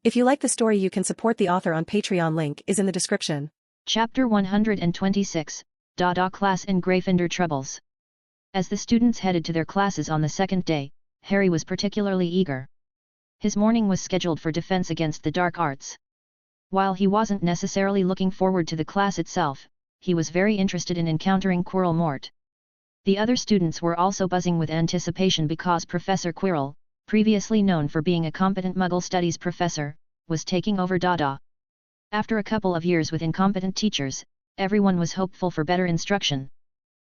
If you like the story, you can support the author on Patreon. Link is in the description. Chapter 126, Class in Gryffindor Troubles. As the students headed to their classes on the second day, Harry was particularly eager. His morning was scheduled for defense against the dark arts. While he wasn't necessarily looking forward to the class itself, he was very interested in encountering Quirrell Mort. The other students were also buzzing with anticipation because Professor Quirrell, previously known for being a competent Muggle studies professor, was taking over Dada. After a couple of years with incompetent teachers, everyone was hopeful for better instruction.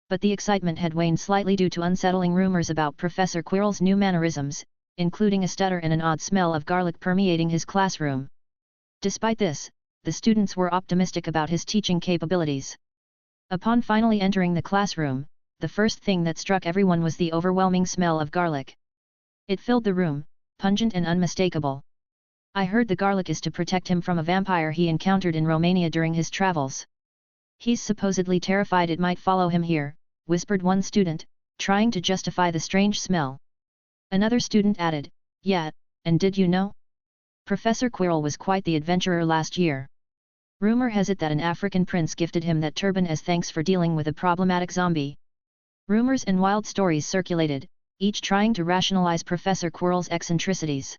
But the excitement had waned slightly due to unsettling rumors about Professor Quirrell's new mannerisms, including a stutter and an odd smell of garlic permeating his classroom. Despite this, the students were optimistic about his teaching capabilities. Upon finally entering the classroom, the first thing that struck everyone was the overwhelming smell of garlic. It filled the room, pungent and unmistakable. I heard the garlic is to protect him from a vampire he encountered in Romania during his travels. He's supposedly terrified it might follow him here, whispered one student, trying to justify the strange smell. Another student added, yeah, and did you know? Professor Quirrell was quite the adventurer last year. Rumor has it that an African prince gifted him that turban as thanks for dealing with a problematic zombie. Rumors and wild stories circulated, each trying to rationalize Professor Quirrell's eccentricities.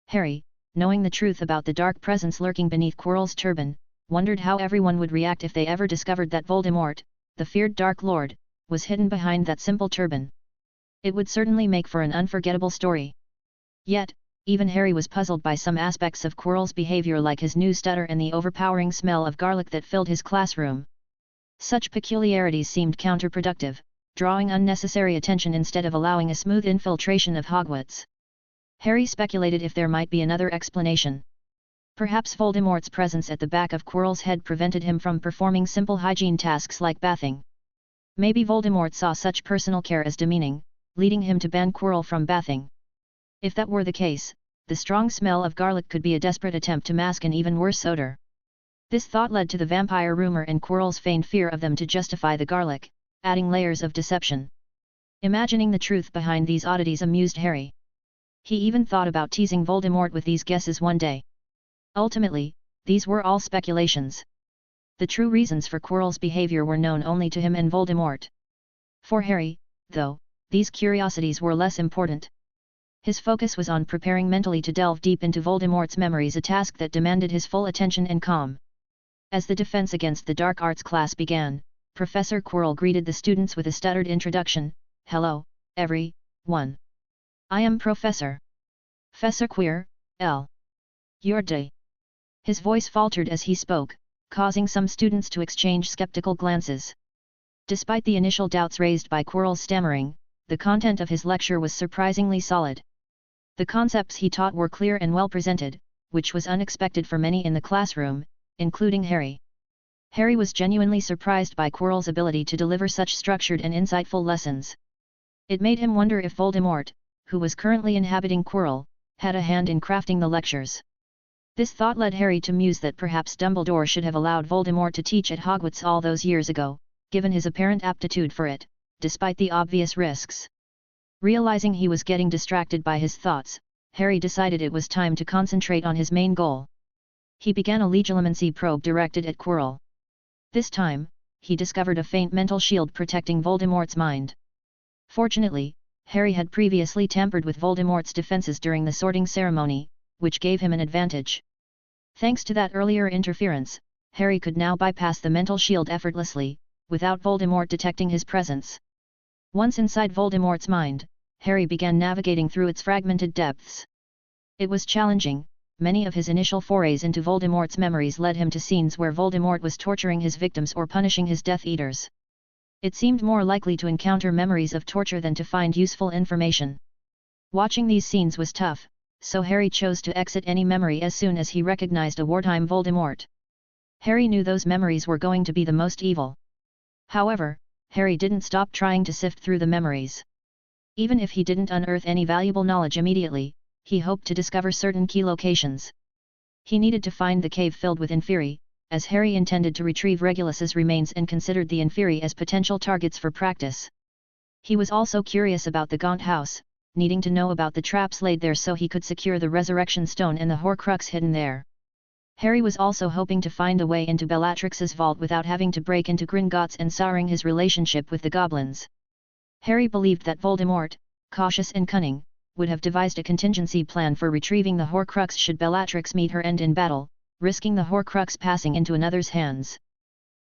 Harry, knowing the truth about the dark presence lurking beneath Quirrell's turban, wondered how everyone would react if they ever discovered that Voldemort, the feared Dark Lord, was hidden behind that simple turban. It would certainly make for an unforgettable story. Yet, even Harry was puzzled by some aspects of Quirrell's behavior, like his new stutter and the overpowering smell of garlic that filled his classroom. Such peculiarities seemed counterproductive, drawing unnecessary attention instead of allowing a smooth infiltration of Hogwarts. Harry speculated if there might be another explanation. Perhaps Voldemort's presence at the back of Quirrell's head prevented him from performing simple hygiene tasks like bathing. Maybe Voldemort saw such personal care as demeaning, leading him to ban Quirrell from bathing. If that were the case, the strong smell of garlic could be a desperate attempt to mask an even worse odor. This thought led to the vampire rumor and Quirrell's feigned fear of them to justify the garlic, adding layers of deception. Imagining the truth behind these oddities amused Harry. He even thought about teasing Voldemort with these guesses one day. Ultimately, these were all speculations. The true reasons for Quirrell's behavior were known only to him and Voldemort. For Harry, though, these curiosities were less important. His focus was on preparing mentally to delve deep into Voldemort's memories, a task that demanded his full attention and calm. As the defense against the dark arts class began, Professor Quirrell greeted the students with a stuttered introduction. Hello, everyone. I am Professor Quirrell. Your day. His voice faltered as he spoke, causing some students to exchange skeptical glances. Despite the initial doubts raised by Quirrell's stammering, the content of his lecture was surprisingly solid. The concepts he taught were clear and well presented, which was unexpected for many in the classroom, including Harry. Harry was genuinely surprised by Quirrell's ability to deliver such structured and insightful lessons. It made him wonder if Voldemort, who was currently inhabiting Quirrell, had a hand in crafting the lectures. This thought led Harry to muse that perhaps Dumbledore should have allowed Voldemort to teach at Hogwarts all those years ago, given his apparent aptitude for it, despite the obvious risks. Realizing he was getting distracted by his thoughts, Harry decided it was time to concentrate on his main goal. He began a Legilimency probe directed at Quirrell. This time, he discovered a faint mental shield protecting Voldemort's mind. Fortunately, Harry had previously tampered with Voldemort's defenses during the sorting ceremony, which gave him an advantage. Thanks to that earlier interference, Harry could now bypass the mental shield effortlessly, without Voldemort detecting his presence. Once inside Voldemort's mind, Harry began navigating through its fragmented depths. It was challenging. Many of his initial forays into Voldemort's memories led him to scenes where Voldemort was torturing his victims or punishing his Death Eaters. It seemed more likely to encounter memories of torture than to find useful information. Watching these scenes was tough, so Harry chose to exit any memory as soon as he recognized a wartime Voldemort. Harry knew those memories were going to be the most evil. However, Harry didn't stop trying to sift through the memories. Even if he didn't unearth any valuable knowledge immediately, he hoped to discover certain key locations. He needed to find the cave filled with Inferi, as Harry intended to retrieve Regulus's remains and considered the Inferi as potential targets for practice. He was also curious about the Gaunt house, needing to know about the traps laid there so he could secure the resurrection stone and the Horcrux hidden there. Harry was also hoping to find a way into Bellatrix's vault without having to break into Gringotts and souring his relationship with the goblins. Harry believed that Voldemort, cautious and cunning, would have devised a contingency plan for retrieving the Horcrux should Bellatrix meet her end in battle, risking the Horcrux passing into another's hands.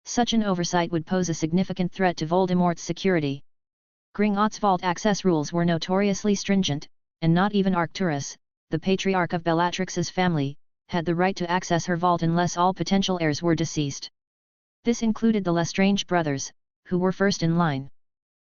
Such an oversight would pose a significant threat to Voldemort's security. Gringotts' vault access rules were notoriously stringent, and not even Arcturus, the patriarch of Bellatrix's family, had the right to access her vault unless all potential heirs were deceased. This included the Lestrange brothers, who were first in line.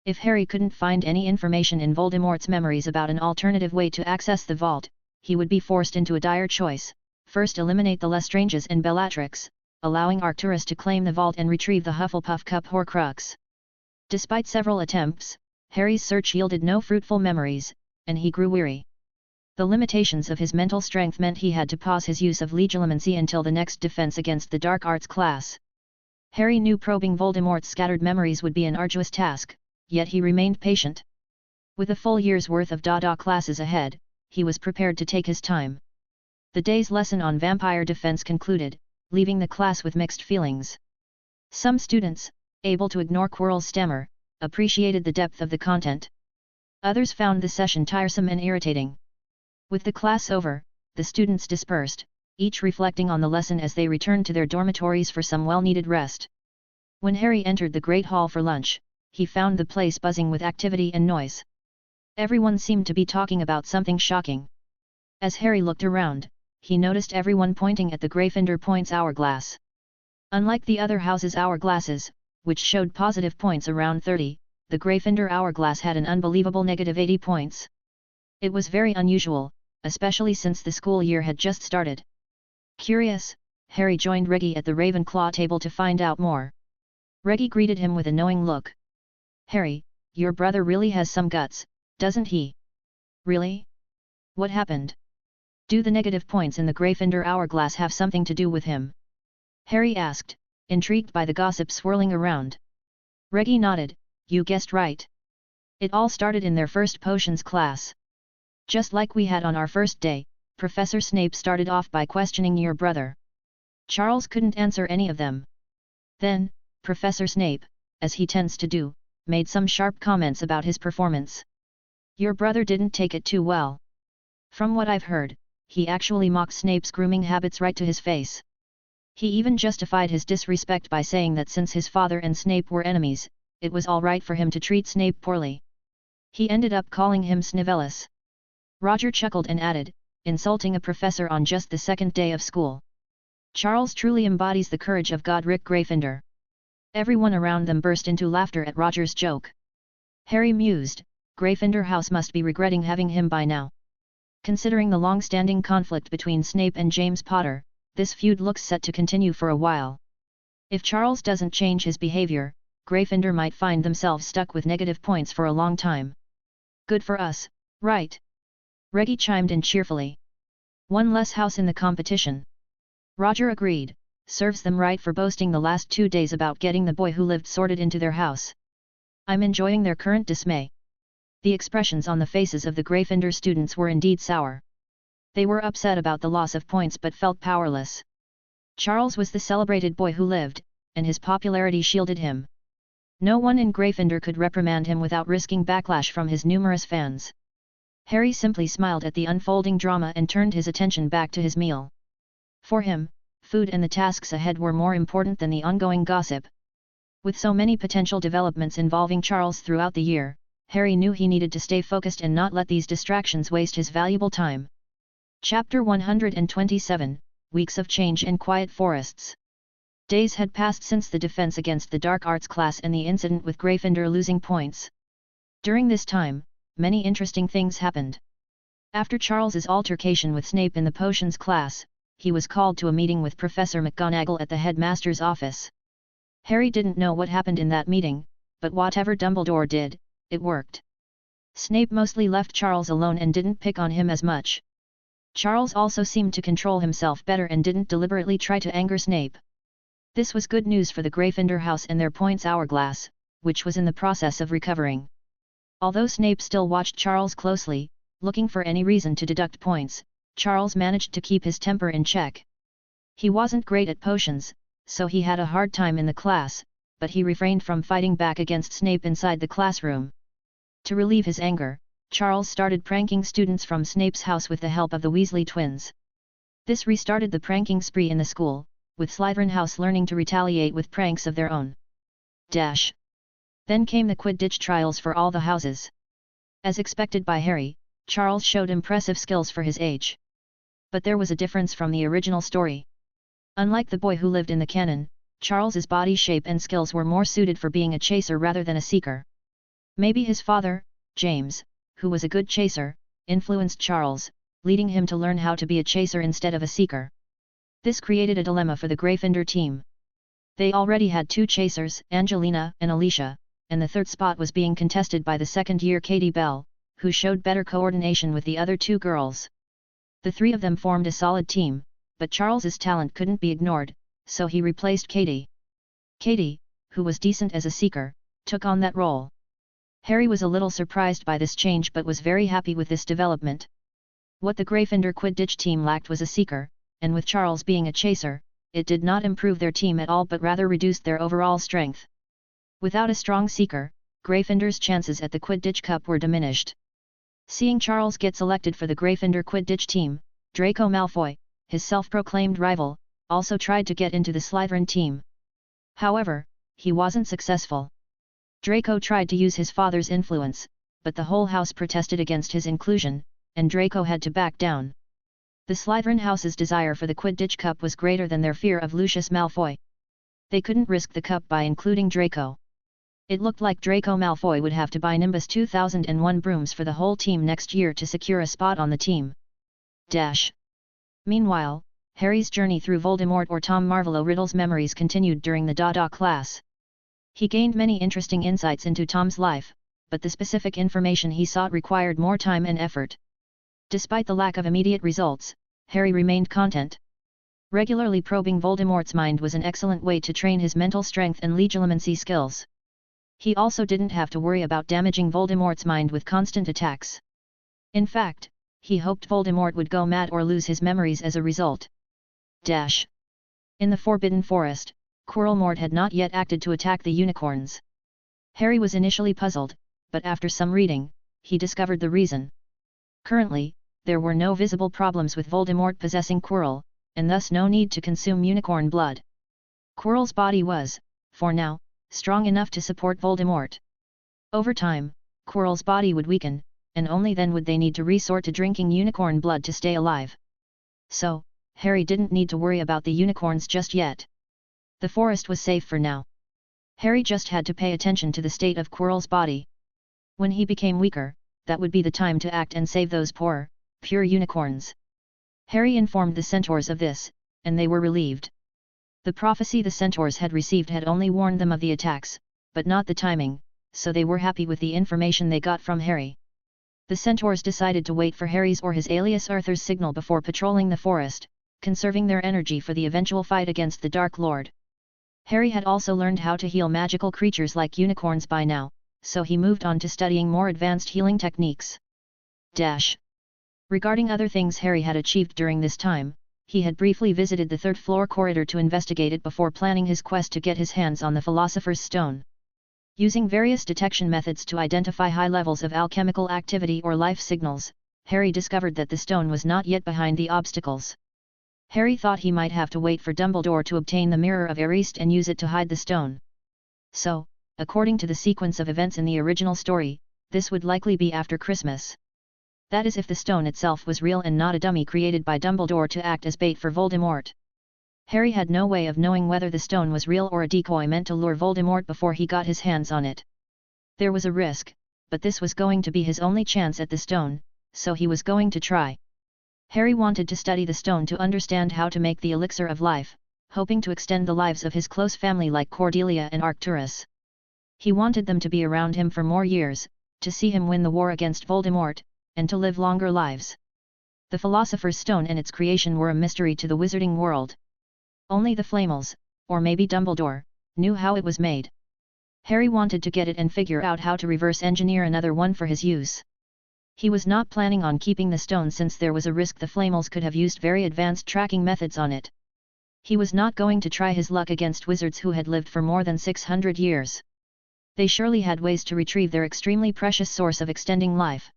If Harry couldn't find any information in Voldemort's memories about an alternative way to access the vault, he would be forced into a dire choice: first eliminate the Lestranges and Bellatrix, allowing Arcturus to claim the vault and retrieve the Hufflepuff Cup Horcrux. Despite several attempts, Harry's search yielded no fruitful memories, and he grew weary. The limitations of his mental strength meant he had to pause his use of Legilimency until the next defense against the Dark Arts class. Harry knew probing Voldemort's scattered memories would be an arduous task, yet he remained patient. With a full year's worth of Dada classes ahead, he was prepared to take his time. The day's lesson on vampire defense concluded, leaving the class with mixed feelings. Some students, able to ignore Quirrell's stammer, appreciated the depth of the content. Others found the session tiresome and irritating. With the class over, the students dispersed, each reflecting on the lesson as they returned to their dormitories for some well-needed rest. When Harry entered the Great Hall for lunch, he found the place buzzing with activity and noise. Everyone seemed to be talking about something shocking. As Harry looked around, he noticed everyone pointing at the Gryffindor points hourglass. Unlike the other houses' hourglasses, which showed positive points around 30, the Gryffindor hourglass had an unbelievable negative 80 points. It was very unusual, especially since the school year had just started. Curious, Harry joined Reggie at the Ravenclaw table to find out more. Reggie greeted him with a knowing look. "Harry, your brother really has some guts, doesn't he?" "Really? What happened? Do the negative points in the Gryffindor hourglass have something to do with him?" Harry asked, intrigued by the gossip swirling around. Reggie nodded. "You guessed right. It all started in their first potions class. Just like we had on our first day, Professor Snape started off by questioning your brother. Charles couldn't answer any of them. Then, Professor Snape, as he tends to do, made some sharp comments about his performance. Your brother didn't take it too well. From what I've heard, he actually mocked Snape's grooming habits right to his face. He even justified his disrespect by saying that since his father and Snape were enemies, it was all right for him to treat Snape poorly. He ended up calling him Snivellus." Roger chuckled and added, "Insulting a professor on just the second day of school. Charles truly embodies the courage of Godric Gryffindor." Everyone around them burst into laughter at Roger's joke. Harry mused, Gryffindor House must be regretting having him by now. Considering the long-standing conflict between Snape and James Potter, this feud looks set to continue for a while. If Charles doesn't change his behavior, Gryffindor might find themselves stuck with negative points for a long time. "Good for us, right?" Reggie chimed in cheerfully. "One less house in the competition." Roger agreed, "Serves them right for boasting the last 2 days about getting the boy who lived sorted into their house. I'm enjoying their current dismay." The expressions on the faces of the Gryffindor students were indeed sour. They were upset about the loss of points but felt powerless. Charles was the celebrated boy who lived, and his popularity shielded him. No one in Gryffindor could reprimand him without risking backlash from his numerous fans. Harry simply smiled at the unfolding drama and turned his attention back to his meal. For him, food and the tasks ahead were more important than the ongoing gossip. With so many potential developments involving Charles throughout the year, Harry knew he needed to stay focused and not let these distractions waste his valuable time. Chapter 127, Weeks of Change and Quiet Forests. Days had passed since the defense against the Dark Arts class and the incident with Gryffindor losing points. During this time, many interesting things happened. After Charles's altercation with Snape in the potions class, he was called to a meeting with Professor McGonagall at the headmaster's office. Harry didn't know what happened in that meeting, but whatever Dumbledore did, it worked. Snape mostly left Charles alone and didn't pick on him as much. Charles also seemed to control himself better and didn't deliberately try to anger Snape. This was good news for the Gryffindor house and their points hourglass, which was in the process of recovering. Although Snape still watched Charles closely, looking for any reason to deduct points, Charles managed to keep his temper in check. He wasn't great at potions, so he had a hard time in the class, but he refrained from fighting back against Snape inside the classroom. To relieve his anger, Charles started pranking students from Snape's house with the help of the Weasley twins. This restarted the pranking spree in the school, with Slytherin House learning to retaliate with pranks of their own. Then came the Quidditch trials for all the houses. As expected by Harry, Charles showed impressive skills for his age. But there was a difference from the original story. Unlike the boy who lived in the canon, Charles's body shape and skills were more suited for being a chaser rather than a seeker. Maybe his father, James, who was a good chaser, influenced Charles, leading him to learn how to be a chaser instead of a seeker. This created a dilemma for the Gryffindor team. They already had 2 chasers, Angelina and Alicia, and the third spot was being contested by the second-year Katie Bell, who showed better coordination with the other 2 girls. The 3 of them formed a solid team, but Charles's talent couldn't be ignored, so he replaced Katie. Katie, who was decent as a seeker, took on that role. Harry was a little surprised by this change but was very happy with this development. What the Gryffindor Quidditch team lacked was a seeker, and with Charles being a chaser, it did not improve their team at all but rather reduced their overall strength. Without a strong seeker, Gryffindor's chances at the Quidditch Cup were diminished. Seeing Charles get selected for the Gryffindor Quidditch team, Draco Malfoy, his self-proclaimed rival, also tried to get into the Slytherin team. However, he wasn't successful. Draco tried to use his father's influence, but the whole house protested against his inclusion, and Draco had to back down. The Slytherin house's desire for the Quidditch Cup was greater than their fear of Lucius Malfoy. They couldn't risk the cup by including Draco. It looked like Draco Malfoy would have to buy Nimbus 2001 brooms for the whole team next year to secure a spot on the team. Meanwhile, Harry's journey through Voldemort or Tom Marvolo Riddle's memories continued during the Dada class. He gained many interesting insights into Tom's life, but the specific information he sought required more time and effort. Despite the lack of immediate results, Harry remained content. Regularly probing Voldemort's mind was an excellent way to train his mental strength and Legilimency skills. He also didn't have to worry about damaging Voldemort's mind with constant attacks. In fact, he hoped Voldemort would go mad or lose his memories as a result. In the Forbidden Forest, Quirrell had not yet acted to attack the unicorns. Harry was initially puzzled, but after some reading, he discovered the reason. Currently, there were no visible problems with Voldemort possessing Quirrell, and thus no need to consume unicorn blood. Quirrell's body was, for now, strong enough to support Voldemort. Over time, Quirrell's body would weaken, and only then would they need to resort to drinking unicorn blood to stay alive. So, Harry didn't need to worry about the unicorns just yet. The forest was safe for now. Harry just had to pay attention to the state of Quirrell's body. When he became weaker, that would be the time to act and save those poor, pure unicorns. Harry informed the centaurs of this, and they were relieved. The prophecy the centaurs had received had only warned them of the attacks, but not the timing, so they were happy with the information they got from Harry. The centaurs decided to wait for Harry's or his alias Arthur's signal before patrolling the forest, conserving their energy for the eventual fight against the Dark Lord. Harry had also learned how to heal magical creatures like unicorns by now, so he moved on to studying more advanced healing techniques. Regarding other things Harry had achieved during this time, he had briefly visited the third-floor corridor to investigate it before planning his quest to get his hands on the Philosopher's Stone. Using various detection methods to identify high levels of alchemical activity or life signals, Harry discovered that the stone was not yet behind the obstacles. Harry thought he might have to wait for Dumbledore to obtain the Mirror of Erised and use it to hide the stone. So, according to the sequence of events in the original story, this would likely be after Christmas. That is if the stone itself was real and not a dummy created by Dumbledore to act as bait for Voldemort. Harry had no way of knowing whether the stone was real or a decoy meant to lure Voldemort before he got his hands on it. There was a risk, but this was going to be his only chance at the stone, so he was going to try. Harry wanted to study the stone to understand how to make the elixir of life, hoping to extend the lives of his close family like Cordelia and Arcturus. He wanted them to be around him for more years, to see him win the war against Voldemort, and to live longer lives. The Philosopher's Stone and its creation were a mystery to the wizarding world. Only the Flamels, or maybe Dumbledore, knew how it was made. Harry wanted to get it and figure out how to reverse engineer another one for his use. He was not planning on keeping the stone since there was a risk the Flamels could have used very advanced tracking methods on it. He was not going to try his luck against wizards who had lived for more than 600 years. They surely had ways to retrieve their extremely precious source of extending life.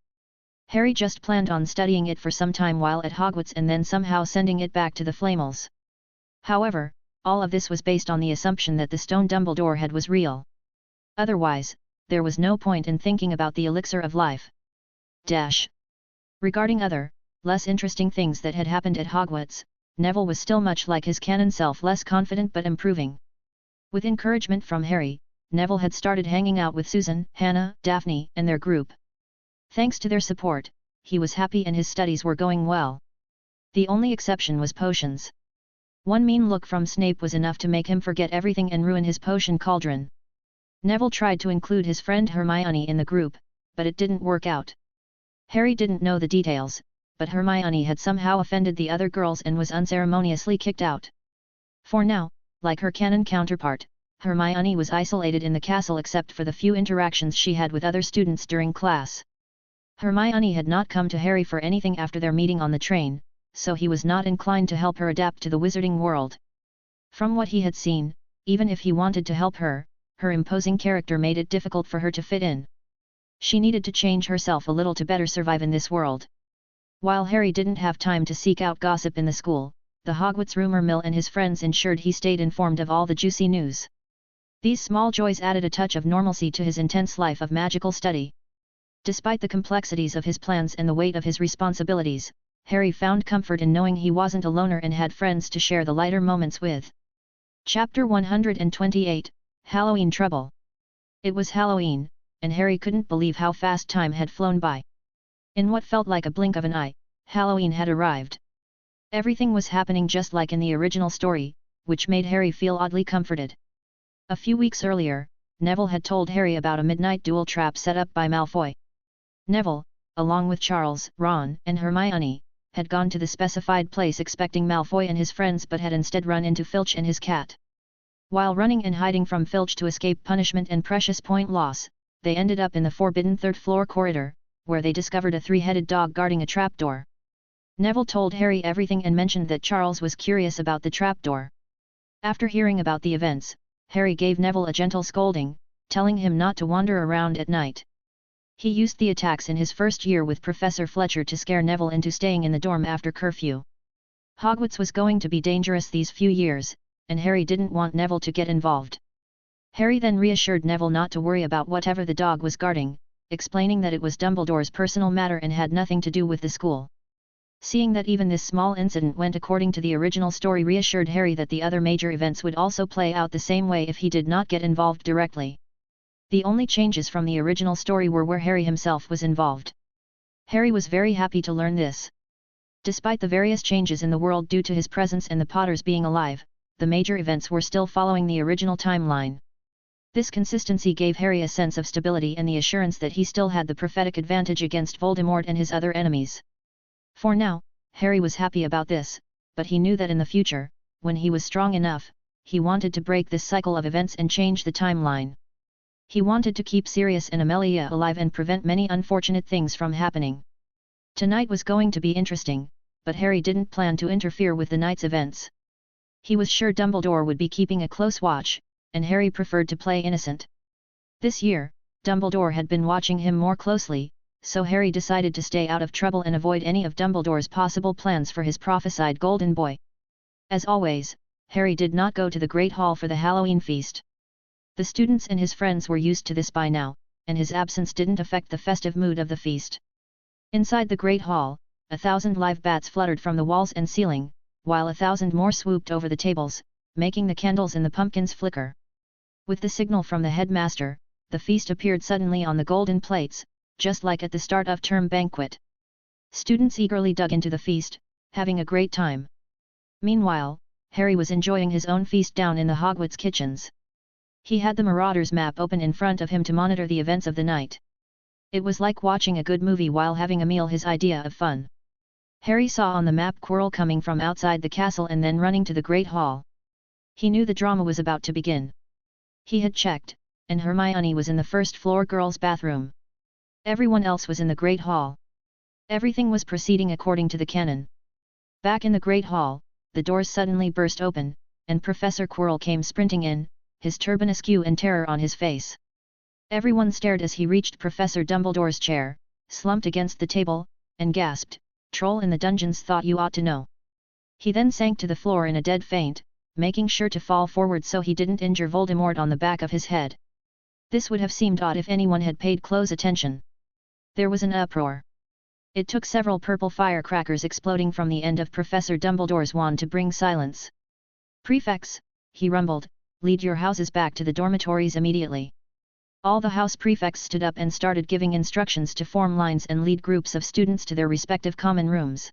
Harry just planned on studying it for some time while at Hogwarts and then somehow sending it back to the Flamels. However, all of this was based on the assumption that the stone Dumbledore had was real. Otherwise, there was no point in thinking about the elixir of life. Regarding other, less interesting things that had happened at Hogwarts, Neville was still much like his canon self, less confident but improving. With encouragement from Harry, Neville had started hanging out with Susan, Hannah, Daphne, and their group. Thanks to their support, he was happy and his studies were going well. The only exception was potions. One mean look from Snape was enough to make him forget everything and ruin his potion cauldron. Neville tried to include his friend Hermione in the group, but it didn't work out. Harry didn't know the details, but Hermione had somehow offended the other girls and was unceremoniously kicked out. For now, like her canon counterpart, Hermione was isolated in the castle except for the few interactions she had with other students during class. Hermione had not come to Harry for anything after their meeting on the train, so he was not inclined to help her adapt to the wizarding world. From what he had seen, even if he wanted to help her, her imposing character made it difficult for her to fit in. She needed to change herself a little to better survive in this world. While Harry didn't have time to seek out gossip in the school, the Hogwarts rumor mill and his friends ensured he stayed informed of all the juicy news. These small joys added a touch of normalcy to his intense life of magical study. Despite the complexities of his plans and the weight of his responsibilities, Harry found comfort in knowing he wasn't a loner and had friends to share the lighter moments with. Chapter 128, Halloween Trouble. It was Halloween, and Harry couldn't believe how fast time had flown by. In what felt like a blink of an eye, Halloween had arrived. Everything was happening just like in the original story, which made Harry feel oddly comforted. A few weeks earlier, Neville had told Harry about a midnight duel trap set up by Malfoy. Neville, along with Charles, Ron, and Hermione, had gone to the specified place expecting Malfoy and his friends but had instead run into Filch and his cat. While running and hiding from Filch to escape punishment and precious point loss, they ended up in the forbidden third-floor corridor, where they discovered a three-headed dog guarding a trapdoor. Neville told Harry everything and mentioned that Charles was curious about the trapdoor. After hearing about the events, Harry gave Neville a gentle scolding, telling him not to wander around at night. He used the attacks in his first year with Professor Fletcher to scare Neville into staying in the dorm after curfew. Hogwarts was going to be dangerous these few years, and Harry didn't want Neville to get involved. Harry then reassured Neville not to worry about whatever the dog was guarding, explaining that it was Dumbledore's personal matter and had nothing to do with the school. Seeing that even this small incident went according to the original story reassured Harry that the other major events would also play out the same way if he did not get involved directly. The only changes from the original story were where Harry himself was involved. Harry was very happy to learn this. Despite the various changes in the world due to his presence and the Potters being alive, the major events were still following the original timeline. This consistency gave Harry a sense of stability and the assurance that he still had the prophetic advantage against Voldemort and his other enemies. For now, Harry was happy about this, but he knew that in the future, when he was strong enough, he wanted to break this cycle of events and change the timeline. He wanted to keep Sirius and Amelia alive and prevent many unfortunate things from happening. Tonight was going to be interesting, but Harry didn't plan to interfere with the night's events. He was sure Dumbledore would be keeping a close watch, and Harry preferred to play innocent. This year, Dumbledore had been watching him more closely, so Harry decided to stay out of trouble and avoid any of Dumbledore's possible plans for his prophesied Golden Boy. As always, Harry did not go to the Great Hall for the Halloween feast. The students and his friends were used to this by now, and his absence didn't affect the festive mood of the feast. Inside the Great Hall, 1,000 live bats fluttered from the walls and ceiling, while 1,000 more swooped over the tables, making the candles in the pumpkins flicker. With the signal from the headmaster, the feast appeared suddenly on the golden plates, just like at the start of term banquet. Students eagerly dug into the feast, having a great time. Meanwhile, Harry was enjoying his own feast down in the Hogwarts kitchens. He had the Marauders map open in front of him to monitor the events of the night. It was like watching a good movie while having a meal, his idea of fun. Harry saw on the map Quirrell coming from outside the castle and then running to the Great Hall. He knew the drama was about to begin. He had checked, and Hermione was in the first-floor girls' bathroom. Everyone else was in the Great Hall. Everything was proceeding according to the canon. Back in the Great Hall, the doors suddenly burst open, and Professor Quirrell came sprinting in, his turban askew and terror on his face. Everyone stared as he reached Professor Dumbledore's chair, slumped against the table, and gasped, "Troll in the dungeons, thought you ought to know." He then sank to the floor in a dead faint, making sure to fall forward so he didn't injure Voldemort on the back of his head. This would have seemed odd if anyone had paid close attention. There was an uproar. It took several purple firecrackers exploding from the end of Professor Dumbledore's wand to bring silence. "Prefects," he rumbled, "lead your houses back to the dormitories immediately." All the house prefects stood up and started giving instructions to form lines and lead groups of students to their respective common rooms.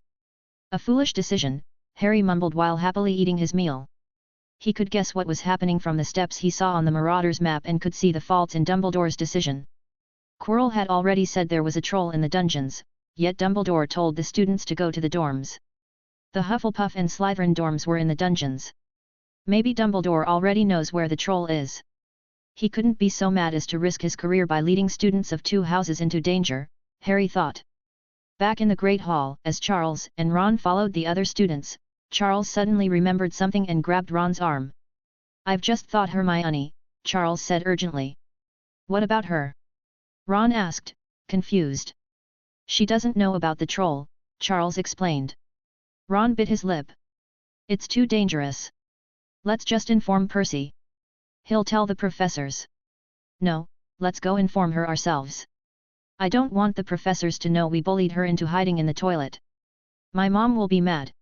"A foolish decision," Harry mumbled while happily eating his meal. He could guess what was happening from the steps he saw on the Marauders map and could see the faults in Dumbledore's decision. Quirrell had already said there was a troll in the dungeons, yet Dumbledore told the students to go to the dorms. The Hufflepuff and Slytherin dorms were in the dungeons. Maybe Dumbledore already knows where the troll is. He couldn't be so mad as to risk his career by leading students of two houses into danger, Harry thought. Back in the Great Hall, as Charles and Ron followed the other students, Charles suddenly remembered something and grabbed Ron's arm. "I've just thought Hermione," Charles said urgently. "What about her?" Ron asked, confused. "She doesn't know about the troll," Charles explained. Ron bit his lip. "It's too dangerous. Let's just inform Percy. He'll tell the professors." "No, let's go inform her ourselves. I don't want the professors to know we bullied her into hiding in the toilet. My mom will be mad.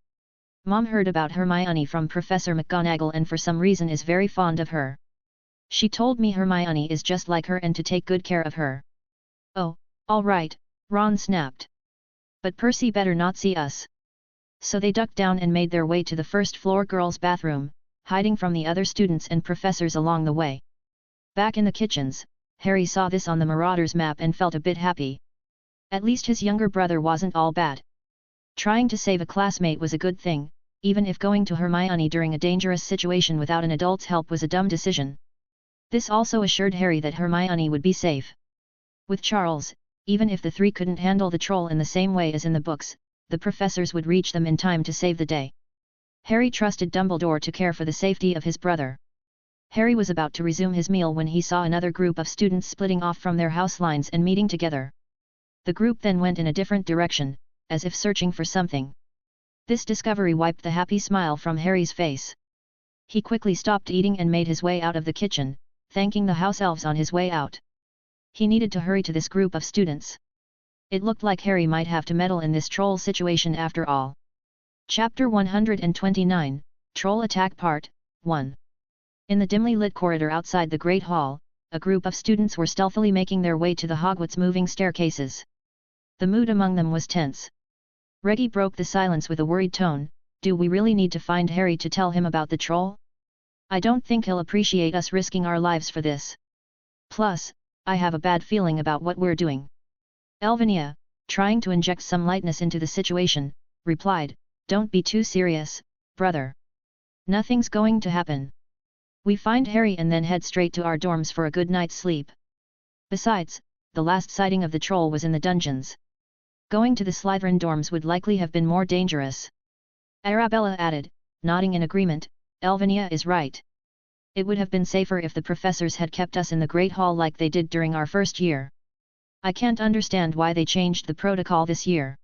Mom heard about Hermione from Professor McGonagall and for some reason is very fond of her. She told me Hermione is just like her and to take good care of her." "Oh, all right," Ron snapped. "But Percy better not see us." So they ducked down and made their way to the first-floor girls' bathroom, hiding from the other students and professors along the way. Back in the kitchens, Harry saw this on the Marauders map and felt a bit happy. At least his younger brother wasn't all bad. Trying to save a classmate was a good thing, even if going to Hermione during a dangerous situation without an adult's help was a dumb decision. This also assured Harry that Hermione would be safe. With Charles, even if the three couldn't handle the troll in the same way as in the books, the professors would reach them in time to save the day. Harry trusted Dumbledore to care for the safety of his brother. Harry was about to resume his meal when he saw another group of students splitting off from their house lines and meeting together. The group then went in a different direction, as if searching for something. This discovery wiped the happy smile from Harry's face. He quickly stopped eating and made his way out of the kitchen, thanking the house elves on his way out. He needed to hurry to this group of students. It looked like Harry might have to meddle in this troll situation after all. Chapter 129, Troll Attack Part 1. In the dimly lit corridor outside the Great Hall, a group of students were stealthily making their way to the Hogwarts moving staircases. The mood among them was tense. Reggie broke the silence with a worried tone, "Do we really need to find Harry to tell him about the troll? I don't think he'll appreciate us risking our lives for this. Plus, I have a bad feeling about what we're doing." Elvinia, trying to inject some lightness into the situation, replied, "Don't be too serious, brother. Nothing's going to happen. We find Harry and then head straight to our dorms for a good night's sleep. Besides, the last sighting of the troll was in the dungeons. Going to the Slytherin dorms would likely have been more dangerous." Arabella added, nodding in agreement, "Elvinia is right. It would have been safer if the professors had kept us in the Great Hall like they did during our first year. I can't understand why they changed the protocol this year.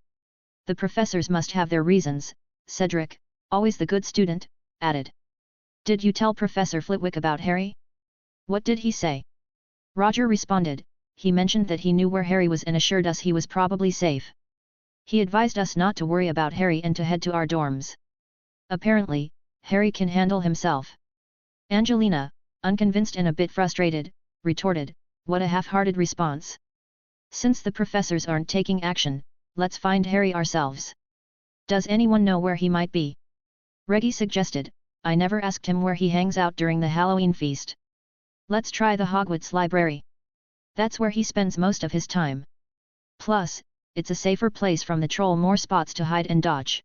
The professors must have their reasons," Cedric, always the good student, added. "Did you tell Professor Flitwick about Harry? What did he say?" Roger responded, "He mentioned that he knew where Harry was and assured us he was probably safe. He advised us not to worry about Harry and to head to our dorms. Apparently, Harry can handle himself." Angelina, unconvinced and a bit frustrated, retorted, "What a half-hearted response. Since the professors aren't taking action, let's find Harry ourselves. Does anyone know where he might be?" Reggie suggested, "I never asked him where he hangs out during the Halloween feast. Let's try the Hogwarts library. That's where he spends most of his time. Plus, it's a safer place from the troll, more spots to hide and dodge."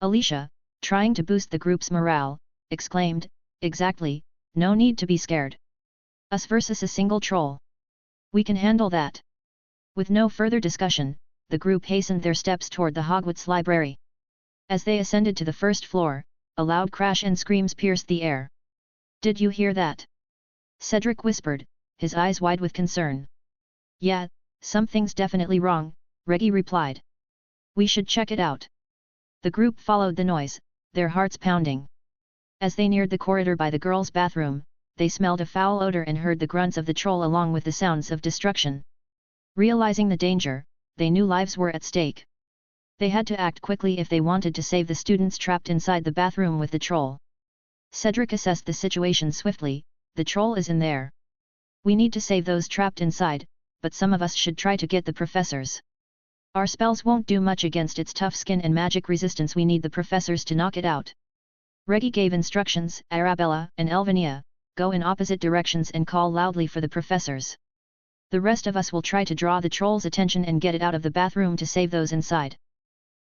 Alicia, trying to boost the group's morale, exclaimed, "Exactly, no need to be scared. Us versus a single troll. We can handle that. With no further discussion, the group hastened their steps toward the Hogwarts library. As they ascended to the first floor, a loud crash and screams pierced the air. Did you hear that? Cedric whispered, his eyes wide with concern. Yeah, something's definitely wrong, Reggie replied. We should check it out. The group followed the noise, their hearts pounding. As they neared the corridor by the girls' bathroom, they smelled a foul odor and heard the grunts of the troll along with the sounds of destruction. Realizing the danger, they knew lives were at stake. They had to act quickly if they wanted to save the students trapped inside the bathroom with the troll. Cedric assessed the situation swiftly. The troll is in there. We need to save those trapped inside, but some of us should try to get the professors. Our spells won't do much against its tough skin and magic resistance. We need the professors to knock it out. Reggie gave instructions. Arabella and Elvinia, go in opposite directions and call loudly for the professors. The rest of us will try to draw the troll's attention and get it out of the bathroom to save those inside.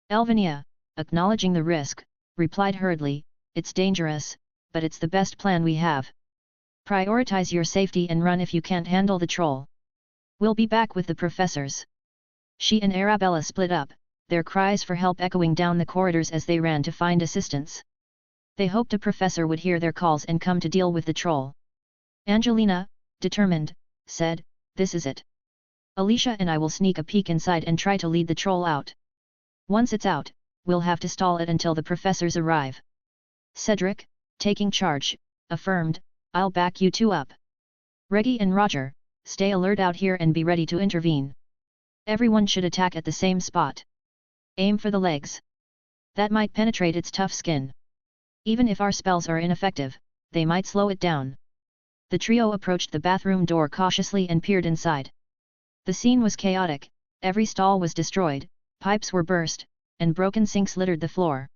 Elvinia, acknowledging the risk, replied hurriedly, it's dangerous, but it's the best plan we have. Prioritize your safety and run if you can't handle the troll. We'll be back with the professors. She and Arabella split up, their cries for help echoing down the corridors as they ran to find assistance. They hoped a professor would hear their calls and come to deal with the troll. Angelina, determined, said, this is it. Alicia and I will sneak a peek inside and try to lead the troll out. Once it's out, we'll have to stall it until the professors arrive. Cedric, taking charge, affirmed, I'll back you two up. Reggie and Roger, stay alert out here and be ready to intervene. Everyone should attack at the same spot. Aim for the legs. That might penetrate its tough skin. Even if our spells are ineffective, they might slow it down. The trio approached the bathroom door cautiously and peered inside. The scene was chaotic, every stall was destroyed, pipes were burst, and broken sinks littered the floor.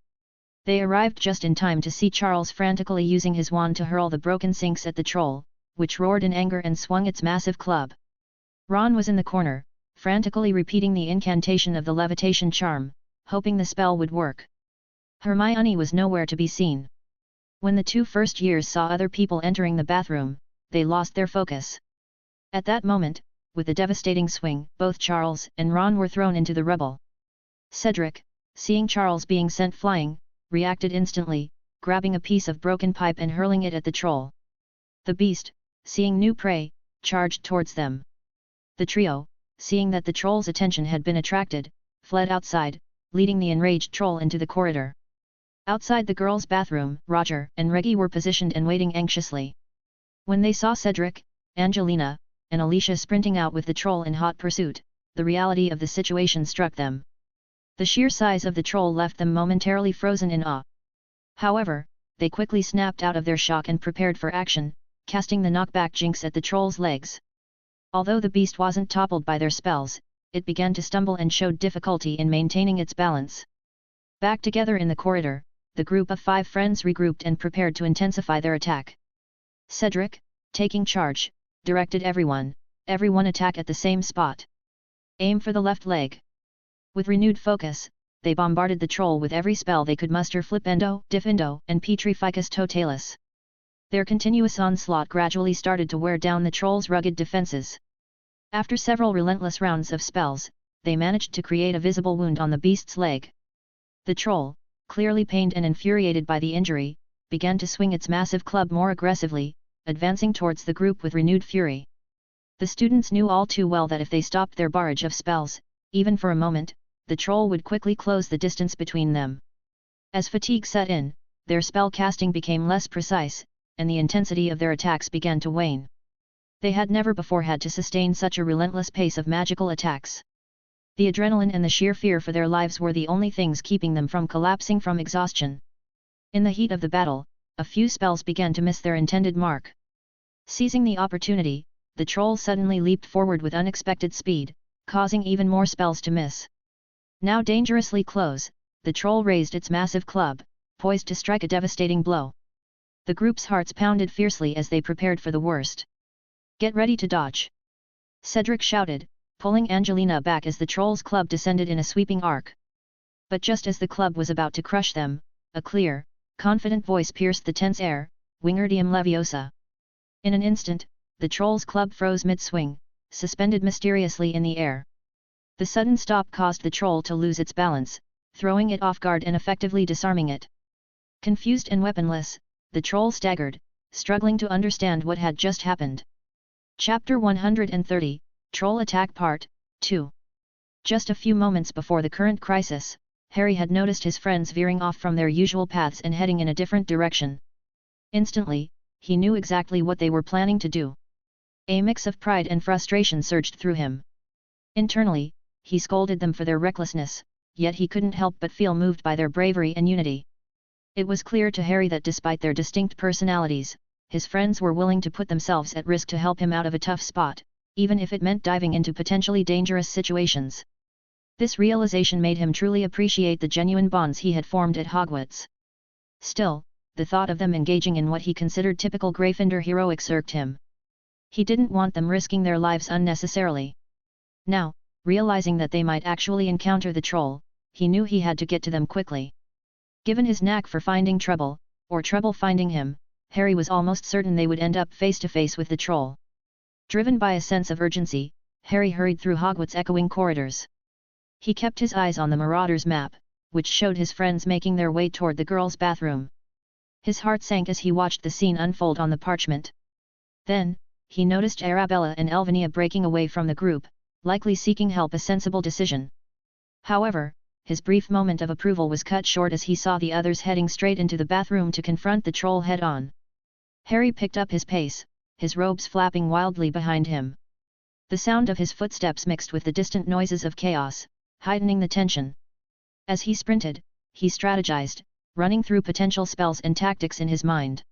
They arrived just in time to see Charles frantically using his wand to hurl the broken sinks at the troll, which roared in anger and swung its massive club. Ron was in the corner, frantically repeating the incantation of the levitation charm, hoping the spell would work. Hermione was nowhere to be seen. When the two first years saw other people entering the bathroom, they lost their focus. At that moment, with a devastating swing, both Charles and Ron were thrown into the rubble. Cedric, seeing Charles being sent flying, reacted instantly, grabbing a piece of broken pipe and hurling it at the troll. The beast, seeing new prey, charged towards them. The trio, seeing that the troll's attention had been attracted, fled outside, leading the enraged troll into the corridor. Outside the girls' bathroom, Roger and Reggie were positioned and waiting anxiously. When they saw Cedric, Angelina, and Alicia sprinting out with the troll in hot pursuit, the reality of the situation struck them. The sheer size of the troll left them momentarily frozen in awe. However, they quickly snapped out of their shock and prepared for action, casting the knockback jinx at the troll's legs. Although the beast wasn't toppled by their spells, it began to stumble and showed difficulty in maintaining its balance. Back together in the corridor, the group of 5 friends regrouped and prepared to intensify their attack. Cedric, taking charge, directed everyone attack at the same spot. Aim for the left leg. With renewed focus, they bombarded the troll with every spell they could muster: Flipendo, Diffindo, and Petrificus Totalis. Their continuous onslaught gradually started to wear down the troll's rugged defenses. After several relentless rounds of spells, they managed to create a visible wound on the beast's leg. The troll, clearly pained and infuriated by the injury, began to swing its massive club more aggressively, advancing towards the group with renewed fury. The students knew all too well that if they stopped their barrage of spells, even for a moment, the troll would quickly close the distance between them. As fatigue set in, their spell casting became less precise, and the intensity of their attacks began to wane. They had never before had to sustain such a relentless pace of magical attacks. The adrenaline and the sheer fear for their lives were the only things keeping them from collapsing from exhaustion. In the heat of the battle, a few spells began to miss their intended mark. Seizing the opportunity, the troll suddenly leaped forward with unexpected speed, causing even more spells to miss. Now dangerously close, the troll raised its massive club, poised to strike a devastating blow. The group's hearts pounded fiercely as they prepared for the worst. Get ready to dodge! Cedric shouted, pulling Angelina back as the troll's club descended in a sweeping arc. But just as the club was about to crush them, a clear, confident voice pierced the tense air, Wingardium Leviosa. In an instant, the troll's club froze mid-swing, suspended mysteriously in the air. The sudden stop caused the troll to lose its balance, throwing it off guard and effectively disarming it. Confused and weaponless, the troll staggered, struggling to understand what had just happened. Chapter 130, Troll Attack Part 2. Just a few moments before the current crisis, Harry had noticed his friends veering off from their usual paths and heading in a different direction. Instantly, he knew exactly what they were planning to do. A mix of pride and frustration surged through him. Internally, he scolded them for their recklessness, yet he couldn't help but feel moved by their bravery and unity. It was clear to Harry that despite their distinct personalities, his friends were willing to put themselves at risk to help him out of a tough spot, even if it meant diving into potentially dangerous situations. This realization made him truly appreciate the genuine bonds he had formed at Hogwarts. Still, the thought of them engaging in what he considered typical Gryffindor heroics irked him. He didn't want them risking their lives unnecessarily. Now, realizing that they might actually encounter the troll, he knew he had to get to them quickly. Given his knack for finding trouble, or trouble finding him, Harry was almost certain they would end up face to face with the troll. Driven by a sense of urgency, Harry hurried through Hogwarts' echoing corridors. He kept his eyes on the Marauder's map, which showed his friends making their way toward the girls' bathroom. His heart sank as he watched the scene unfold on the parchment. Then, he noticed Arabella and Elvinia breaking away from the group, likely seeking help, a sensible decision. However, his brief moment of approval was cut short as he saw the others heading straight into the bathroom to confront the troll head-on. Harry picked up his pace, his robes flapping wildly behind him. The sound of his footsteps mixed with the distant noises of chaos, heightening the tension. As he sprinted, he strategized, running through potential spells and tactics in his mind.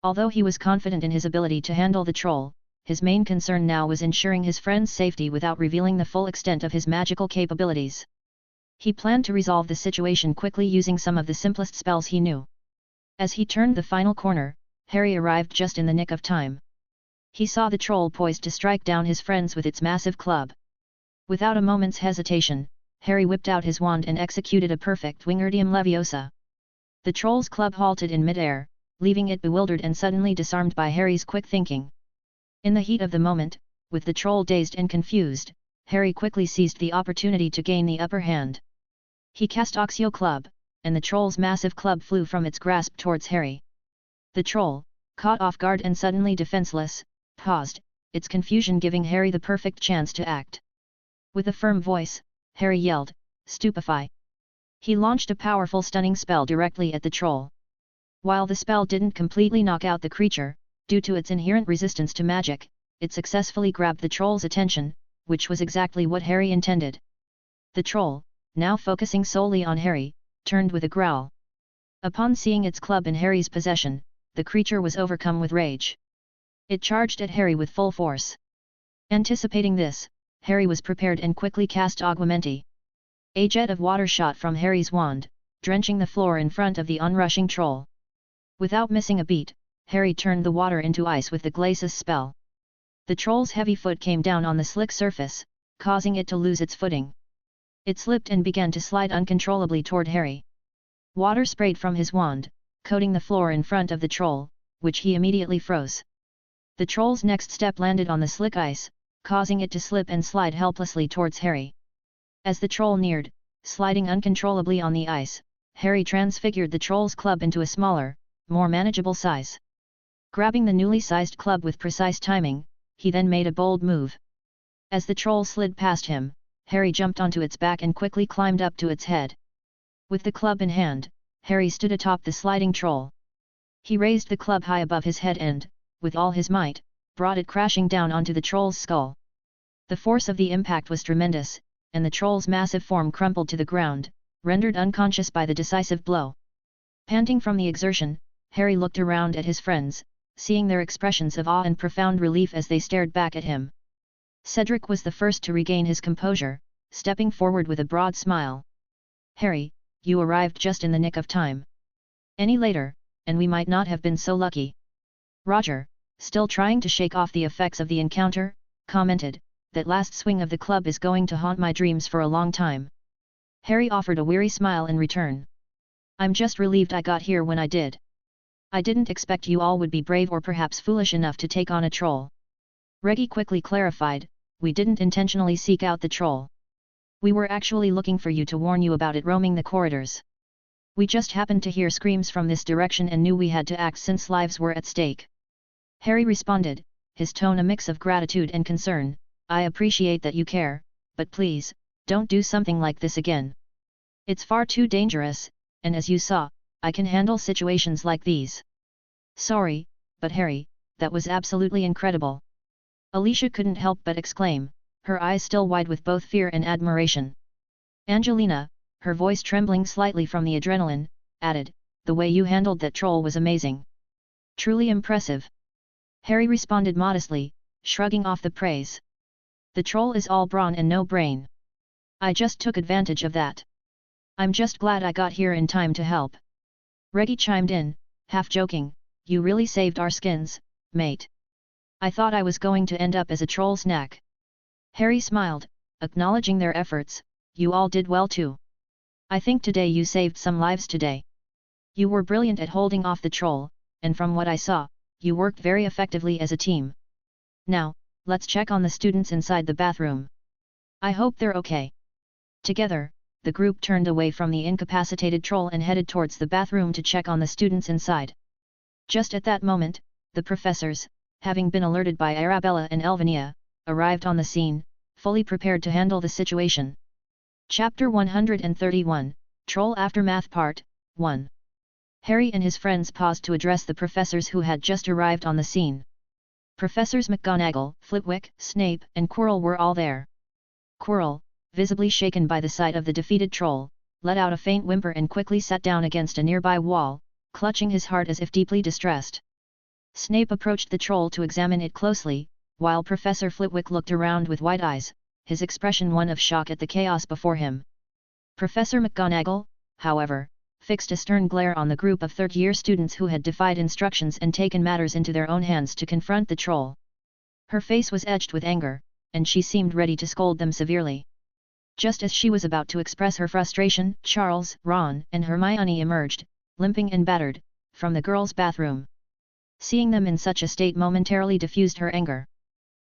Although he was confident in his ability to handle the troll, his main concern now was ensuring his friend's safety without revealing the full extent of his magical capabilities. He planned to resolve the situation quickly using some of the simplest spells he knew. As he turned the final corner, Harry arrived just in the nick of time. He saw the troll poised to strike down his friends with its massive club. Without a moment's hesitation, Harry whipped out his wand and executed a perfect Wingardium Leviosa. The troll's club halted in midair, leaving it bewildered and suddenly disarmed by Harry's quick thinking. In the heat of the moment, with the troll dazed and confused, Harry quickly seized the opportunity to gain the upper hand. He cast Oxio Club, and the troll's massive club flew from its grasp towards Harry. The troll, caught off guard and suddenly defenseless, paused, its confusion giving Harry the perfect chance to act. With a firm voice, Harry yelled, "Stupefy!" He launched a powerful stunning spell directly at the troll. While the spell didn't completely knock out the creature, due to its inherent resistance to magic, it successfully grabbed the troll's attention, which was exactly what Harry intended. The troll, now focusing solely on Harry, turned with a growl. Upon seeing its club in Harry's possession, the creature was overcome with rage. It charged at Harry with full force. Anticipating this, Harry was prepared and quickly cast Aguamenti. A jet of water shot from Harry's wand, drenching the floor in front of the onrushing troll. Without missing a beat, Harry turned the water into ice with the Glacis spell. The troll's heavy foot came down on the slick surface, causing it to lose its footing. It slipped and began to slide uncontrollably toward Harry. Water sprayed from his wand, coating the floor in front of the troll, which he immediately froze. The troll's next step landed on the slick ice, causing it to slip and slide helplessly towards Harry. As the troll neared, sliding uncontrollably on the ice, Harry transfigured the troll's club into a smaller, more manageable size. Grabbing the newly sized club with precise timing, he then made a bold move. As the troll slid past him, Harry jumped onto its back and quickly climbed up to its head. With the club in hand, Harry stood atop the sliding troll. He raised the club high above his head and, with all his might, brought it crashing down onto the troll's skull. The force of the impact was tremendous, and the troll's massive form crumpled to the ground, rendered unconscious by the decisive blow. Panting from the exertion, Harry looked around at his friends, seeing their expressions of awe and profound relief as they stared back at him. Cedric was the first to regain his composure, stepping forward with a broad smile. "Harry, you arrived just in the nick of time. Any later, and we might not have been so lucky." Roger, still trying to shake off the effects of the encounter, commented, "That last swing of the club is going to haunt my dreams for a long time." Harry offered a weary smile in return. "I'm just relieved I got here when I did. I didn't expect you all would be brave or perhaps foolish enough to take on a troll. Reggie quickly clarified, we didn't intentionally seek out the troll. We were actually looking for you to warn you about it roaming the corridors. We just happened to hear screams from this direction and knew we had to act since lives were at stake. Harry responded, his tone a mix of gratitude and concern, I appreciate that you care, but please, don't do something like this again. It's far too dangerous, and as you saw, I can handle situations like these. Sorry, but Harry, that was absolutely incredible. Alicia couldn't help but exclaim, her eyes still wide with both fear and admiration. Angelina, her voice trembling slightly from the adrenaline, added, the way you handled that troll was amazing. Truly impressive. Harry responded modestly, shrugging off the praise. The troll is all brawn and no brain. I just took advantage of that. I'm just glad I got here in time to help. Reggie chimed in, half joking, you really saved our skins, mate. I thought I was going to end up as a troll snack. Harry smiled, acknowledging their efforts, you all did well too. I think today you saved some lives today. You were brilliant at holding off the troll, and from what I saw, you worked very effectively as a team. Now, let's check on the students inside the bathroom. I hope they're okay. Together, the group turned away from the incapacitated troll and headed towards the bathroom to check on the students inside. Just at that moment, the professors, having been alerted by Arabella and Elvinia, arrived on the scene, fully prepared to handle the situation. Chapter 131, Troll Aftermath Part 1. Harry and his friends paused to address the professors who had just arrived on the scene. Professors McGonagall, Flitwick, Snape and Quirrell were all there. Quirrell, visibly shaken by the sight of the defeated troll, let out a faint whimper and quickly sat down against a nearby wall, clutching his heart as if deeply distressed. Snape approached the troll to examine it closely, while Professor Flitwick looked around with wide eyes, his expression one of shock at the chaos before him. Professor McGonagall, however, fixed a stern glare on the group of third-year students who had defied instructions and taken matters into their own hands to confront the troll. Her face was edged with anger, and she seemed ready to scold them severely. Just as she was about to express her frustration, Charles, Ron, and Hermione emerged, limping and battered, from the girls' bathroom. Seeing them in such a state momentarily diffused her anger.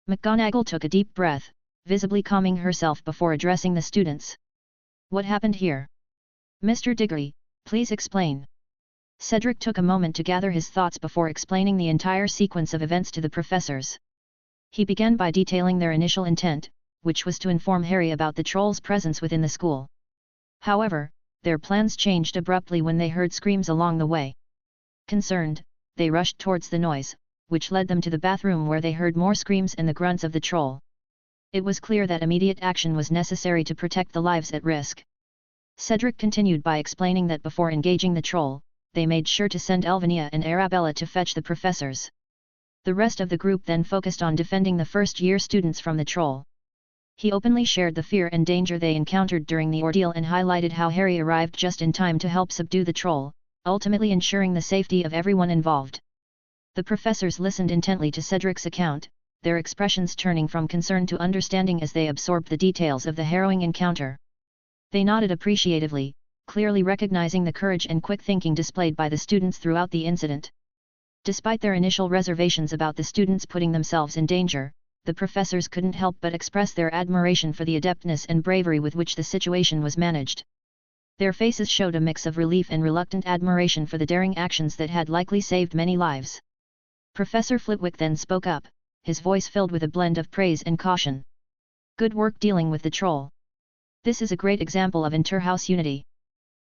McGonagall took a deep breath, visibly calming herself before addressing the students. What happened here? Mr. Diggory, please explain. Cedric took a moment to gather his thoughts before explaining the entire sequence of events to the professors. He began by detailing their initial intent, which was to inform Harry about the troll's presence within the school. However, their plans changed abruptly when they heard screams along the way. Concerned, they rushed towards the noise, which led them to the bathroom where they heard more screams and the grunts of the troll. It was clear that immediate action was necessary to protect the lives at risk. Cedric continued by explaining that before engaging the troll, they made sure to send Elvinia and Arabella to fetch the professors. The rest of the group then focused on defending the first-year students from the troll. He openly shared the fear and danger they encountered during the ordeal and highlighted how Harry arrived just in time to help subdue the troll, ultimately ensuring the safety of everyone involved. The professors listened intently to Cedric's account, their expressions turning from concern to understanding as they absorbed the details of the harrowing encounter. They nodded appreciatively, clearly recognizing the courage and quick thinking displayed by the students throughout the incident. Despite their initial reservations about the students putting themselves in danger, the professors couldn't help but express their admiration for the adeptness and bravery with which the situation was managed. Their faces showed a mix of relief and reluctant admiration for the daring actions that had likely saved many lives. Professor Flitwick then spoke up, his voice filled with a blend of praise and caution. Good work dealing with the troll. This is a great example of inter-house unity.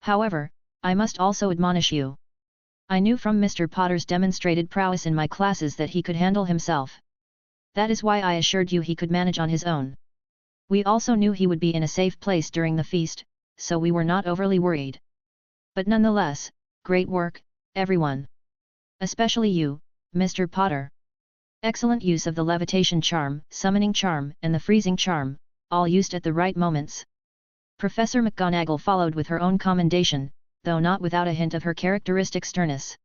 However, I must also admonish you. I knew from Mr. Potter's demonstrated prowess in my classes that he could handle himself. That is why I assured you he could manage on his own. We also knew he would be in a safe place during the feast, so we were not overly worried. But nonetheless, great work, everyone. Especially you, Mr. Potter. Excellent use of the levitation charm, summoning charm, and the freezing charm, all used at the right moments. Professor McGonagall followed with her own commendation, though not without a hint of her characteristic sternness.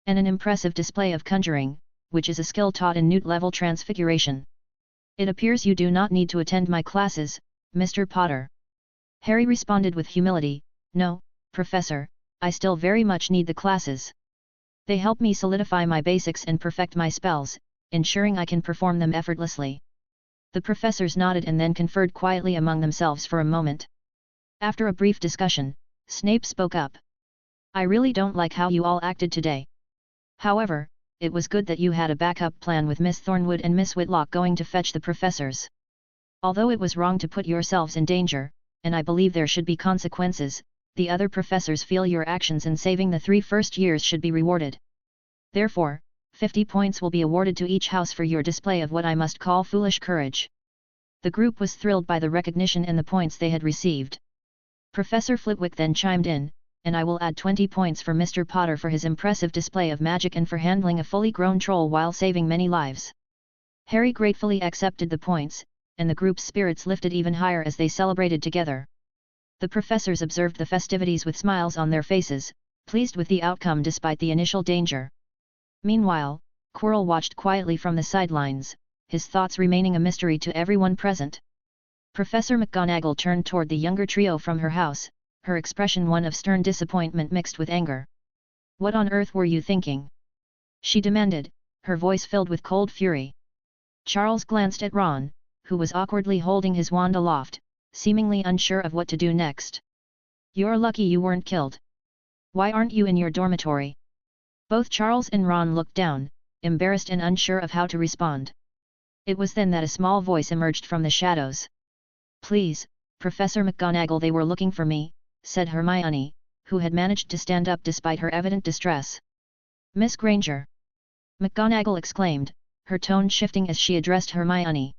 And an impressive display of conjuring, which is a skill taught in Newt-level transfiguration. It appears you do not need to attend my classes, Mr. Potter. Harry responded with humility, No, Professor, I still very much need the classes. They help me solidify my basics and perfect my spells, ensuring I can perform them effortlessly." The professors nodded and then conferred quietly among themselves for a moment. After a brief discussion, Snape spoke up. "I really don't like how you all acted today. However, it was good that you had a backup plan with Miss Thornwood and Miss Whitlock going to fetch the professors. Although it was wrong to put yourselves in danger, and I believe there should be consequences, the other professors feel your actions in saving the 3 first years should be rewarded. Therefore, 50 points will be awarded to each house for your display of what I must call foolish courage." The group was thrilled by the recognition and the points they had received. Professor Flitwick then chimed in, "And I will add 20 points for Mr. Potter for his impressive display of magic and for handling a fully grown troll while saving many lives." Harry gratefully accepted the points, and the group's spirits lifted even higher as they celebrated together. The professors observed the festivities with smiles on their faces, pleased with the outcome despite the initial danger. Meanwhile, Quirrell watched quietly from the sidelines, his thoughts remaining a mystery to everyone present. Professor McGonagall turned toward the younger trio from her house, her expression one of stern disappointment mixed with anger. "What on earth were you thinking?" she demanded, her voice filled with cold fury. Charles glanced at Ron, who was awkwardly holding his wand aloft, seemingly unsure of what to do next. "You're lucky you weren't killed. Why aren't you in your dormitory?" Both Charles and Ron looked down, embarrassed and unsure of how to respond. It was then that a small voice emerged from the shadows. "Please, Professor McGonagall, they were looking for me," said Hermione, who had managed to stand up despite her evident distress. "Miss Granger!" McGonagall exclaimed, her tone shifting as she addressed Hermione.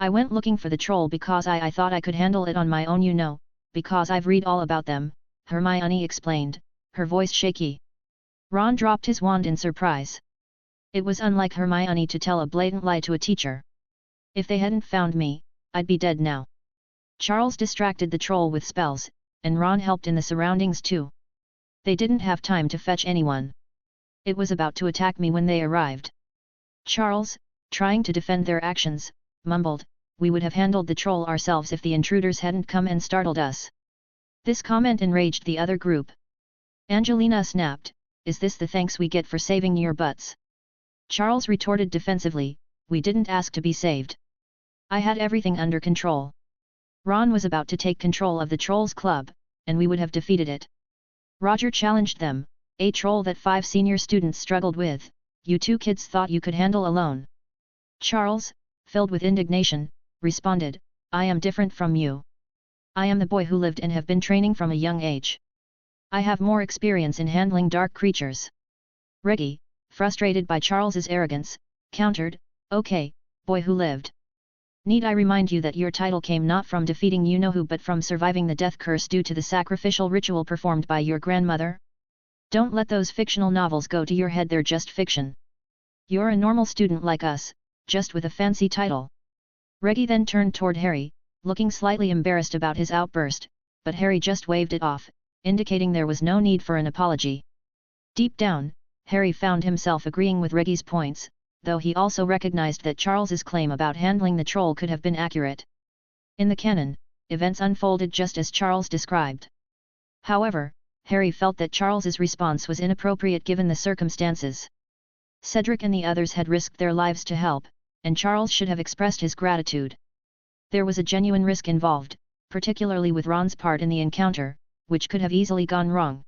"I went looking for the troll because I thought I could handle it on my own, you know, because I've read all about them," Hermione explained, her voice shaky. Ron dropped his wand in surprise. It was unlike Hermione to tell a blatant lie to a teacher. "If they hadn't found me, I'd be dead now." Charles distracted the troll with spells, and Ron helped in the surroundings too. "They didn't have time to fetch anyone. It was about to attack me when they arrived." Charles, trying to defend their actions, mumbled, "We would have handled the troll ourselves if the intruders hadn't come and startled us." This comment enraged the other group. Angelina snapped, "Is this the thanks we get for saving your butts?" Charles retorted defensively, "We didn't ask to be saved. I had everything under control." Ron was about to take control of the Trolls Club, and we would have defeated it. Roger challenged them, "A troll that 5 senior students struggled with, you 2 kids thought you could handle alone." Charles, filled with indignation, responded, "I am different from you. I am the boy who lived and have been training from a young age. I have more experience in handling dark creatures." Reggie, frustrated by Charles's arrogance, countered, "Okay, boy who lived. Need I remind you that your title came not from defeating you-know-who but from surviving the death curse due to the sacrificial ritual performed by your grandmother? Don't let those fictional novels go to your head, they're just fiction. You're a normal student like us, just with a fancy title." Reggie then turned toward Harry, looking slightly embarrassed about his outburst, but Harry just waved it off, indicating there was no need for an apology. Deep down, Harry found himself agreeing with Reggie's points, though he also recognized that Charles's claim about handling the troll could have been accurate. In the canon, events unfolded just as Charles described. However, Harry felt that Charles's response was inappropriate given the circumstances. Cedric and the others had risked their lives to help, and Charles should have expressed his gratitude. There was a genuine risk involved, particularly with Ron's part in the encounter, which could have easily gone wrong.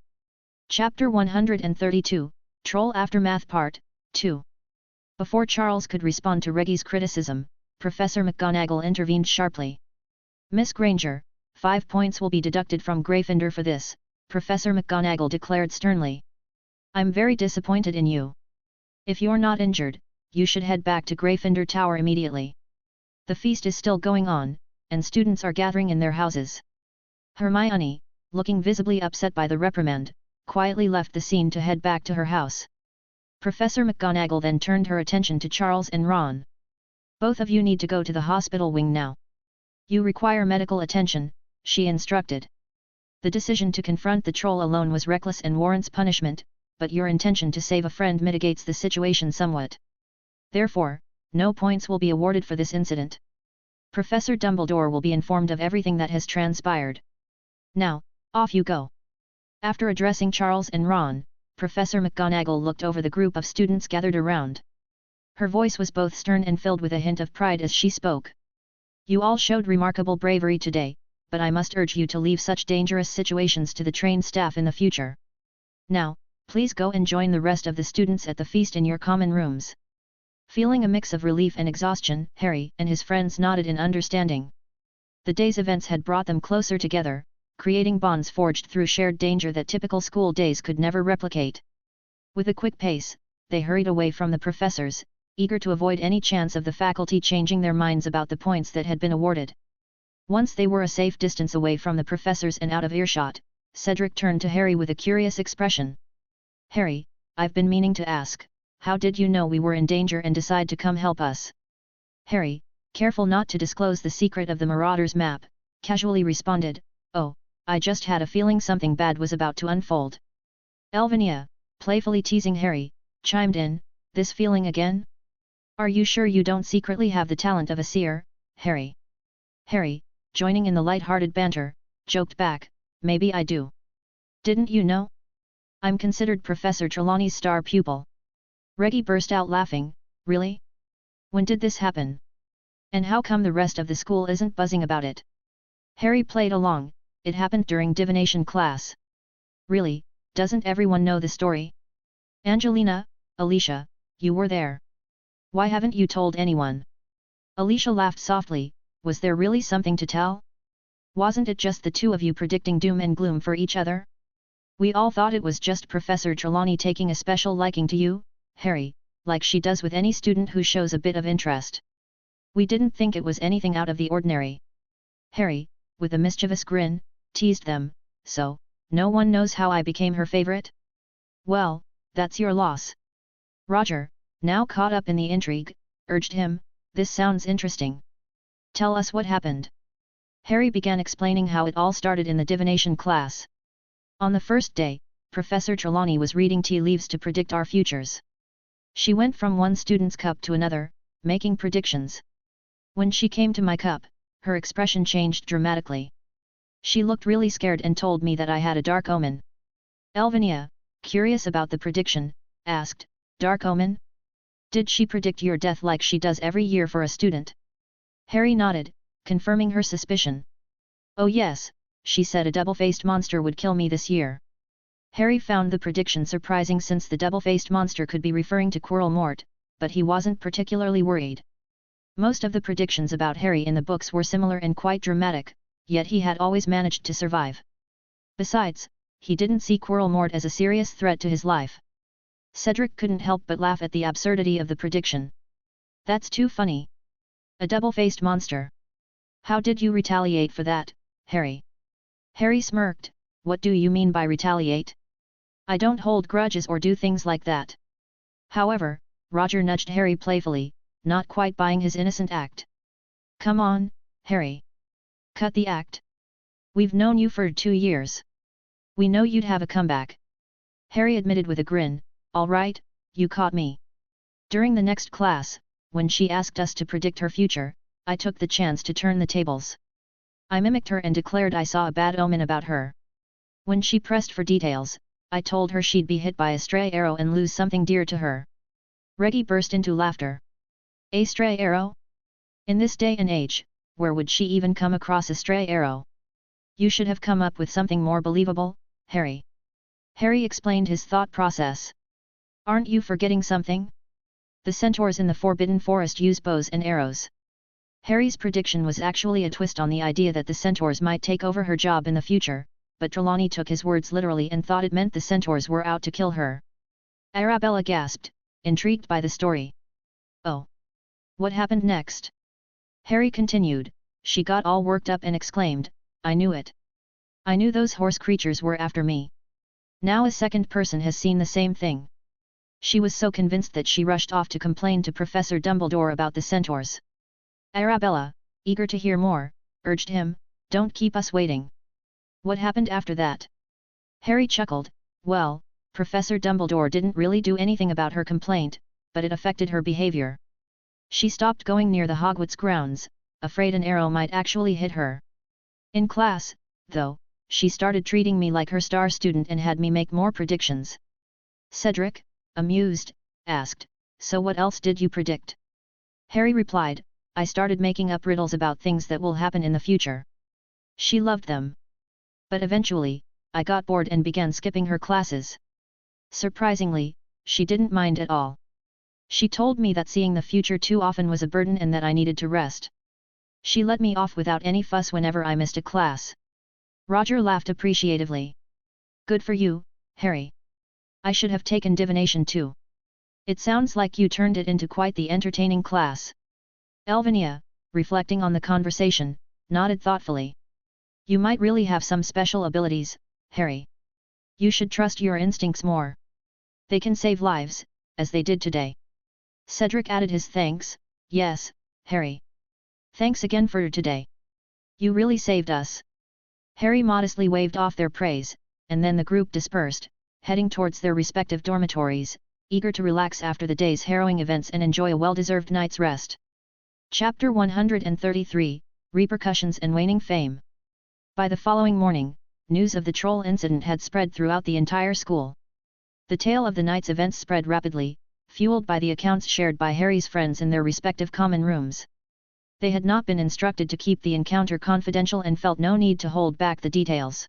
Chapter 132, Troll Aftermath Part 2. Before Charles could respond to Reggie's criticism, Professor McGonagall intervened sharply. "Miss Granger, 5 points will be deducted from Gryffindor for this," Professor McGonagall declared sternly. "I'm very disappointed in you. If you're not injured, you should head back to Gryffindor Tower immediately. The feast is still going on, and students are gathering in their houses." Hermione, looking visibly upset by the reprimand, quietly left the scene to head back to her house. Professor McGonagall then turned her attention to Charles and Ron. "Both of you need to go to the hospital wing now. You require medical attention," she instructed. "The decision to confront the troll alone was reckless and warrants punishment, but your intention to save a friend mitigates the situation somewhat. Therefore, no points will be awarded for this incident. Professor Dumbledore will be informed of everything that has transpired. Now, off you go." After addressing Charles and Ron, Professor McGonagall looked over the group of students gathered around. Her voice was both stern and filled with a hint of pride as she spoke. You all showed remarkable bravery today, but I must urge you to leave such dangerous situations to the trained staff in the future. Now, please go and join the rest of the students at the feast in your common rooms. Feeling a mix of relief and exhaustion, Harry and his friends nodded in understanding. The day's events had brought them closer together, creating bonds forged through shared danger that typical school days could never replicate. With a quick pace, they hurried away from the professors, eager to avoid any chance of the faculty changing their minds about the points that had been awarded. Once they were a safe distance away from the professors and out of earshot, Cedric turned to Harry with a curious expression. Harry, I've been meaning to ask, how did you know we were in danger and decide to come help us? Harry, careful not to disclose the secret of the Marauder's map, casually responded, Oh, I just had a feeling something bad was about to unfold. Elvinia, playfully teasing Harry, chimed in, this feeling again? Are you sure you don't secretly have the talent of a seer, Harry? Harry, joining in the light-hearted banter, joked back, maybe I do. Didn't you know? I'm considered Professor Trelawney's star pupil. Reggie burst out laughing, really? When did this happen? And how come the rest of the school isn't buzzing about it? Harry played along, it happened during divination class. Really, doesn't everyone know the story? Angelina, Alicia, you were there. Why haven't you told anyone? Alicia laughed softly, was there really something to tell? Wasn't it just the two of you predicting doom and gloom for each other? We all thought it was just Professor Trelawney taking a special liking to you, Harry, like she does with any student who shows a bit of interest. We didn't think it was anything out of the ordinary. Harry, with a mischievous grin, teased them, so, no one knows how I became her favorite? Well, that's your loss. Roger, now caught up in the intrigue, urged him, this sounds interesting. Tell us what happened. Harry began explaining how it all started in the divination class. On the first day, Professor Trelawney was reading tea leaves to predict our futures. She went from one student's cup to another, making predictions. When she came to my cup, her expression changed dramatically. She looked really scared and told me that I had a dark omen. Elvinia, curious about the prediction, asked, Dark omen? Did she predict your death like she does every year for a student? Harry nodded, confirming her suspicion. Oh yes, she said a double-faced monster would kill me this year. Harry found the prediction surprising since the double-faced monster could be referring to Quirrell Mort, but he wasn't particularly worried. Most of the predictions about Harry in the books were similar and quite dramatic, yet he had always managed to survive. Besides, he didn't see Quirrell Mort as a serious threat to his life. Cedric couldn't help but laugh at the absurdity of the prediction. That's too funny. A double-faced monster. How did you retaliate for that, Harry? Harry smirked, what do you mean by retaliate? I don't hold grudges or do things like that. However, Roger nudged Harry playfully, not quite buying his innocent act. Come on, Harry. Cut the act. We've known you for 2 years. We know you'd have a comeback. Harry admitted with a grin, all right, you caught me. During the next class, when she asked us to predict her future, I took the chance to turn the tables. I mimicked her and declared I saw a bad omen about her. When she pressed for details, I told her she'd be hit by a stray arrow and lose something dear to her. Reggie burst into laughter. A stray arrow? In this day and age, where would she even come across a stray arrow? You should have come up with something more believable, Harry. Harry explained his thought process. Aren't you forgetting something? The centaurs in the Forbidden Forest use bows and arrows. Harry's prediction was actually a twist on the idea that the centaurs might take over her job in the future, but Trelawney took his words literally and thought it meant the centaurs were out to kill her. Arabella gasped, intrigued by the story. Oh! What happened next? Harry continued, she got all worked up and exclaimed, I knew it. I knew those horse creatures were after me. Now a second person has seen the same thing. She was so convinced that she rushed off to complain to Professor Dumbledore about the centaurs. Arabella, eager to hear more, urged him, don't keep us waiting. What happened after that? Harry chuckled, well, Professor Dumbledore didn't really do anything about her complaint, but it affected her behavior. She stopped going near the Hogwarts grounds, afraid an arrow might actually hit her. In class, though, she started treating me like her star student and had me make more predictions. Cedric, amused, asked, so what else did you predict? Harry replied, I started making up riddles about things that will happen in the future. She loved them. But eventually, I got bored and began skipping her classes. Surprisingly, she didn't mind at all. She told me that seeing the future too often was a burden and that I needed to rest. She let me off without any fuss whenever I missed a class. Roger laughed appreciatively. Good for you, Harry. I should have taken divination too. It sounds like you turned it into quite the entertaining class. Elvinia, reflecting on the conversation, nodded thoughtfully. You might really have some special abilities, Harry. You should trust your instincts more. They can save lives, as they did today. Cedric added his thanks. Yes, Harry. Thanks again for today. You really saved us. Harry modestly waved off their praise, and then the group dispersed, heading towards their respective dormitories, eager to relax after the day's harrowing events and enjoy a well-deserved night's rest. Chapter 133, Repercussions and Waning Fame. By the following morning, news of the troll incident had spread throughout the entire school. The tale of the night's events spread rapidly, fueled by the accounts shared by Harry's friends in their respective common rooms. They had not been instructed to keep the encounter confidential and felt no need to hold back the details.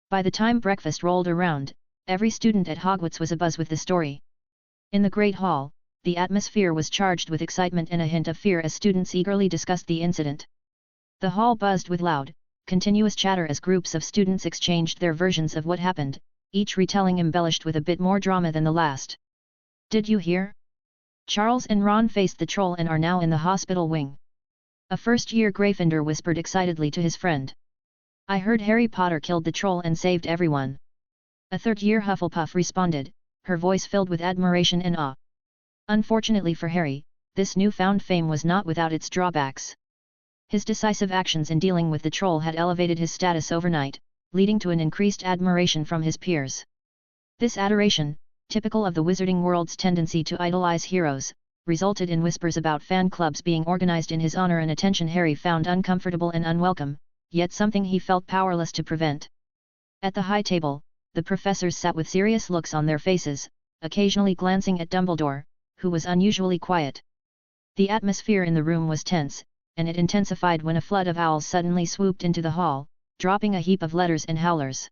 By the time breakfast rolled around, every student at Hogwarts was abuzz with the story. In the Great Hall, the atmosphere was charged with excitement and a hint of fear as students eagerly discussed the incident. The hall buzzed with loud, continuous chatter as groups of students exchanged their versions of what happened, each retelling embellished with a bit more drama than the last. Did you hear? Charles and Ron faced the troll and are now in the hospital wing. A first-year Gryffindor whispered excitedly to his friend. I heard Harry Potter killed the troll and saved everyone. A third-year Hufflepuff responded, her voice filled with admiration and awe. Unfortunately for Harry, this newfound fame was not without its drawbacks. His decisive actions in dealing with the troll had elevated his status overnight, leading to an increased admiration from his peers. This adoration, typical of the wizarding world's tendency to idolize heroes, resulted in whispers about fan clubs being organized in his honor, and attention Harry found uncomfortable and unwelcome, yet something he felt powerless to prevent. At the high table, the professors sat with serious looks on their faces, occasionally glancing at Dumbledore, who was unusually quiet. The atmosphere in the room was tense, and it intensified when a flood of owls suddenly swooped into the hall, dropping a heap of letters and howlers.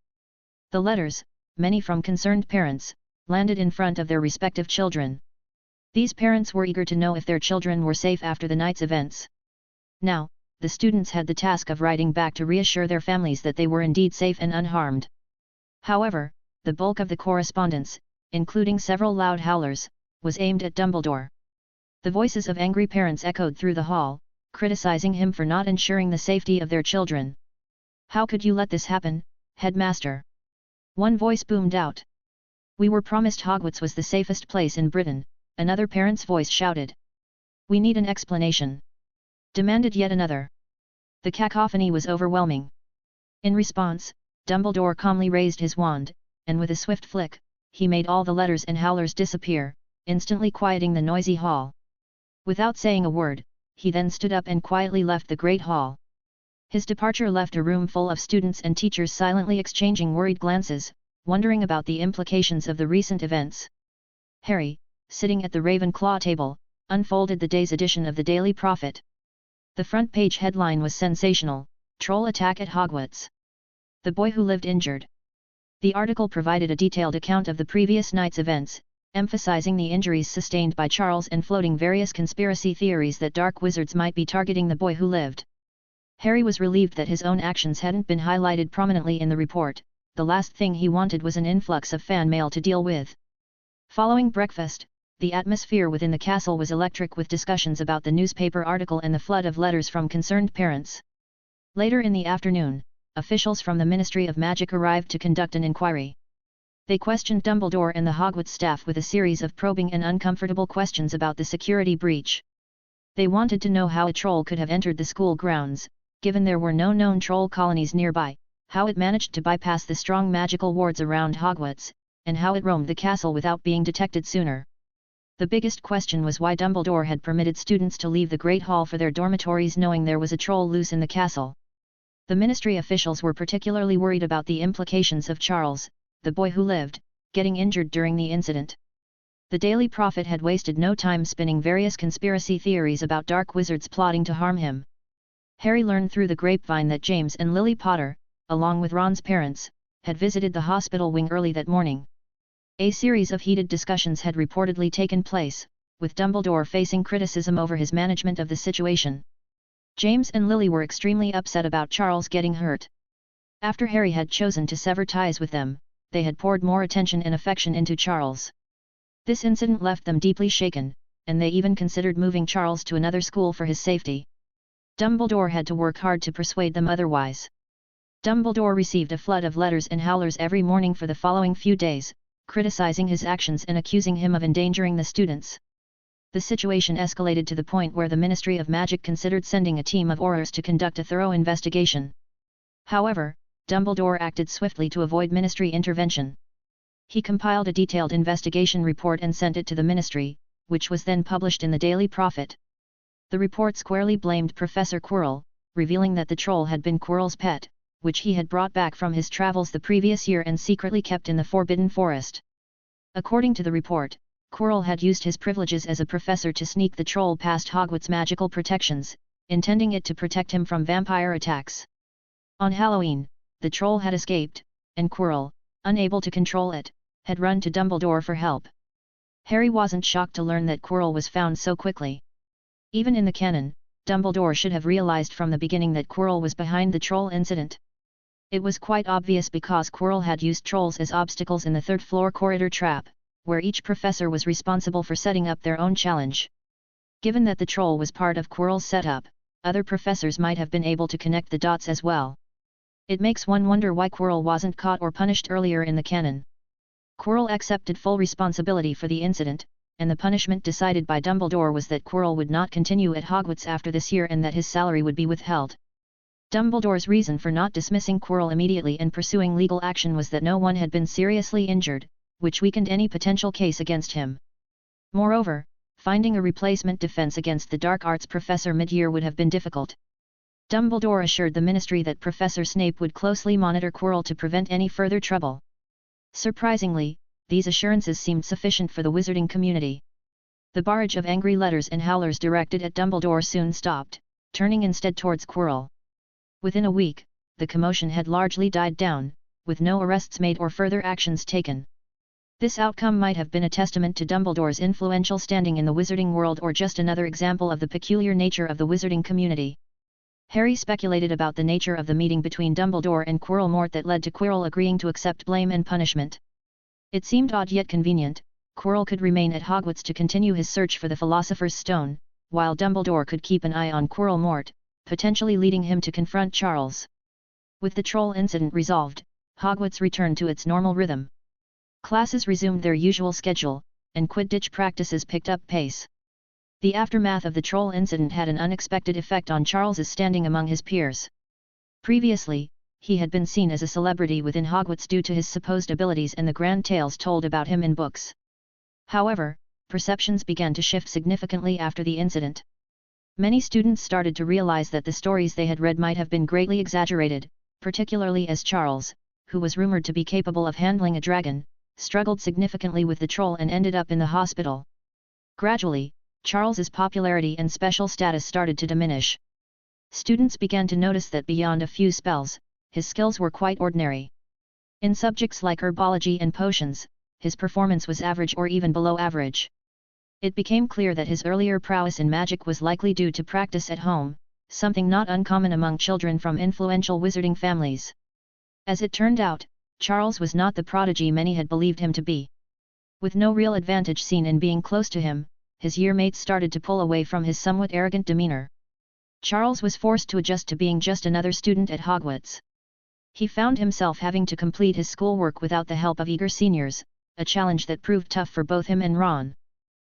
The letters, many from concerned parents, landed in front of their respective children. These parents were eager to know if their children were safe after the night's events. Now, the students had the task of writing back to reassure their families that they were indeed safe and unharmed. However, the bulk of the correspondence, including several loud howlers, was aimed at Dumbledore. The voices of angry parents echoed through the hall, criticizing him for not ensuring the safety of their children. How could you let this happen, headmaster? One voice boomed out. We were promised Hogwarts was the safest place in Britain, another parent's voice shouted. We need an explanation, demanded yet another. The cacophony was overwhelming. In response, Dumbledore calmly raised his wand, and with a swift flick, he made all the letters and howlers disappear, instantly quieting the noisy hall. Without saying a word, he then stood up and quietly left the great hall. His departure left a room full of students and teachers silently exchanging worried glances, wondering about the implications of the recent events. Harry, sitting at the Ravenclaw table, unfolded the day's edition of the Daily Prophet. The front page headline was sensational: Troll attack at Hogwarts. The boy who lived injured. The article provided a detailed account of the previous night's events, emphasizing the injuries sustained by Charles and floating various conspiracy theories that dark wizards might be targeting the boy who lived. Harry was relieved that his own actions hadn't been highlighted prominently in the report. The last thing he wanted was an influx of fan mail to deal with. Following breakfast, the atmosphere within the castle was electric with discussions about the newspaper article and the flood of letters from concerned parents. Later in the afternoon, officials from the Ministry of Magic arrived to conduct an inquiry. They questioned Dumbledore and the Hogwarts staff with a series of probing and uncomfortable questions about the security breach. They wanted to know how a troll could have entered the school grounds, given there were no known troll colonies nearby, how it managed to bypass the strong magical wards around Hogwarts, and how it roamed the castle without being detected sooner. The biggest question was why Dumbledore had permitted students to leave the Great Hall for their dormitories knowing there was a troll loose in the castle. The ministry officials were particularly worried about the implications of Charles, the boy who lived, getting injured during the incident. The Daily Prophet had wasted no time spinning various conspiracy theories about dark wizards plotting to harm him. Harry learned through the grapevine that James and Lily Potter, along with Ron's parents, had visited the hospital wing early that morning. A series of heated discussions had reportedly taken place, with Dumbledore facing criticism over his management of the situation. James and Lily were extremely upset about Charles getting hurt. After Harry had chosen to sever ties with them, they had poured more attention and affection into Charles. This incident left them deeply shaken, and they even considered moving Charles to another school for his safety. Dumbledore had to work hard to persuade them otherwise. Dumbledore received a flood of letters and howlers every morning for the following few days, criticizing his actions and accusing him of endangering the students. The situation escalated to the point where the Ministry of Magic considered sending a team of Aurors to conduct a thorough investigation. However, Dumbledore acted swiftly to avoid Ministry intervention. He compiled a detailed investigation report and sent it to the Ministry, which was then published in the Daily Prophet. The report squarely blamed Professor Quirrell, revealing that the troll had been Quirrell's pet, which he had brought back from his travels the previous year and secretly kept in the Forbidden Forest. According to the report, Quirrell had used his privileges as a professor to sneak the troll past Hogwarts' magical protections, intending it to protect him from vampire attacks. On Halloween, the troll had escaped, and Quirrell, unable to control it, had run to Dumbledore for help. Harry wasn't shocked to learn that Quirrell was found so quickly. Even in the canon, Dumbledore should have realized from the beginning that Quirrell was behind the troll incident. It was quite obvious because Quirrell had used trolls as obstacles in the third-floor corridor trap, where each professor was responsible for setting up their own challenge. Given that the troll was part of Quirrell's setup, other professors might have been able to connect the dots as well. It makes one wonder why Quirrell wasn't caught or punished earlier in the canon. Quirrell accepted full responsibility for the incident, and the punishment decided by Dumbledore was that Quirrell would not continue at Hogwarts after this year and that his salary would be withheld. Dumbledore's reason for not dismissing Quirrell immediately and pursuing legal action was that no one had been seriously injured, which weakened any potential case against him. Moreover, finding a replacement defense against the dark arts professor mid-year would have been difficult. Dumbledore assured the Ministry that Professor Snape would closely monitor Quirrell to prevent any further trouble. Surprisingly, these assurances seemed sufficient for the wizarding community. The barrage of angry letters and howlers directed at Dumbledore soon stopped, turning instead towards Quirrell. Within a week, the commotion had largely died down, with no arrests made or further actions taken. This outcome might have been a testament to Dumbledore's influential standing in the wizarding world or just another example of the peculiar nature of the wizarding community. Harry speculated about the nature of the meeting between Dumbledore and Quirrell that led to Quirrell agreeing to accept blame and punishment. It seemed odd yet convenient. Quirrell could remain at Hogwarts to continue his search for the Philosopher's Stone, while Dumbledore could keep an eye on Quirrell, potentially leading him to confront Charles. With the troll incident resolved, Hogwarts returned to its normal rhythm. Classes resumed their usual schedule, and Quidditch practices picked up pace. The aftermath of the troll incident had an unexpected effect on Charles's standing among his peers. Previously, he had been seen as a celebrity within Hogwarts due to his supposed abilities and the grand tales told about him in books. However, perceptions began to shift significantly after the incident. Many students started to realize that the stories they had read might have been greatly exaggerated, particularly as Charles, who was rumored to be capable of handling a dragon, struggled significantly with the troll and ended up in the hospital. Gradually, Charles's popularity and special status started to diminish. Students began to notice that beyond a few spells, his skills were quite ordinary. In subjects like herbology and potions, his performance was average or even below average. It became clear that his earlier prowess in magic was likely due to practice at home, something not uncommon among children from influential wizarding families. As it turned out, Charles was not the prodigy many had believed him to be. With no real advantage seen in being close to him, his yearmates started to pull away from his somewhat arrogant demeanor. Charles was forced to adjust to being just another student at Hogwarts. He found himself having to complete his schoolwork without the help of eager seniors, a challenge that proved tough for both him and Ron.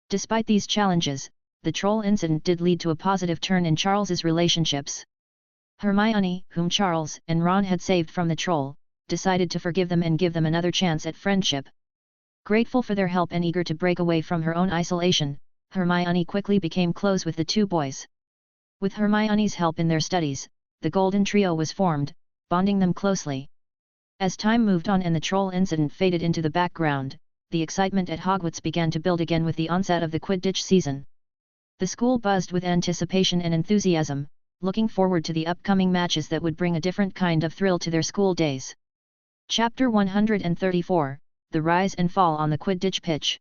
Despite these challenges, the troll incident did lead to a positive turn in Charles's relationships. Hermione, whom Charles and Ron had saved from the troll, decided to forgive them and give them another chance at friendship. Grateful for their help and eager to break away from her own isolation, Hermione quickly became close with the two boys. With Hermione's help in their studies, the Golden Trio was formed, bonding them closely. As time moved on and the troll incident faded into the background, the excitement at Hogwarts began to build again with the onset of the Quidditch season. The school buzzed with anticipation and enthusiasm, looking forward to the upcoming matches that would bring a different kind of thrill to their school days. Chapter 134, The Rise and Fall on the Quidditch Pitch.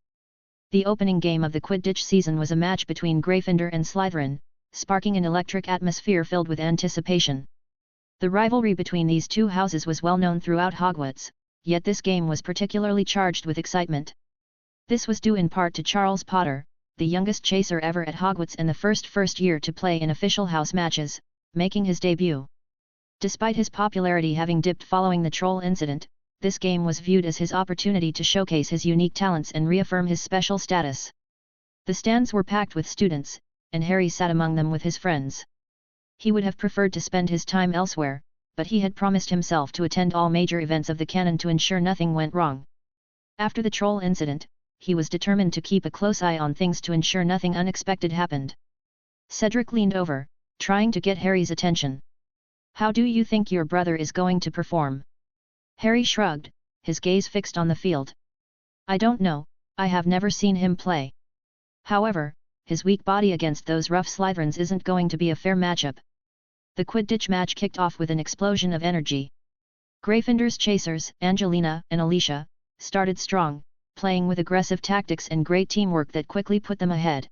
The opening game of the Quidditch season was a match between Gryffindor and Slytherin, sparking an electric atmosphere filled with anticipation. The rivalry between these two houses was well known throughout Hogwarts, yet this game was particularly charged with excitement. This was due in part to Charles Potter, the youngest chaser ever at Hogwarts and the first year to play in official house matches, making his debut. Despite his popularity having dipped following the troll incident, this game was viewed as his opportunity to showcase his unique talents and reaffirm his special status. The stands were packed with students, and Harry sat among them with his friends. He would have preferred to spend his time elsewhere, but he had promised himself to attend all major events of the canon to ensure nothing went wrong. After the troll incident, he was determined to keep a close eye on things to ensure nothing unexpected happened. Cedric leaned over, trying to get Harry's attention. "How do you think your brother is going to perform?" Harry shrugged, his gaze fixed on the field. "I don't know, I have never seen him play. However, his weak body against those rough Slytherins isn't going to be a fair matchup." The Quidditch match kicked off with an explosion of energy. Gryffindor's chasers, Angelina and Alicia, started strong, playing with aggressive tactics and great teamwork that quickly put them ahead.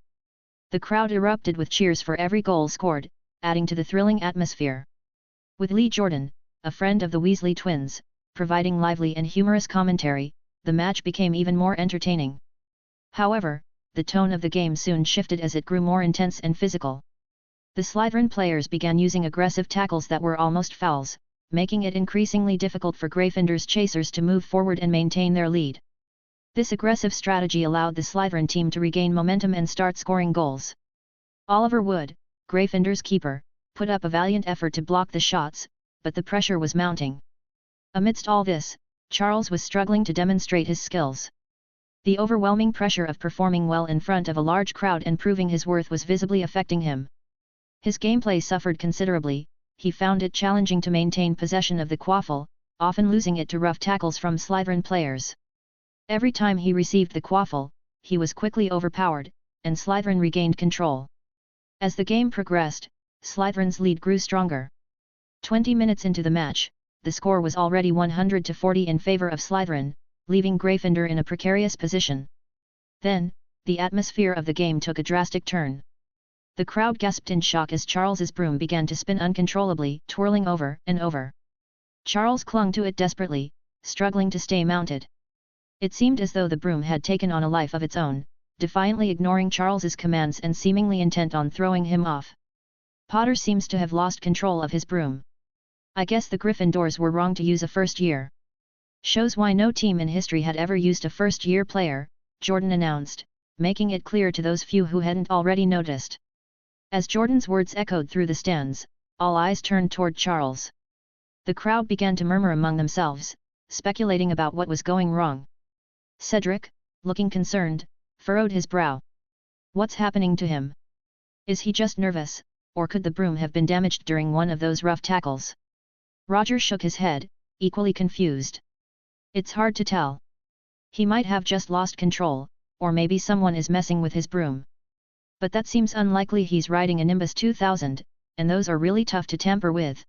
The crowd erupted with cheers for every goal scored, adding to the thrilling atmosphere. With Lee Jordan, a friend of the Weasley twins, providing lively and humorous commentary, the match became even more entertaining. However, the tone of the game soon shifted as it grew more intense and physical. The Slytherin players began using aggressive tackles that were almost fouls, making it increasingly difficult for Gryffindor's chasers to move forward and maintain their lead. This aggressive strategy allowed the Slytherin team to regain momentum and start scoring goals. Oliver Wood, Gryffindor's keeper, put up a valiant effort to block the shots, but the pressure was mounting. Amidst all this, Charles was struggling to demonstrate his skills. The overwhelming pressure of performing well in front of a large crowd and proving his worth was visibly affecting him. His gameplay suffered considerably, he found it challenging to maintain possession of the quaffle, often losing it to rough tackles from Slytherin players. Every time he received the quaffle, he was quickly overpowered, and Slytherin regained control. As the game progressed, Slytherin's lead grew stronger. 20 minutes into the match, the score was already 100-40 in favor of Slytherin, leaving Gryffindor in a precarious position. Then, the atmosphere of the game took a drastic turn. The crowd gasped in shock as Charles's broom began to spin uncontrollably, twirling over and over. Charles clung to it desperately, struggling to stay mounted. It seemed as though the broom had taken on a life of its own, defiantly ignoring Charles's commands and seemingly intent on throwing him off. Potter seems to have lost control of his broom. "I guess the Gryffindors were wrong to use a first-year. Shows why no team in history had ever used a first-year player," Jordan announced, making it clear to those few who hadn't already noticed. As Jordan's words echoed through the stands, all eyes turned toward Charles. The crowd began to murmur among themselves, speculating about what was going wrong. Cedric, looking concerned, furrowed his brow. "What's happening to him? Is he just nervous, or could the broom have been damaged during one of those rough tackles?" Roger shook his head, equally confused. "It's hard to tell. He might have just lost control, or maybe someone is messing with his broom. But that seems unlikely. He's riding a Nimbus 2000, and those are really tough to tamper with."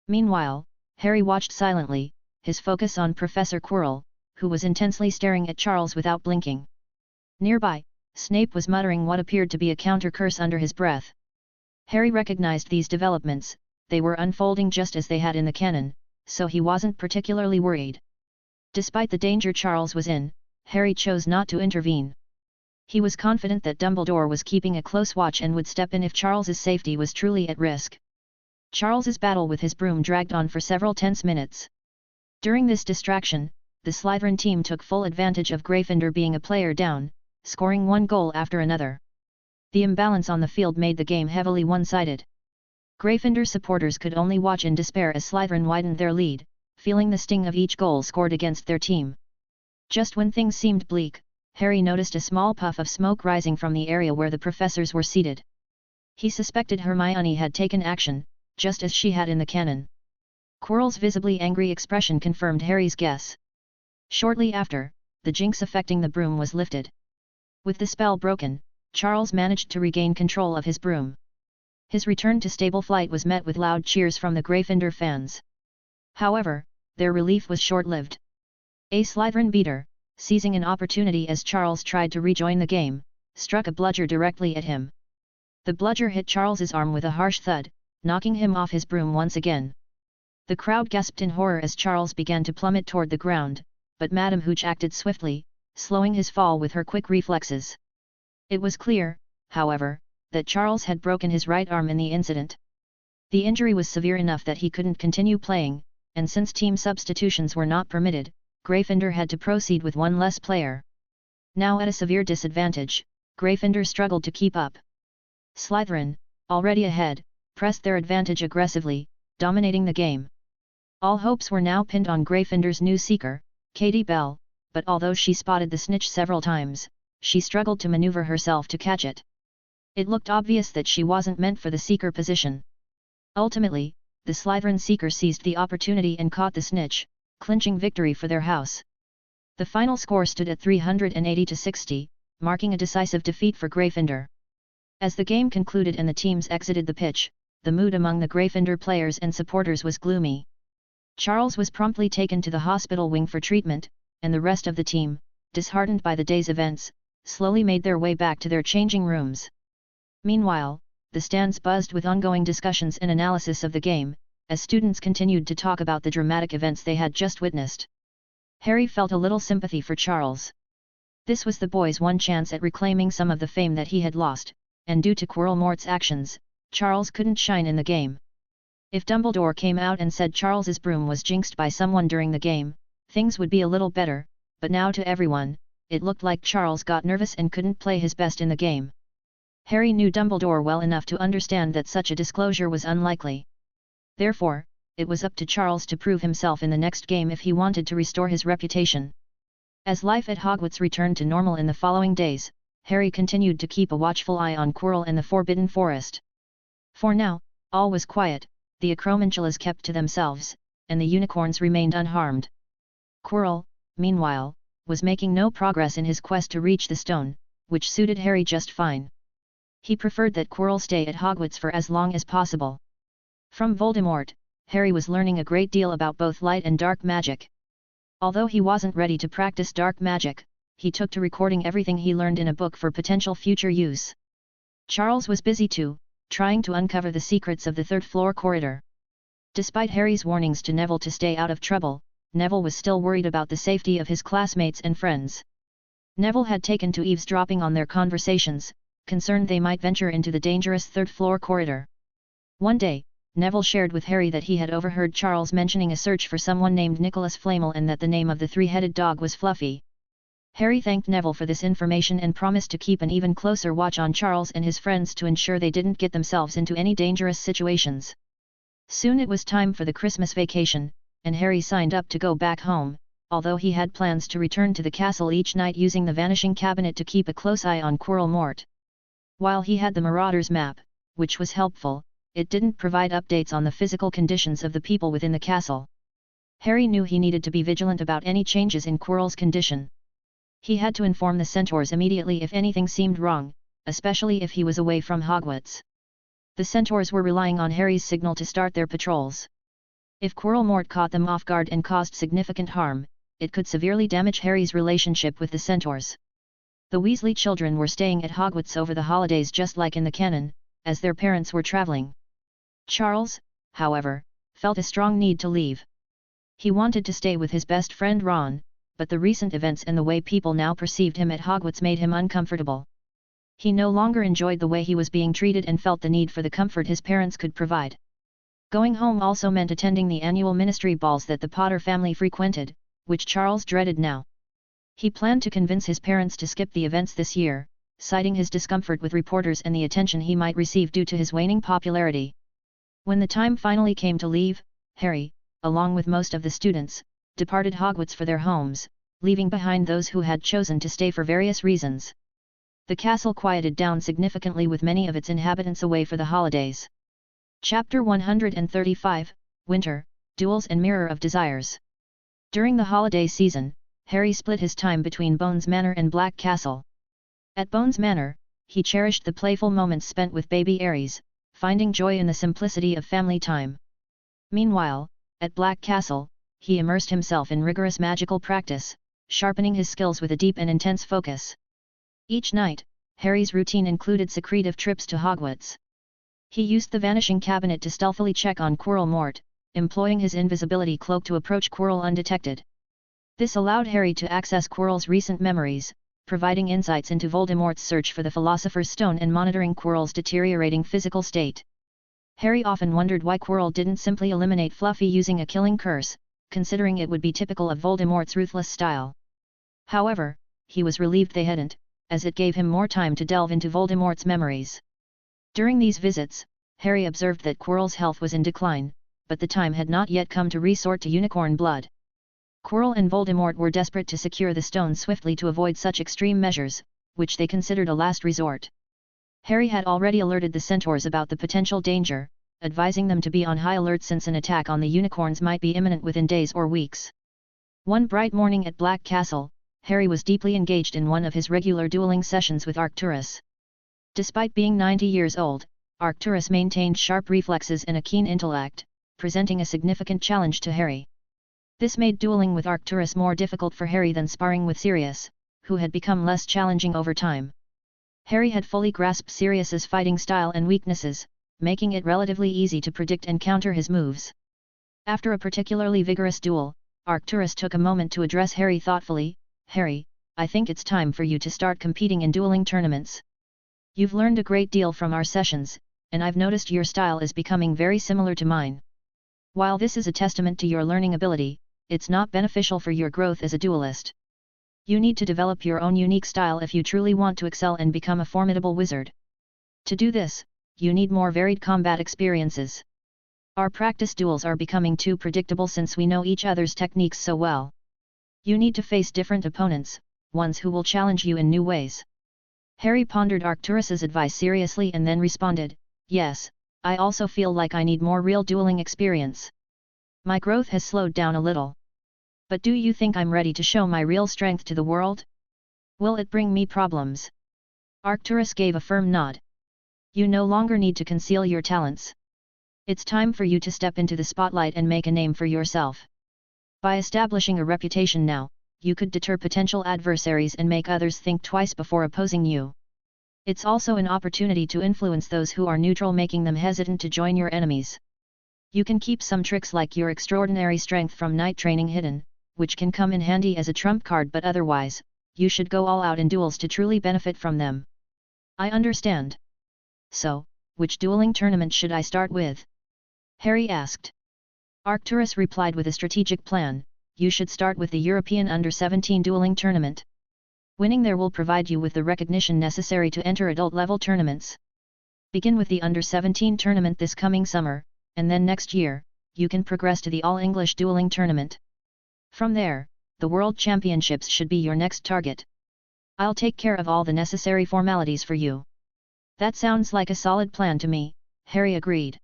Meanwhile, Harry watched silently, his focus on Professor Quirrell, who was intensely staring at Charles without blinking. Nearby, Snape was muttering what appeared to be a counter-curse under his breath. Harry recognized these developments, they were unfolding just as they had in the canon, so he wasn't particularly worried. Despite the danger Charles was in, Harry chose not to intervene. He was confident that Dumbledore was keeping a close watch and would step in if Charles's safety was truly at risk. Charles's battle with his broom dragged on for several tense minutes. During this distraction, the Slytherin team took full advantage of Gryffindor being a player down, scoring one goal after another. The imbalance on the field made the game heavily one-sided. Gryffindor supporters could only watch in despair as Slytherin widened their lead, feeling the sting of each goal scored against their team. Just when things seemed bleak, Harry noticed a small puff of smoke rising from the area where the professors were seated. He suspected Hermione had taken action, just as she had in the canon. Quirrell's visibly angry expression confirmed Harry's guess. Shortly after, the jinx affecting the broom was lifted. With the spell broken, Charles managed to regain control of his broom. His return to stable flight was met with loud cheers from the Gryffindor fans. However, their relief was short-lived. A Slytherin beater, seizing an opportunity as Charles tried to rejoin the game, struck a bludger directly at him. The bludger hit Charles's arm with a harsh thud, knocking him off his broom once again. The crowd gasped in horror as Charles began to plummet toward the ground, but Madame Hooch acted swiftly, slowing his fall with her quick reflexes. It was clear, however, that Charles had broken his right arm in the incident. The injury was severe enough that he couldn't continue playing, and since team substitutions were not permitted, Gryffindor had to proceed with one less player. Now at a severe disadvantage, Gryffindor struggled to keep up. Slytherin, already ahead, pressed their advantage aggressively, dominating the game. All hopes were now pinned on Gryffindor's new seeker, Katie Bell, but although she spotted the snitch several times, she struggled to maneuver herself to catch it. It looked obvious that she wasn't meant for the seeker position. Ultimately, the Slytherin seeker seized the opportunity and caught the snitch, clinching victory for their house. The final score stood at 380-60, marking a decisive defeat for Gryffindor. As the game concluded and the teams exited the pitch, the mood among the Gryffindor players and supporters was gloomy. Charles was promptly taken to the hospital wing for treatment, and the rest of the team, disheartened by the day's events, slowly made their way back to their changing rooms. Meanwhile, the stands buzzed with ongoing discussions and analysis of the game, as students continued to talk about the dramatic events they had just witnessed. Harry felt a little sympathy for Charles. This was the boy's one chance at reclaiming some of the fame that he had lost, and due to Quirrell-Mort's actions, Charles couldn't shine in the game. If Dumbledore came out and said Charles's broom was jinxed by someone during the game, things would be a little better, but now to everyone, it looked like Charles got nervous and couldn't play his best in the game. Harry knew Dumbledore well enough to understand that such a disclosure was unlikely. Therefore, it was up to Charles to prove himself in the next game if he wanted to restore his reputation. As life at Hogwarts returned to normal in the following days, Harry continued to keep a watchful eye on Quirrell and the Forbidden Forest. For now, all was quiet, the Acromantulas kept to themselves, and the unicorns remained unharmed. Quirrell, meanwhile, was making no progress in his quest to reach the stone, which suited Harry just fine. He preferred that Quirrell stay at Hogwarts for as long as possible. From Voldemort, Harry was learning a great deal about both light and dark magic. Although he wasn't ready to practice dark magic, he took to recording everything he learned in a book for potential future use. Charles was busy too, trying to uncover the secrets of the third-floor corridor. Despite Harry's warnings to Neville to stay out of trouble, Neville was still worried about the safety of his classmates and friends. Neville had taken to eavesdropping on their conversations, concerned they might venture into the dangerous third-floor corridor. One day, Neville shared with Harry that he had overheard Charles mentioning a search for someone named Nicholas Flamel and that the name of the three-headed dog was Fluffy. Harry thanked Neville for this information and promised to keep an even closer watch on Charles and his friends to ensure they didn't get themselves into any dangerous situations. Soon it was time for the Christmas vacation, and Harry signed up to go back home, although he had plans to return to the castle each night using the Vanishing Cabinet to keep a close eye on Quirrell-Mort. While he had the Marauders map, which was helpful, it didn't provide updates on the physical conditions of the people within the castle. Harry knew he needed to be vigilant about any changes in Quirrell's condition. He had to inform the Centaurs immediately if anything seemed wrong, especially if he was away from Hogwarts. The Centaurs were relying on Harry's signal to start their patrols. If Quirrell-Mort caught them off guard and caused significant harm, it could severely damage Harry's relationship with the Centaurs. The Weasley children were staying at Hogwarts over the holidays just like in the canon, as their parents were traveling. Charles, however, felt a strong need to leave. He wanted to stay with his best friend Ron, but the recent events and the way people now perceived him at Hogwarts made him uncomfortable. He no longer enjoyed the way he was being treated and felt the need for the comfort his parents could provide. Going home also meant attending the annual ministry balls that the Potter family frequented, which Charles dreaded now. He planned to convince his parents to skip the events this year, citing his discomfort with reporters and the attention he might receive due to his waning popularity. When the time finally came to leave, Harry, along with most of the students, departed Hogwarts for their homes, leaving behind those who had chosen to stay for various reasons. The castle quieted down significantly with many of its inhabitants away for the holidays. Chapter 135, Winter, Duels and Mirror of Desires. During the holiday season, Harry split his time between Bones Manor and Black Castle. At Bones Manor, he cherished the playful moments spent with baby Aries, finding joy in the simplicity of family time. Meanwhile, at Black Castle, he immersed himself in rigorous magical practice, sharpening his skills with a deep and intense focus. Each night, Harry's routine included secretive trips to Hogwarts. He used the vanishing cabinet to stealthily check on Quirrell Mort, employing his invisibility cloak to approach Quirrell undetected. This allowed Harry to access Quirrell's recent memories, providing insights into Voldemort's search for the Philosopher's Stone and monitoring Quirrell's deteriorating physical state. Harry often wondered why Quirrell didn't simply eliminate Fluffy using a killing curse, considering it would be typical of Voldemort's ruthless style. However, he was relieved they hadn't, as it gave him more time to delve into Voldemort's memories. During these visits, Harry observed that Quirrell's health was in decline, but the time had not yet come to resort to unicorn blood. Quirrell and Voldemort were desperate to secure the stone swiftly to avoid such extreme measures, which they considered a last resort. Harry had already alerted the centaurs about the potential danger, advising them to be on high alert since an attack on the unicorns might be imminent within days or weeks. One bright morning at Black Castle, Harry was deeply engaged in one of his regular dueling sessions with Arcturus. Despite being 90 years old, Arcturus maintained sharp reflexes and a keen intellect, presenting a significant challenge to Harry. This made dueling with Arcturus more difficult for Harry than sparring with Sirius, who had become less challenging over time. Harry had fully grasped Sirius's fighting style and weaknesses, making it relatively easy to predict and counter his moves. After a particularly vigorous duel, Arcturus took a moment to address Harry thoughtfully. "Harry, I think it's time for you to start competing in dueling tournaments. You've learned a great deal from our sessions, and I've noticed your style is becoming very similar to mine. While this is a testament to your learning ability, it's not beneficial for your growth as a duelist. You need to develop your own unique style if you truly want to excel and become a formidable wizard. To do this, you need more varied combat experiences. Our practice duels are becoming too predictable since we know each other's techniques so well. You need to face different opponents, ones who will challenge you in new ways." Harry pondered Arcturus's advice seriously and then responded, "Yes, I also feel like I need more real dueling experience. My growth has slowed down a little. But do you think I'm ready to show my real strength to the world? Will it bring me problems?" Arcturus gave a firm nod. "You no longer need to conceal your talents. It's time for you to step into the spotlight and make a name for yourself. By establishing a reputation now, you could deter potential adversaries and make others think twice before opposing you. It's also an opportunity to influence those who are neutral, making them hesitant to join your enemies. You can keep some tricks like your extraordinary strength from night training hidden, which can come in handy as a trump card, but otherwise, you should go all out in duels to truly benefit from them." "I understand. So, which dueling tournament should I start with?" Harry asked. Arcturus replied with a strategic plan. "You should start with the European Under-17 dueling tournament. Winning there will provide you with the recognition necessary to enter adult-level tournaments. Begin with the Under-17 tournament this coming summer, and then next year, you can progress to the All-English dueling tournament. From there, the World Championships should be your next target. I'll take care of all the necessary formalities for you." "That sounds like a solid plan to me," Harry agreed.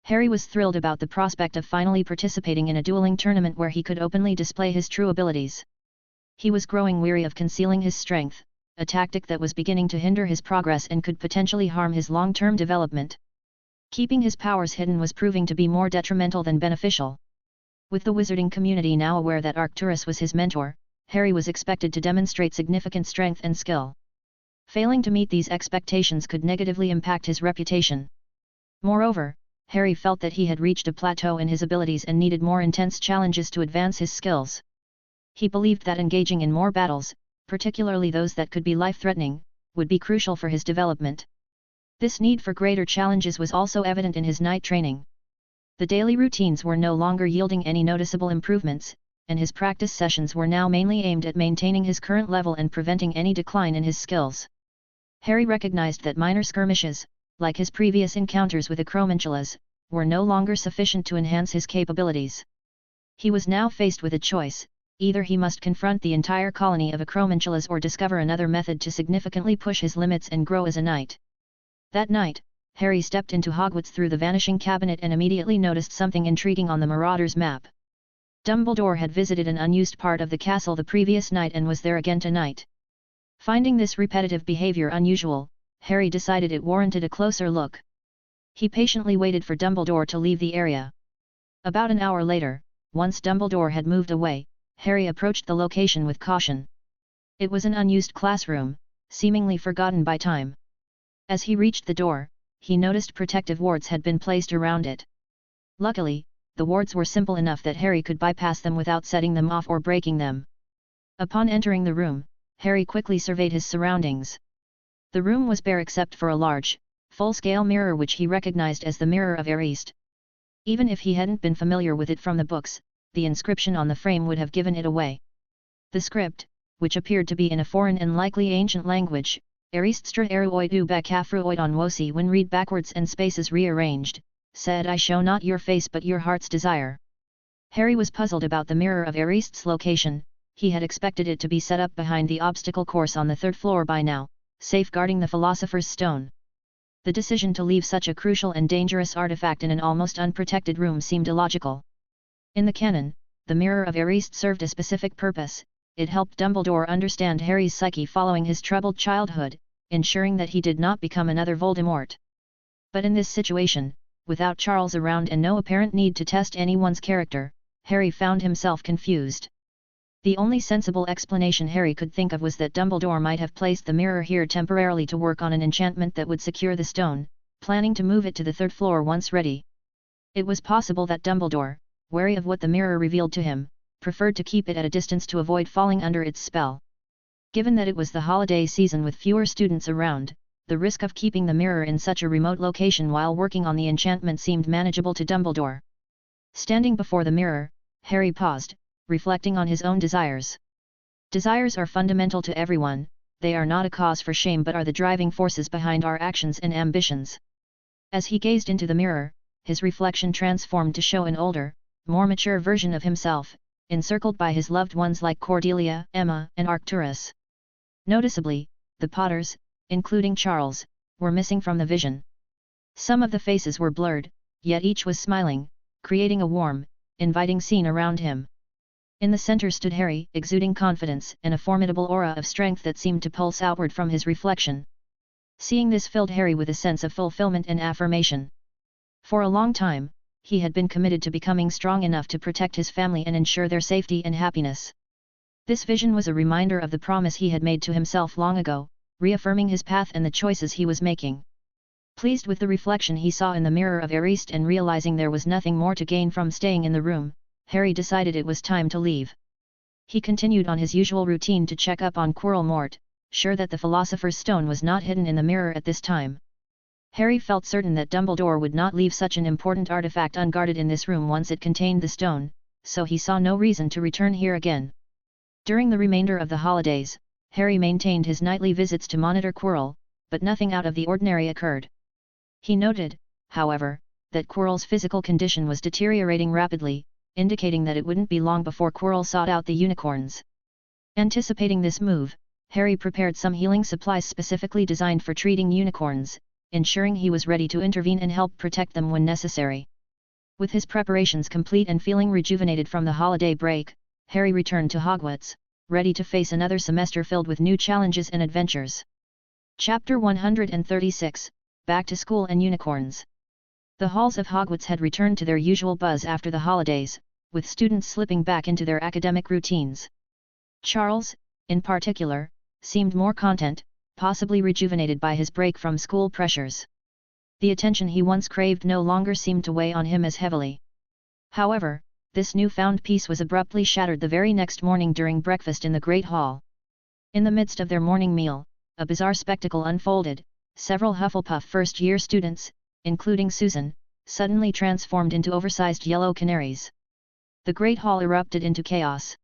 Harry was thrilled about the prospect of finally participating in a dueling tournament where he could openly display his true abilities. He was growing weary of concealing his strength, a tactic that was beginning to hinder his progress and could potentially harm his long-term development. Keeping his powers hidden was proving to be more detrimental than beneficial. With the wizarding community now aware that Arcturus was his mentor, Harry was expected to demonstrate significant strength and skill. Failing to meet these expectations could negatively impact his reputation. Moreover, Harry felt that he had reached a plateau in his abilities and needed more intense challenges to advance his skills. He believed that engaging in more battles, particularly those that could be life-threatening, would be crucial for his development. This need for greater challenges was also evident in his night training. The daily routines were no longer yielding any noticeable improvements, and his practice sessions were now mainly aimed at maintaining his current level and preventing any decline in his skills. Harry recognized that minor skirmishes, like his previous encounters with Acromantulas, were no longer sufficient to enhance his capabilities. He was now faced with a choice: either he must confront the entire colony of Acromantulas or discover another method to significantly push his limits and grow as a knight. That night, Harry stepped into Hogwarts through the vanishing cabinet and immediately noticed something intriguing on the Marauders map. Dumbledore had visited an unused part of the castle the previous night and was there again tonight. Finding this repetitive behavior unusual, Harry decided it warranted a closer look. He patiently waited for Dumbledore to leave the area. About an hour later, once Dumbledore had moved away, Harry approached the location with caution. It was an unused classroom, seemingly forgotten by time. As he reached the door, he noticed protective wards had been placed around it. Luckily, the wards were simple enough that Harry could bypass them without setting them off or breaking them. Upon entering the room, Harry quickly surveyed his surroundings. The room was bare except for a large, full-scale mirror which he recognized as the Mirror of Arist. Even if he hadn't been familiar with it from the books, the inscription on the frame would have given it away. The script, which appeared to be in a foreign and likely ancient language, Ariststra eruoid u bakafruoid on wosi when read backwards and spaces rearranged, said I show not your face but your heart's desire. Harry was puzzled about the Mirror of Arist's location. He had expected it to be set up behind the obstacle course on the 3rd floor by now, safeguarding the Philosopher's Stone. The decision to leave such a crucial and dangerous artifact in an almost unprotected room seemed illogical. In the canon, the Mirror of Arist served a specific purpose. It helped Dumbledore understand Harry's psyche following his troubled childhood, ensuring that he did not become another Voldemort. But in this situation, without Charles around and no apparent need to test anyone's character, Harry found himself confused. The only sensible explanation Harry could think of was that Dumbledore might have placed the mirror here temporarily to work on an enchantment that would secure the stone, planning to move it to the 3rd floor once ready. It was possible that Dumbledore, wary of what the mirror revealed to him, preferred to keep it at a distance to avoid falling under its spell. Given that it was the holiday season with fewer students around, the risk of keeping the mirror in such a remote location while working on the enchantment seemed manageable to Dumbledore. Standing before the mirror, Harry paused, reflecting on his own desires. Desires are fundamental to everyone, they are not a cause for shame but are the driving forces behind our actions and ambitions. As he gazed into the mirror, his reflection transformed to show an older, more mature version of himself, encircled by his loved ones like Cordelia, Emma, and Arcturus. Noticeably, the Potters, including Charles, were missing from the vision. Some of the faces were blurred, yet each was smiling, creating a warm, inviting scene around him. In the center stood Harry, exuding confidence and a formidable aura of strength that seemed to pulse outward from his reflection. Seeing this filled Harry with a sense of fulfillment and affirmation. For a long time, he had been committed to becoming strong enough to protect his family and ensure their safety and happiness. This vision was a reminder of the promise he had made to himself long ago, reaffirming his path and the choices he was making. Pleased with the reflection he saw in the Mirror of Arist and realizing there was nothing more to gain from staying in the room, Harry decided it was time to leave. He continued on his usual routine to check up on Quirrell Mort, sure that the Philosopher's Stone was not hidden in the mirror at this time. Harry felt certain that Dumbledore would not leave such an important artifact unguarded in this room once it contained the stone, so he saw no reason to return here again. During the remainder of the holidays, Harry maintained his nightly visits to monitor Quirrell, but nothing out of the ordinary occurred. He noted, however, that Quirrell's physical condition was deteriorating rapidly, indicating that it wouldn't be long before Quirrell sought out the unicorns. Anticipating this move, Harry prepared some healing supplies specifically designed for treating unicorns, ensuring he was ready to intervene and help protect them when necessary. With his preparations complete and feeling rejuvenated from the holiday break, Harry returned to Hogwarts, ready to face another semester filled with new challenges and adventures. Chapter 136, Back to School and Unicorns. The halls of Hogwarts had returned to their usual buzz after the holidays, with students slipping back into their academic routines. Charles, in particular, seemed more content, possibly rejuvenated by his break from school pressures. The attention he once craved no longer seemed to weigh on him as heavily. However, this newfound peace was abruptly shattered the very next morning during breakfast in the Great Hall. In the midst of their morning meal, a bizarre spectacle unfolded. Several Hufflepuff first-year students, including Susan, suddenly transformed into oversized yellow canaries. The Great Hall erupted into chaos.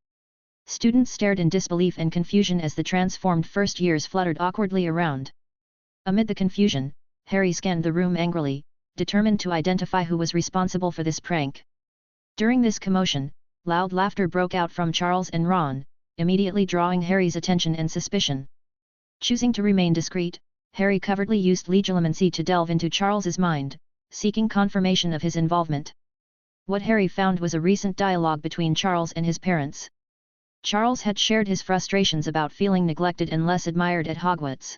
Students stared in disbelief and confusion as the transformed first-years fluttered awkwardly around. Amid the confusion, Harry scanned the room angrily, determined to identify who was responsible for this prank. During this commotion, loud laughter broke out from Charles and Ron, immediately drawing Harry's attention and suspicion. Choosing to remain discreet, Harry covertly used Legilimency to delve into Charles's mind, seeking confirmation of his involvement. What Harry found was a recent dialogue between Charles and his parents. Charles had shared his frustrations about feeling neglected and less admired at Hogwarts.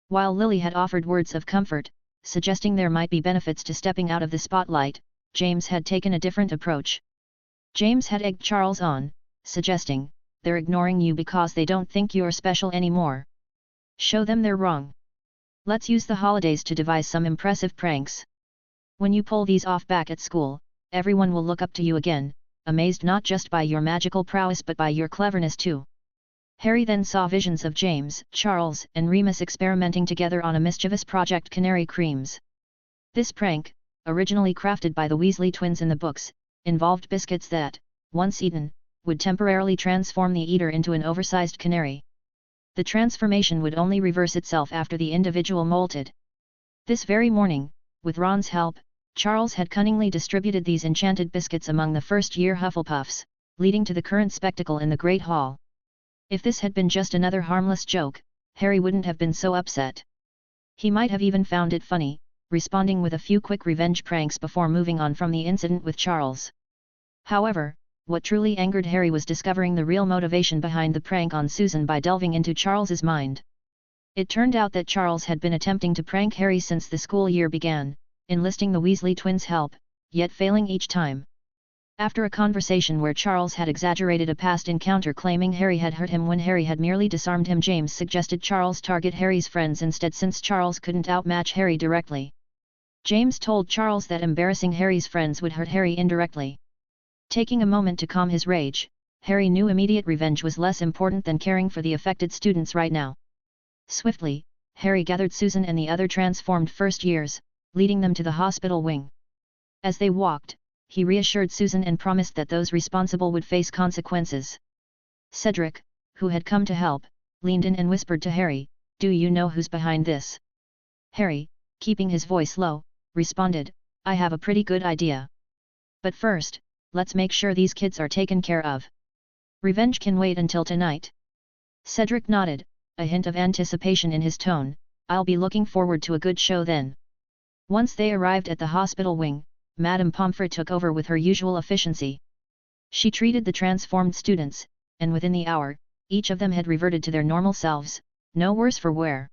While Lily had offered words of comfort, suggesting there might be benefits to stepping out of the spotlight, James had taken a different approach. James had egged Charles on, suggesting, "They're ignoring you because they don't think you're special anymore. Show them they're wrong. Let's use the holidays to devise some impressive pranks. When you pull these off back at school, everyone will look up to you again, amazed not just by your magical prowess but by your cleverness too." Harry then saw visions of James, Charles, and Remus experimenting together on a mischievous Project Canary Creams. This prank, originally crafted by the Weasley twins in the books, involved biscuits that, once eaten, would temporarily transform the eater into an oversized canary. The transformation would only reverse itself after the individual molted. This very morning, with Ron's help, Charles had cunningly distributed these enchanted biscuits among the first-year Hufflepuffs, leading to the current spectacle in the Great Hall. If this had been just another harmless joke, Harry wouldn't have been so upset. He might have even found it funny, responding with a few quick revenge pranks before moving on from the incident with Charles. However, what truly angered Harry was discovering the real motivation behind the prank on Susan by delving into Charles's mind. It turned out that Charles had been attempting to prank Harry since the school year began, enlisting the Weasley twins' help, yet failing each time. After a conversation where Charles had exaggerated a past encounter claiming Harry had hurt him when Harry had merely disarmed him, James suggested Charles target Harry's friends instead since Charles couldn't outmatch Harry directly. James told Charles that embarrassing Harry's friends would hurt Harry indirectly. Taking a moment to calm his rage, Harry knew immediate revenge was less important than caring for the affected students right now. Swiftly, Harry gathered Susan and the other transformed first years, leading them to the hospital wing. As they walked, he reassured Susan and promised that those responsible would face consequences. Cedric, who had come to help, leaned in and whispered to Harry, "Do you know who's behind this?" Harry, keeping his voice low, responded, "I have a pretty good idea. But first, let's make sure these kids are taken care of. Revenge can wait until tonight." Cedric nodded, a hint of anticipation in his tone. "I'll be looking forward to a good show then." Once they arrived at the hospital wing, Madame Pomfrey took over with her usual efficiency. She treated the transformed students, and within the hour, each of them had reverted to their normal selves, no worse for wear.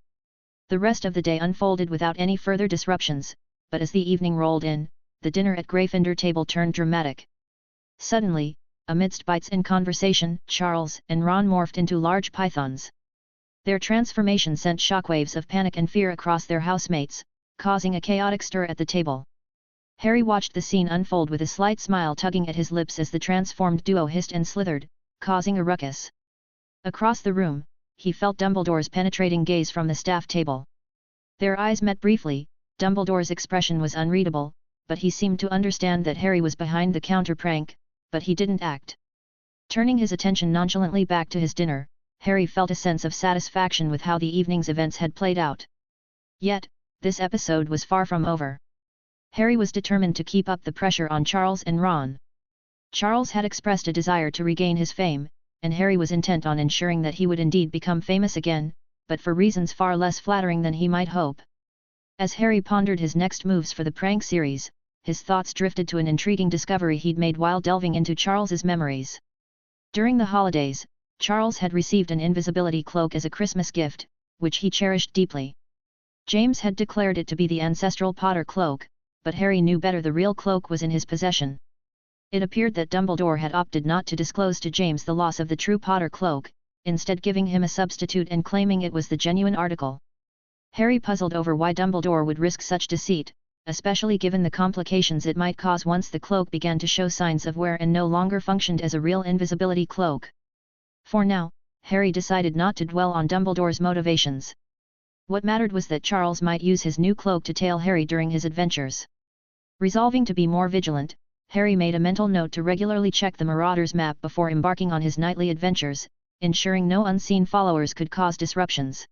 The rest of the day unfolded without any further disruptions, but as the evening rolled in, the dinner at Gryffindor table turned dramatic. Suddenly, amidst bites and conversation, Charles and Ron morphed into large pythons. Their transformation sent shockwaves of panic and fear across their housemates, causing a chaotic stir at the table. Harry watched the scene unfold with a slight smile tugging at his lips as the transformed duo hissed and slithered, causing a ruckus. Across the room, he felt Dumbledore's penetrating gaze from the staff table. Their eyes met briefly. Dumbledore's expression was unreadable, but he seemed to understand that Harry was behind the counter prank, but he didn't act. Turning his attention nonchalantly back to his dinner, Harry felt a sense of satisfaction with how the evening's events had played out. Yet, this episode was far from over. Harry was determined to keep up the pressure on Charles and Ron. Charles had expressed a desire to regain his fame, and Harry was intent on ensuring that he would indeed become famous again, but for reasons far less flattering than he might hope. As Harry pondered his next moves for the prank series, his thoughts drifted to an intriguing discovery he'd made while delving into Charles's memories. During the holidays, Charles had received an invisibility cloak as a Christmas gift, which he cherished deeply. James had declared it to be the ancestral Potter cloak, but Harry knew better. The real cloak was in his possession. It appeared that Dumbledore had opted not to disclose to James the loss of the true Potter cloak, instead giving him a substitute and claiming it was the genuine article. Harry puzzled over why Dumbledore would risk such deceit, especially given the complications it might cause once the cloak began to show signs of wear and no longer functioned as a real invisibility cloak. For now, Harry decided not to dwell on Dumbledore's motivations. What mattered was that Charles might use his new cloak to tail Harry during his adventures. Resolving to be more vigilant, Harry made a mental note to regularly check the Marauder's map before embarking on his nightly adventures, ensuring no unseen followers could cause disruptions.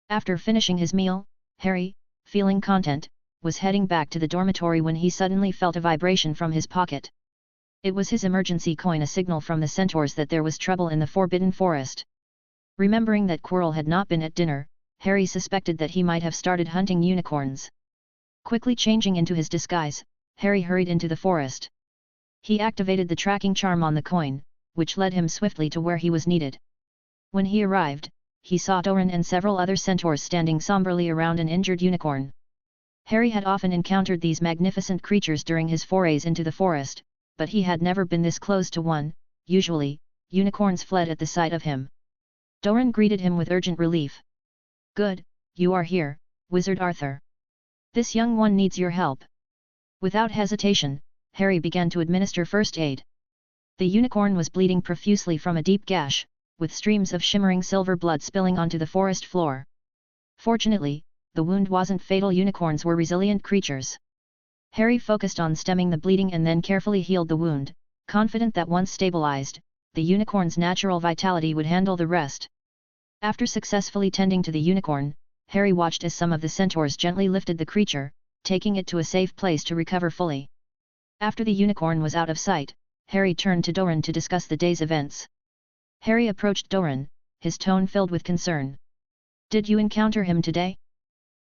After finishing his meal, Harry, feeling content, was heading back to the dormitory when he suddenly felt a vibration from his pocket. It was his emergency coin, a signal from the centaurs that there was trouble in the Forbidden Forest. Remembering that Quirrell had not been at dinner, Harry suspected that he might have started hunting unicorns. Quickly changing into his disguise, Harry hurried into the forest. He activated the tracking charm on the coin, which led him swiftly to where he was needed. When he arrived, he saw Doran and several other centaurs standing somberly around an injured unicorn. Harry had often encountered these magnificent creatures during his forays into the forest, but he had never been this close to one. Usually, unicorns fled at the sight of him. Doran greeted him with urgent relief. "Good, you are here, Wizard Arthur. This young one needs your help." Without hesitation, Harry began to administer first aid. The unicorn was bleeding profusely from a deep gash, with streams of shimmering silver blood spilling onto the forest floor. Fortunately, the wound wasn't fatal. Unicorns were resilient creatures. Harry focused on stemming the bleeding and then carefully healed the wound, confident that once stabilized, the unicorn's natural vitality would handle the rest. After successfully tending to the unicorn, Harry watched as some of the centaurs gently lifted the creature, taking it to a safe place to recover fully. After the unicorn was out of sight, Harry turned to Doran to discuss the day's events. Harry approached Doran, his tone filled with concern. "Did you encounter him today?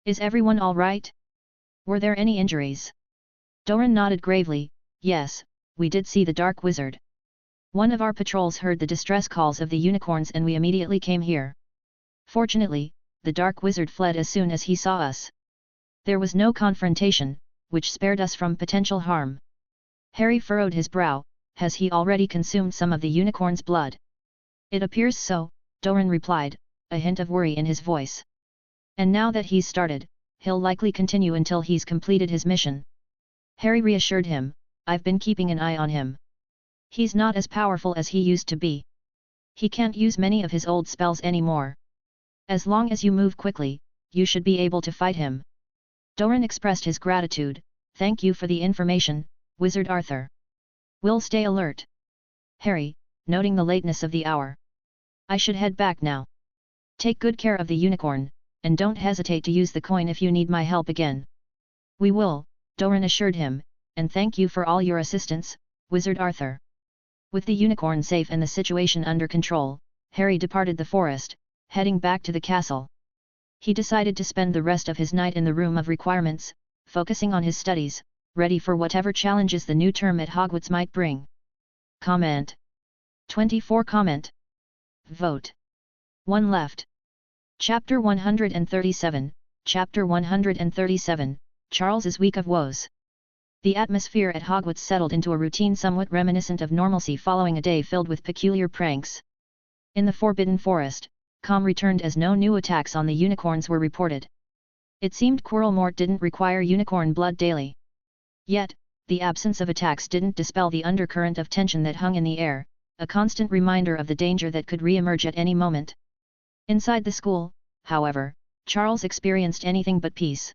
Is everyone all right? Were there any injuries?" Doran nodded gravely. "Yes, we did see the Dark Wizard. One of our patrols heard the distress calls of the unicorns and we immediately came here. Fortunately, the Dark Wizard fled as soon as he saw us. There was no confrontation, which spared us from potential harm." Harry furrowed his brow. "Has he already consumed some of the unicorn's blood?" "It appears so," Doran replied, a hint of worry in his voice. "And now that he's started, he'll likely continue until he's completed his mission." Harry reassured him, "I've been keeping an eye on him. He's not as powerful as he used to be. He can't use many of his old spells anymore. As long as you move quickly, you should be able to fight him." Doran expressed his gratitude. "Thank you for the information, Wizard Arthur. We'll stay alert." Harry, noting the lateness of the hour. "I should head back now. Take good care of the unicorn, and don't hesitate to use the coin if you need my help again." "We will," Doran assured him, "and thank you for all your assistance, Wizard Arthur." With the unicorn safe and the situation under control, Harry departed the forest, heading back to the castle. He decided to spend the rest of his night in the room of requirements, focusing on his studies, ready for whatever challenges the new term at Hogwarts might bring. Comment. 24 Comment. Vote. 1 left. Chapter 137, Chapter 137, Charles's Week of Woes. The atmosphere at Hogwarts settled into a routine somewhat reminiscent of normalcy following a day filled with peculiar pranks. In the Forbidden Forest, calm returned as no new attacks on the unicorns were reported. It seemed Quirrellmort didn't require unicorn blood daily. Yet, the absence of attacks didn't dispel the undercurrent of tension that hung in the air, a constant reminder of the danger that could re-emerge at any moment. Inside the school, however, Charles experienced anything but peace.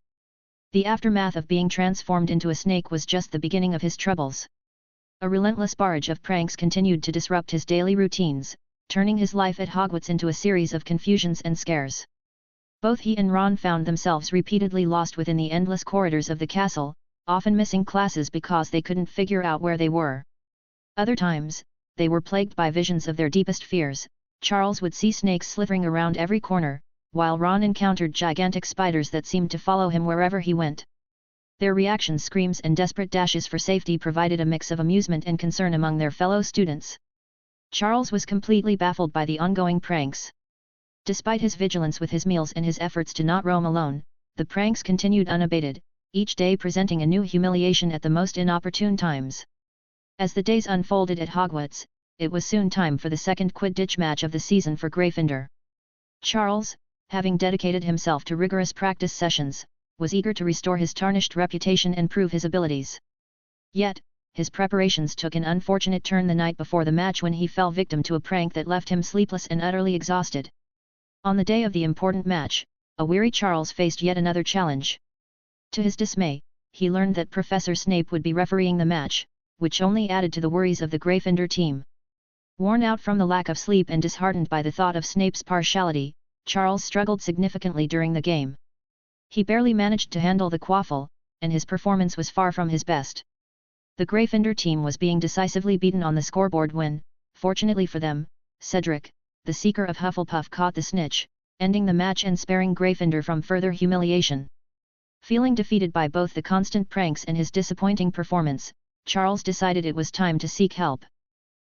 The aftermath of being transformed into a snake was just the beginning of his troubles. A relentless barrage of pranks continued to disrupt his daily routines, turning his life at Hogwarts into a series of confusions and scares. Both he and Ron found themselves repeatedly lost within the endless corridors of the castle, often missing classes because they couldn't figure out where they were. Other times, they were plagued by visions of their deepest fears. Charles would see snakes slithering around every corner, while Ron encountered gigantic spiders that seemed to follow him wherever he went. Their reactions, screams and desperate dashes for safety provided a mix of amusement and concern among their fellow students. Charles was completely baffled by the ongoing pranks. Despite his vigilance with his meals and his efforts to not roam alone, the pranks continued unabated, each day presenting a new humiliation at the most inopportune times. As the days unfolded at Hogwarts, it was soon time for the second Quidditch match of the season for Gryffindor. Charles, having dedicated himself to rigorous practice sessions, was eager to restore his tarnished reputation and prove his abilities. Yet, his preparations took an unfortunate turn the night before the match when he fell victim to a prank that left him sleepless and utterly exhausted. On the day of the important match, a weary Charles faced yet another challenge. To his dismay, he learned that Professor Snape would be refereeing the match, which only added to the worries of the Gryffindor team. Worn out from the lack of sleep and disheartened by the thought of Snape's partiality, Charles struggled significantly during the game. He barely managed to handle the quaffle, and his performance was far from his best. The Gryffindor team was being decisively beaten on the scoreboard when, fortunately for them, Cedric, the Seeker of Hufflepuff, caught the snitch, ending the match and sparing Gryffindor from further humiliation. Feeling defeated by both the constant pranks and his disappointing performance, Charles decided it was time to seek help.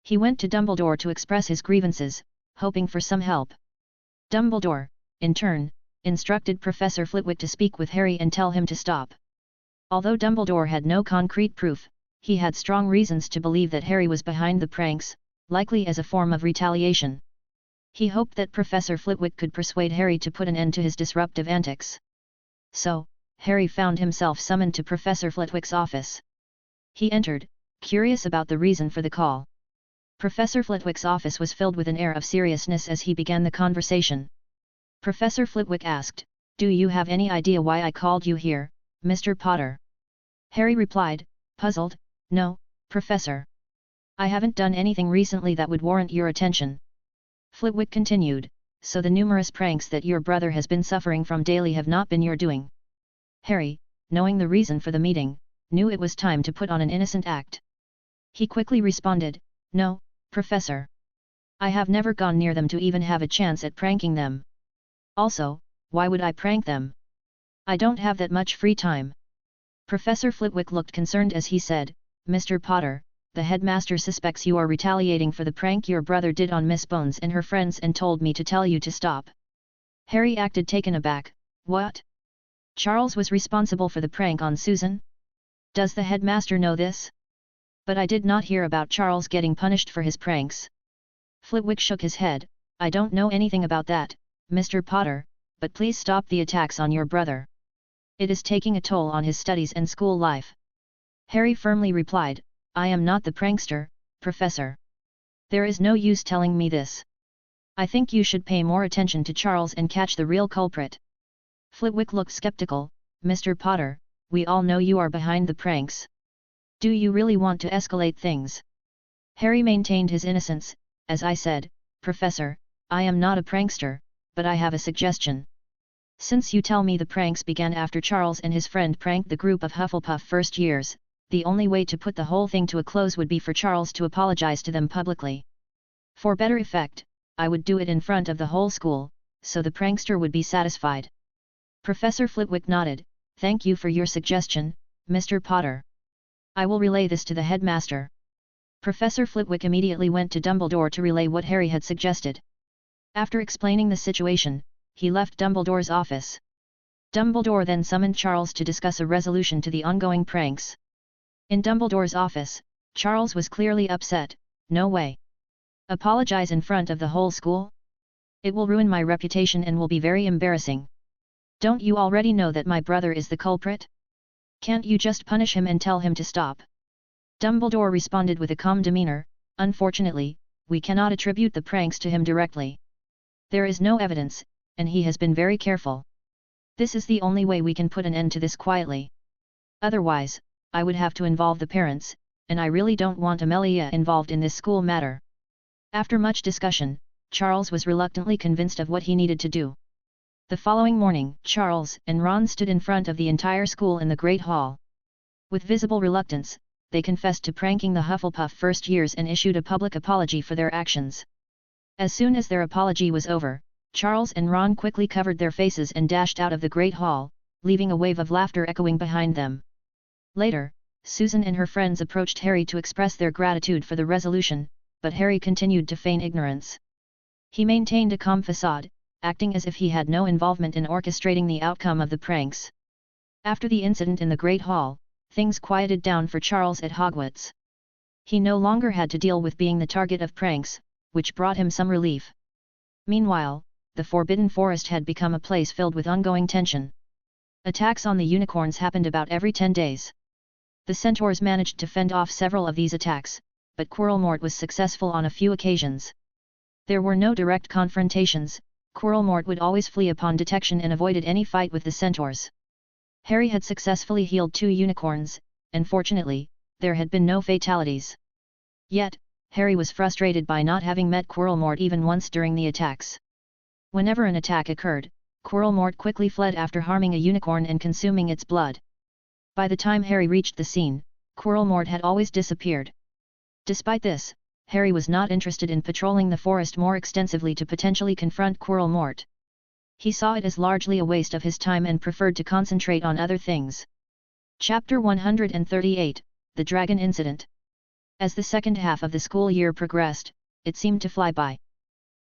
He went to Dumbledore to express his grievances, hoping for some help. Dumbledore, in turn, instructed Professor Flitwick to speak with Harry and tell him to stop. Although Dumbledore had no concrete proof, he had strong reasons to believe that Harry was behind the pranks, likely as a form of retaliation. He hoped that Professor Flitwick could persuade Harry to put an end to his disruptive antics. So, Harry found himself summoned to Professor Flitwick's office. He entered, curious about the reason for the call. Professor Flitwick's office was filled with an air of seriousness as he began the conversation. Professor Flitwick asked, "Do you have any idea why I called you here, Mr. Potter?" Harry replied, puzzled, "No, Professor. I haven't done anything recently that would warrant your attention." Flitwick continued, "So the numerous pranks that your brother has been suffering from daily have not been your doing?" Harry, knowing the reason for the meeting, knew it was time to put on an innocent act. He quickly responded, "No, Professor. I have never gone near them to even have a chance at pranking them. Also, why would I prank them? I don't have that much free time." Professor Flitwick looked concerned as he said, "Mr. Potter, the headmaster suspects you are retaliating for the prank your brother did on Miss Bones and her friends and told me to tell you to stop." Harry acted taken aback. "What? Charles was responsible for the prank on Susan? Does the headmaster know this? But I did not hear about Charles getting punished for his pranks." Flitwick shook his head, "I don't know anything about that, Mr. Potter, but please stop the attacks on your brother. It is taking a toll on his studies and school life." Harry firmly replied, "I am not the prankster, Professor. There is no use telling me this. I think you should pay more attention to Charles and catch the real culprit." Flitwick looked skeptical, "Mr. Potter, we all know you are behind the pranks. Do you really want to escalate things?" Harry maintained his innocence. "As I said, Professor, I am not a prankster, but I have a suggestion. Since you tell me the pranks began after Charles and his friend pranked the group of Hufflepuff first years, the only way to put the whole thing to a close would be for Charles to apologize to them publicly. For better effect, I would do it in front of the whole school, so the prankster would be satisfied." Professor Flitwick nodded, "Thank you for your suggestion, Mr. Potter. I will relay this to the headmaster." Professor Flitwick immediately went to Dumbledore to relay what Harry had suggested. After explaining the situation, he left Dumbledore's office. Dumbledore then summoned Charles to discuss a resolution to the ongoing pranks. In Dumbledore's office, Charles was clearly upset. "No way. Apologize in front of the whole school? It will ruin my reputation and will be very embarrassing. Don't you already know that my brother is the culprit? Can't you just punish him and tell him to stop?" Dumbledore responded with a calm demeanor, "Unfortunately, we cannot attribute the pranks to him directly. There is no evidence, and he has been very careful. This is the only way we can put an end to this quietly. Otherwise, I would have to involve the parents, and I really don't want Amelia involved in this school matter." After much discussion, Charles was reluctantly convinced of what he needed to do. The following morning, Charles and Ron stood in front of the entire school in the Great Hall. With visible reluctance, they confessed to pranking the Hufflepuff first years and issued a public apology for their actions. As soon as their apology was over, Charles and Ron quickly covered their faces and dashed out of the Great Hall, leaving a wave of laughter echoing behind them. Later, Susan and her friends approached Harry to express their gratitude for the resolution, but Harry continued to feign ignorance. He maintained a calm facade, acting as if he had no involvement in orchestrating the outcome of the pranks. After the incident in the Great Hall, things quieted down for Charles at Hogwarts. He no longer had to deal with being the target of pranks, which brought him some relief. Meanwhile, the Forbidden Forest had become a place filled with ongoing tension. Attacks on the unicorns happened about every 10 days. The centaurs managed to fend off several of these attacks, but Quirrellmort was successful on a few occasions. There were no direct confrontations. Quirrellmort would always flee upon detection and avoided any fight with the centaurs. Harry had successfully healed 2 unicorns, and fortunately, there had been no fatalities. Yet, Harry was frustrated by not having met Quirrellmort even once during the attacks. Whenever an attack occurred, Quirrellmort quickly fled after harming a unicorn and consuming its blood. By the time Harry reached the scene, Quirrellmort had always disappeared. Despite this, Harry was not interested in patrolling the forest more extensively to potentially confront Quirrellmort. He saw it as largely a waste of his time and preferred to concentrate on other things. Chapter 138, the dragon incident. As the second half of the school year progressed, it seemed to fly by.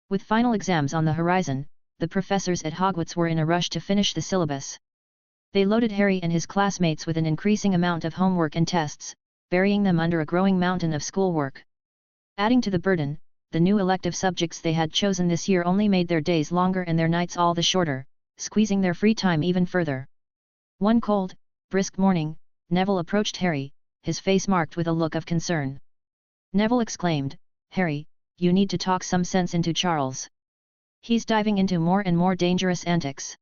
With final exams on the horizon, the professors at Hogwarts were in a rush to finish the syllabus. They loaded Harry and his classmates with an increasing amount of homework and tests, burying them under a growing mountain of schoolwork. Adding to the burden, the new elective subjects they had chosen this year only made their days longer and their nights all the shorter, squeezing their free time even further. One cold, brisk morning, Neville approached Harry, his face marked with a look of concern. Neville exclaimed, "Harry, you need to talk some sense into Charles. He's diving into more and more dangerous antics."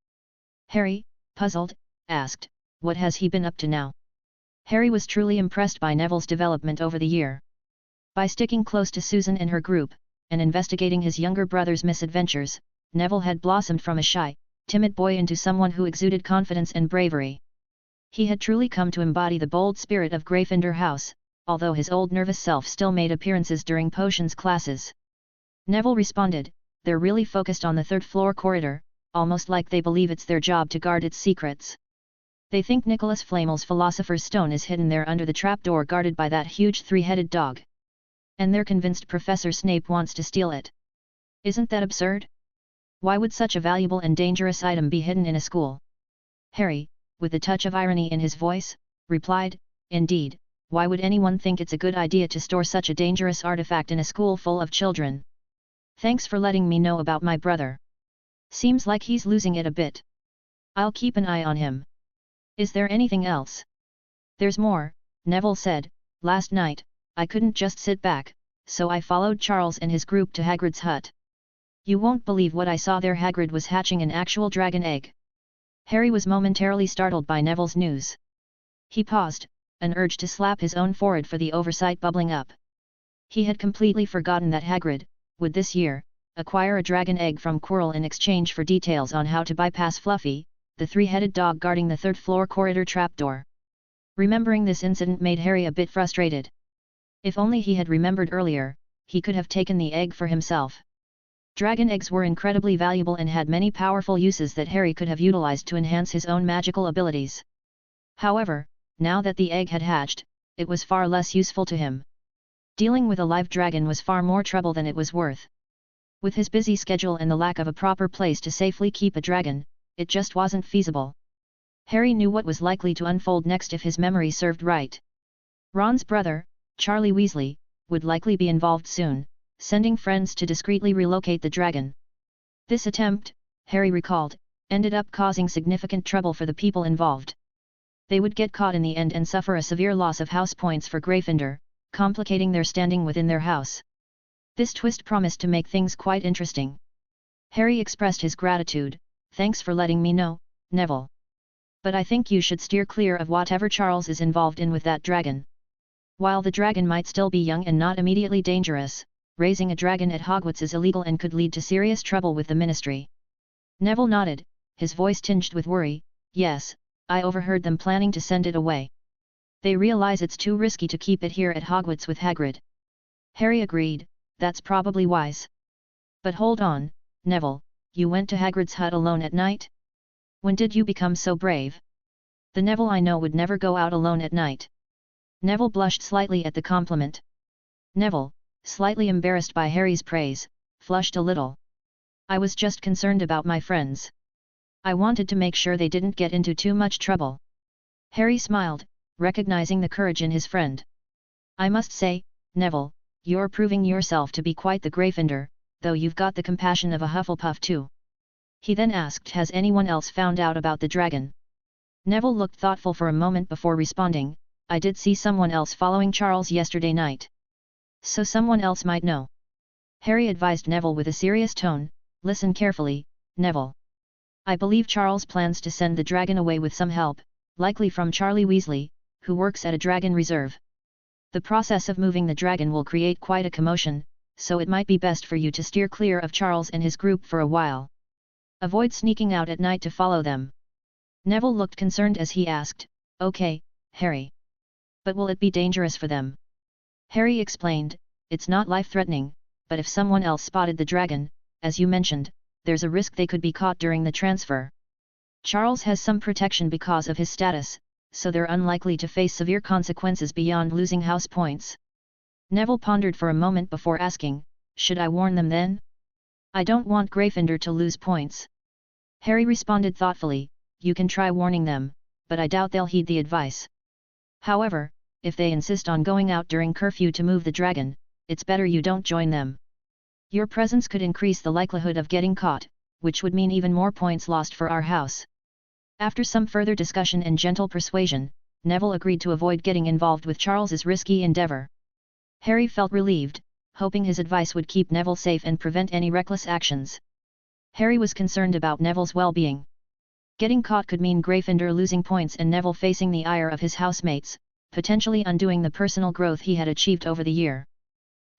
Harry, puzzled, asked, "What has he been up to now?" Harry was truly impressed by Neville's development over the year. By sticking close to Susan and her group, and investigating his younger brother's misadventures, Neville had blossomed from a shy, timid boy into someone who exuded confidence and bravery. He had truly come to embody the bold spirit of Gryffindor House, although his old nervous self still made appearances during potions classes. Neville responded, "They're really focused on the third-floor corridor, almost like they believe it's their job to guard its secrets. They think Nicholas Flamel's Philosopher's Stone is hidden there under the trapdoor guarded by that huge three-headed dog. And they're convinced Professor Snape wants to steal it. Isn't that absurd? Why would such a valuable and dangerous item be hidden in a school?" Harry, with a touch of irony in his voice, replied, "Indeed, why would anyone think it's a good idea to store such a dangerous artifact in a school full of children? Thanks for letting me know about my brother. Seems like he's losing it a bit. I'll keep an eye on him. Is there anything else?" "There's more," Neville said. "Last night, I couldn't just sit back, so I followed Charles and his group to Hagrid's hut. You won't believe what I saw there. Hagrid was hatching an actual dragon egg." Harry was momentarily startled by Neville's news. He paused, an urge to slap his own forehead for the oversight bubbling up. He had completely forgotten that Hagrid would this year acquire a dragon egg from Quirrell in exchange for details on how to bypass Fluffy, the three-headed dog guarding the third-floor corridor trapdoor. Remembering this incident made Harry a bit frustrated. If only he had remembered earlier, he could have taken the egg for himself. Dragon eggs were incredibly valuable and had many powerful uses that Harry could have utilized to enhance his own magical abilities. However, now that the egg had hatched, it was far less useful to him. Dealing with a live dragon was far more trouble than it was worth. With his busy schedule and the lack of a proper place to safely keep a dragon, it just wasn't feasible. Harry knew what was likely to unfold next if his memory served right. Ron's brother, Charlie Weasley, would likely be involved soon, sending friends to discreetly relocate the dragon. This attempt, Harry recalled, ended up causing significant trouble for the people involved. They would get caught in the end and suffer a severe loss of house points for Gryffindor, complicating their standing within their house. This twist promised to make things quite interesting. Harry expressed his gratitude, "Thanks for letting me know, Neville. But I think you should steer clear of whatever Charles is involved in with that dragon. While the dragon might still be young and not immediately dangerous, raising a dragon at Hogwarts is illegal and could lead to serious trouble with the Ministry." Neville nodded, his voice tinged with worry. "Yes, I overheard them planning to send it away. They realize it's too risky to keep it here at Hogwarts with Hagrid." Harry agreed, "That's probably wise. But hold on, Neville, you went to Hagrid's hut alone at night? When did you become so brave? The Neville I know would never go out alone at night." Neville blushed slightly at the compliment. Neville, slightly embarrassed by Harry's praise, flushed a little. "I was just concerned about my friends. I wanted to make sure they didn't get into too much trouble." Harry smiled, recognizing the courage in his friend. "I must say, Neville, you're proving yourself to be quite the Gryffindor, though you've got the compassion of a Hufflepuff too." He then asked, "Has anyone else found out about the dragon?" Neville looked thoughtful for a moment before responding, "I did see someone else following Charles yesterday night. So someone else might know." Harry advised Neville with a serious tone, "Listen carefully, Neville. I believe Charles plans to send the dragon away with some help, likely from Charlie Weasley, who works at a dragon reserve. The process of moving the dragon will create quite a commotion, so it might be best for you to steer clear of Charles and his group for a while. Avoid sneaking out at night to follow them." Neville looked concerned as he asked, "Okay, Harry. But will it be dangerous for them?" Harry explained, "It's not life-threatening, but if someone else spotted the dragon, as you mentioned, there's a risk they could be caught during the transfer. Charles has some protection because of his status, so they're unlikely to face severe consequences beyond losing house points. Neville pondered for a moment before asking, should I warn them then? I don't want Gryffindor to lose points. Harry responded thoughtfully, you can try warning them, but I doubt they'll heed the advice. However, if they insist on going out during curfew to move the dragon, it's better you don't join them. Your presence could increase the likelihood of getting caught, which would mean even more points lost for our house. After some further discussion and gentle persuasion, Neville agreed to avoid getting involved with Charles's risky endeavor. Harry felt relieved, hoping his advice would keep Neville safe and prevent any reckless actions. Harry was concerned about Neville's well-being. Getting caught could mean Gryffindor losing points and Neville facing the ire of his housemates, potentially undoing the personal growth he had achieved over the year.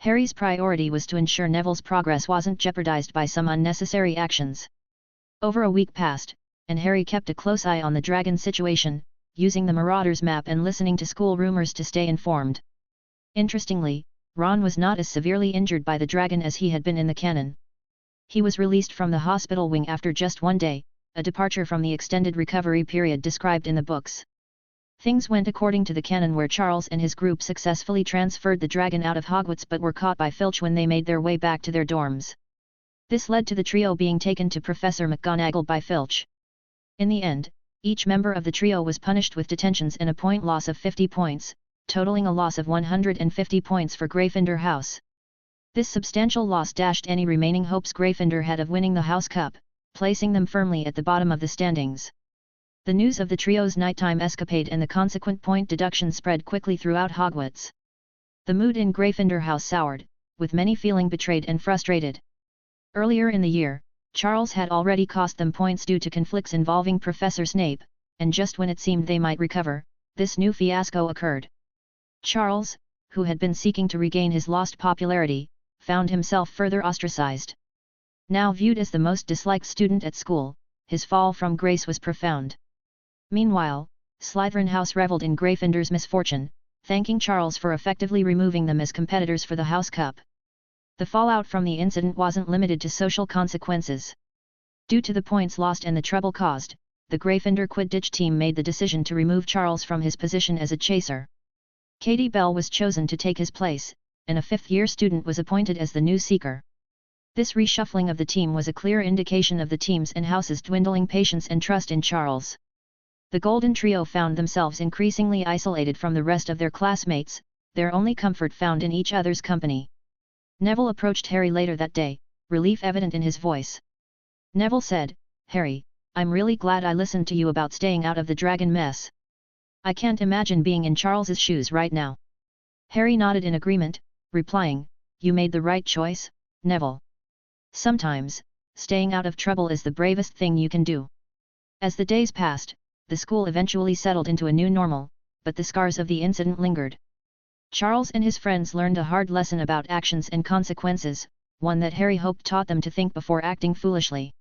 Harry's priority was to ensure Neville's progress wasn't jeopardized by some unnecessary actions. Over a week passed, and Harry kept a close eye on the dragon situation, using the Marauder's map and listening to school rumors to stay informed. Interestingly, Ron was not as severely injured by the dragon as he had been in the canon. He was released from the hospital wing after just one day, a departure from the extended recovery period described in the books. Things went according to the canon, where Charles and his group successfully transferred the dragon out of Hogwarts but were caught by Filch when they made their way back to their dorms. This led to the trio being taken to Professor McGonagall by Filch. In the end, each member of the trio was punished with detentions and a point loss of 50 points, totaling a loss of 150 points for Gryffindor House. This substantial loss dashed any remaining hopes Gryffindor had of winning the House Cup, placing them firmly at the bottom of the standings. The news of the trio's nighttime escapade and the consequent point deduction spread quickly throughout Hogwarts. The mood in Gryffindor House soured, with many feeling betrayed and frustrated. Earlier in the year, Charles had already cost them points due to conflicts involving Professor Snape, and just when it seemed they might recover, this new fiasco occurred. Charles, who had been seeking to regain his lost popularity, found himself further ostracized. Now viewed as the most disliked student at school, his fall from grace was profound. Meanwhile, Slytherin House reveled in Gryffindor's misfortune, thanking Charles for effectively removing them as competitors for the House Cup. The fallout from the incident wasn't limited to social consequences. Due to the points lost and the trouble caused, the Gryffindor Quidditch team made the decision to remove Charles from his position as a chaser. Katie Bell was chosen to take his place, and a fifth-year student was appointed as the new seeker. This reshuffling of the team was a clear indication of the team's and house's dwindling patience and trust in Charles. The Golden Trio found themselves increasingly isolated from the rest of their classmates, their only comfort found in each other's company. Neville approached Harry later that day, relief evident in his voice. Neville said, "Harry, I'm really glad I listened to you about staying out of the dragon mess. I can't imagine being in Charles's shoes right now." Harry nodded in agreement, replying, "You made the right choice, Neville. Sometimes, staying out of trouble is the bravest thing you can do." As the days passed, the school eventually settled into a new normal, but the scars of the incident lingered. Charles and his friends learned a hard lesson about actions and consequences, one that Harry hoped taught them to think before acting foolishly.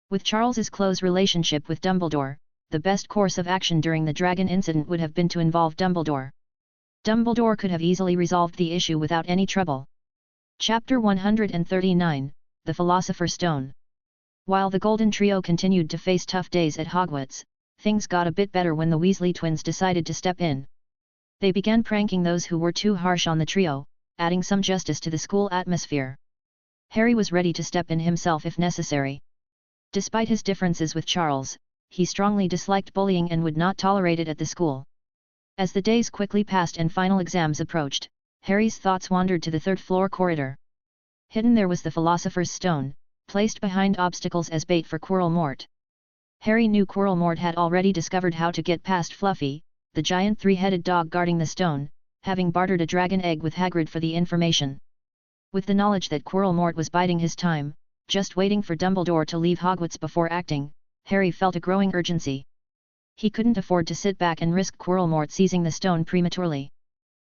With Charles's close relationship with Dumbledore, the best course of action during the dragon incident would have been to involve Dumbledore. Dumbledore could have easily resolved the issue without any trouble. Chapter 139, The Philosopher's Stone. While the Golden Trio continued to face tough days at Hogwarts, things got a bit better when the Weasley twins decided to step in. They began pranking those who were too harsh on the trio, adding some justice to the school atmosphere. Harry was ready to step in himself if necessary. Despite his differences with Charles, he strongly disliked bullying and would not tolerate it at the school. As the days quickly passed and final exams approached, Harry's thoughts wandered to the third-floor corridor. Hidden there was the Philosopher's Stone, placed behind obstacles as bait for Quirrell-Mort. Harry knew Quirrell-Mort had already discovered how to get past Fluffy, the giant three-headed dog guarding the stone, having bartered a dragon egg with Hagrid for the information. With the knowledge that Quirrell-Mort was biding his time, just waiting for Dumbledore to leave Hogwarts before acting, Harry felt a growing urgency. He couldn't afford to sit back and risk Quirrell-Mort seizing the stone prematurely.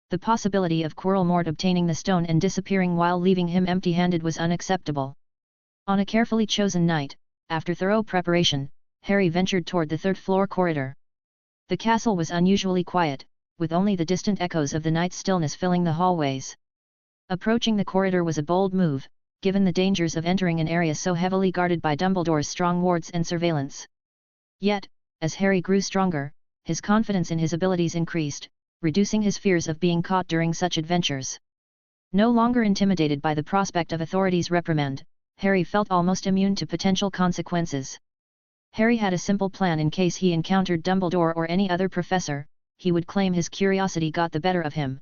The possibility of Quirrell-Mort obtaining the stone and disappearing while leaving him empty-handed was unacceptable. On a carefully chosen night, after thorough preparation, Harry ventured toward the third-floor corridor. The castle was unusually quiet, with only the distant echoes of the night's stillness filling the hallways. Approaching the corridor was a bold move, given the dangers of entering an area so heavily guarded by Dumbledore's strong wards and surveillance. Yet, as Harry grew stronger, his confidence in his abilities increased, reducing his fears of being caught during such adventures. No longer intimidated by the prospect of authorities' reprimand, Harry felt almost immune to potential consequences. Harry had a simple plan in case he encountered Dumbledore or any other professor. He would claim his curiosity got the better of him.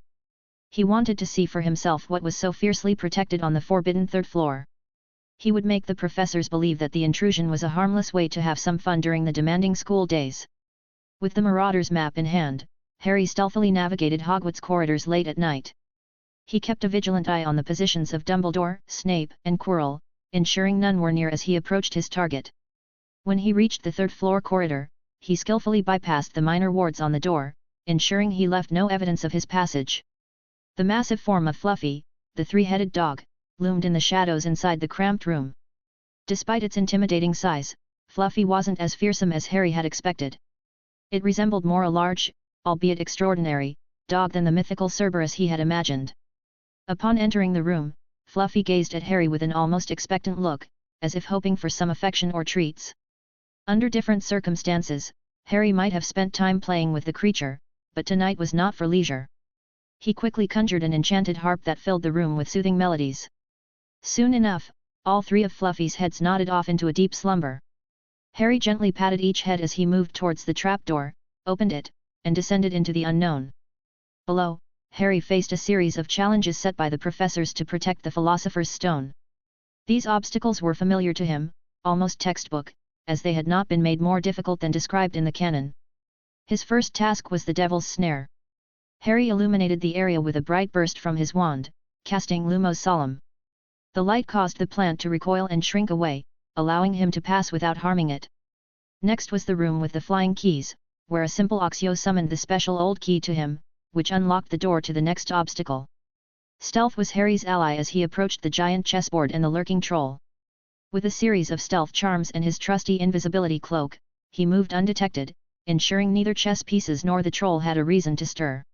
He wanted to see for himself what was so fiercely protected on the forbidden third floor. He would make the professors believe that the intrusion was a harmless way to have some fun during the demanding school days. With the Marauder's map in hand, Harry stealthily navigated Hogwarts corridors late at night. He kept a vigilant eye on the positions of Dumbledore, Snape, and Quirrell, ensuring none were near as he approached his target. When he reached the third-floor corridor, he skillfully bypassed the minor wards on the door, ensuring he left no evidence of his passage. The massive form of Fluffy, the three-headed dog, loomed in the shadows inside the cramped room. Despite its intimidating size, Fluffy wasn't as fearsome as Harry had expected. It resembled more a large, albeit extraordinary, dog than the mythical Cerberus he had imagined. Upon entering the room, Fluffy gazed at Harry with an almost expectant look, as if hoping for some affection or treats. Under different circumstances, Harry might have spent time playing with the creature, but tonight was not for leisure. He quickly conjured an enchanted harp that filled the room with soothing melodies. Soon enough, all three of Fluffy's heads nodded off into a deep slumber. Harry gently patted each head as he moved towards the trapdoor, opened it, and descended into the unknown. Below, Harry faced a series of challenges set by the professors to protect the Philosopher's Stone. These obstacles were familiar to him, almost textbook, as they had not been made more difficult than described in the canon. His first task was the Devil's Snare. Harry illuminated the area with a bright burst from his wand, casting Lumos Solemn. The light caused the plant to recoil and shrink away, allowing him to pass without harming it. Next was the room with the flying keys, where a simple Oxio summoned the special old key to him, which unlocked the door to the next obstacle. Stealth was Harry's ally as he approached the giant chessboard and the lurking troll. With a series of stealth charms and his trusty invisibility cloak, he moved undetected, ensuring neither chess pieces nor the troll had a reason to stir.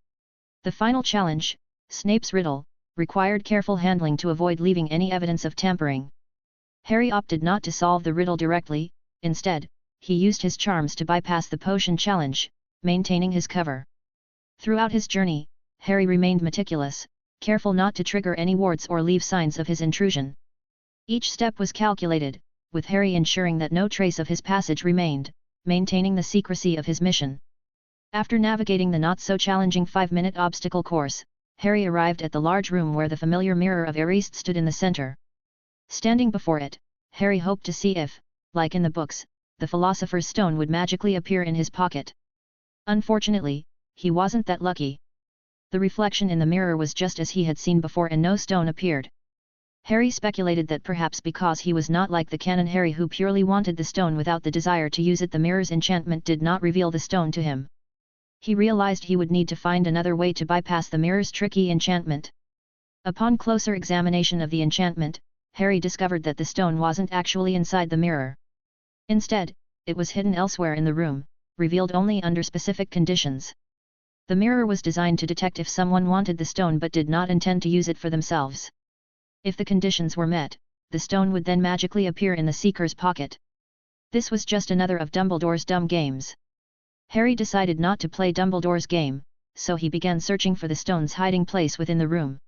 The final challenge, Snape's riddle, required careful handling to avoid leaving any evidence of tampering. Harry opted not to solve the riddle directly. Instead, he used his charms to bypass the potion challenge, maintaining his cover. Throughout his journey, Harry remained meticulous, careful not to trigger any wards or leave signs of his intrusion. Each step was calculated, with Harry ensuring that no trace of his passage remained, maintaining the secrecy of his mission. After navigating the not-so-challenging 5-minute obstacle course, Harry arrived at the large room where the familiar mirror of Ariste stood in the center. Standing before it, Harry hoped to see if, like in the books, the Philosopher's Stone would magically appear in his pocket. Unfortunately, he wasn't that lucky. The reflection in the mirror was just as he had seen before and no stone appeared. Harry speculated that perhaps because he was not like the canon Harry who purely wanted the stone without the desire to use it, the mirror's enchantment did not reveal the stone to him. He realized he would need to find another way to bypass the mirror's tricky enchantment. Upon closer examination of the enchantment, Harry discovered that the stone wasn't actually inside the mirror. Instead, it was hidden elsewhere in the room, revealed only under specific conditions. The mirror was designed to detect if someone wanted the stone but did not intend to use it for themselves. If the conditions were met, the stone would then magically appear in the seeker's pocket. This was just another of Dumbledore's dumb games. Harry decided not to play Dumbledore's game, so he began searching for the stone's hiding place within the room.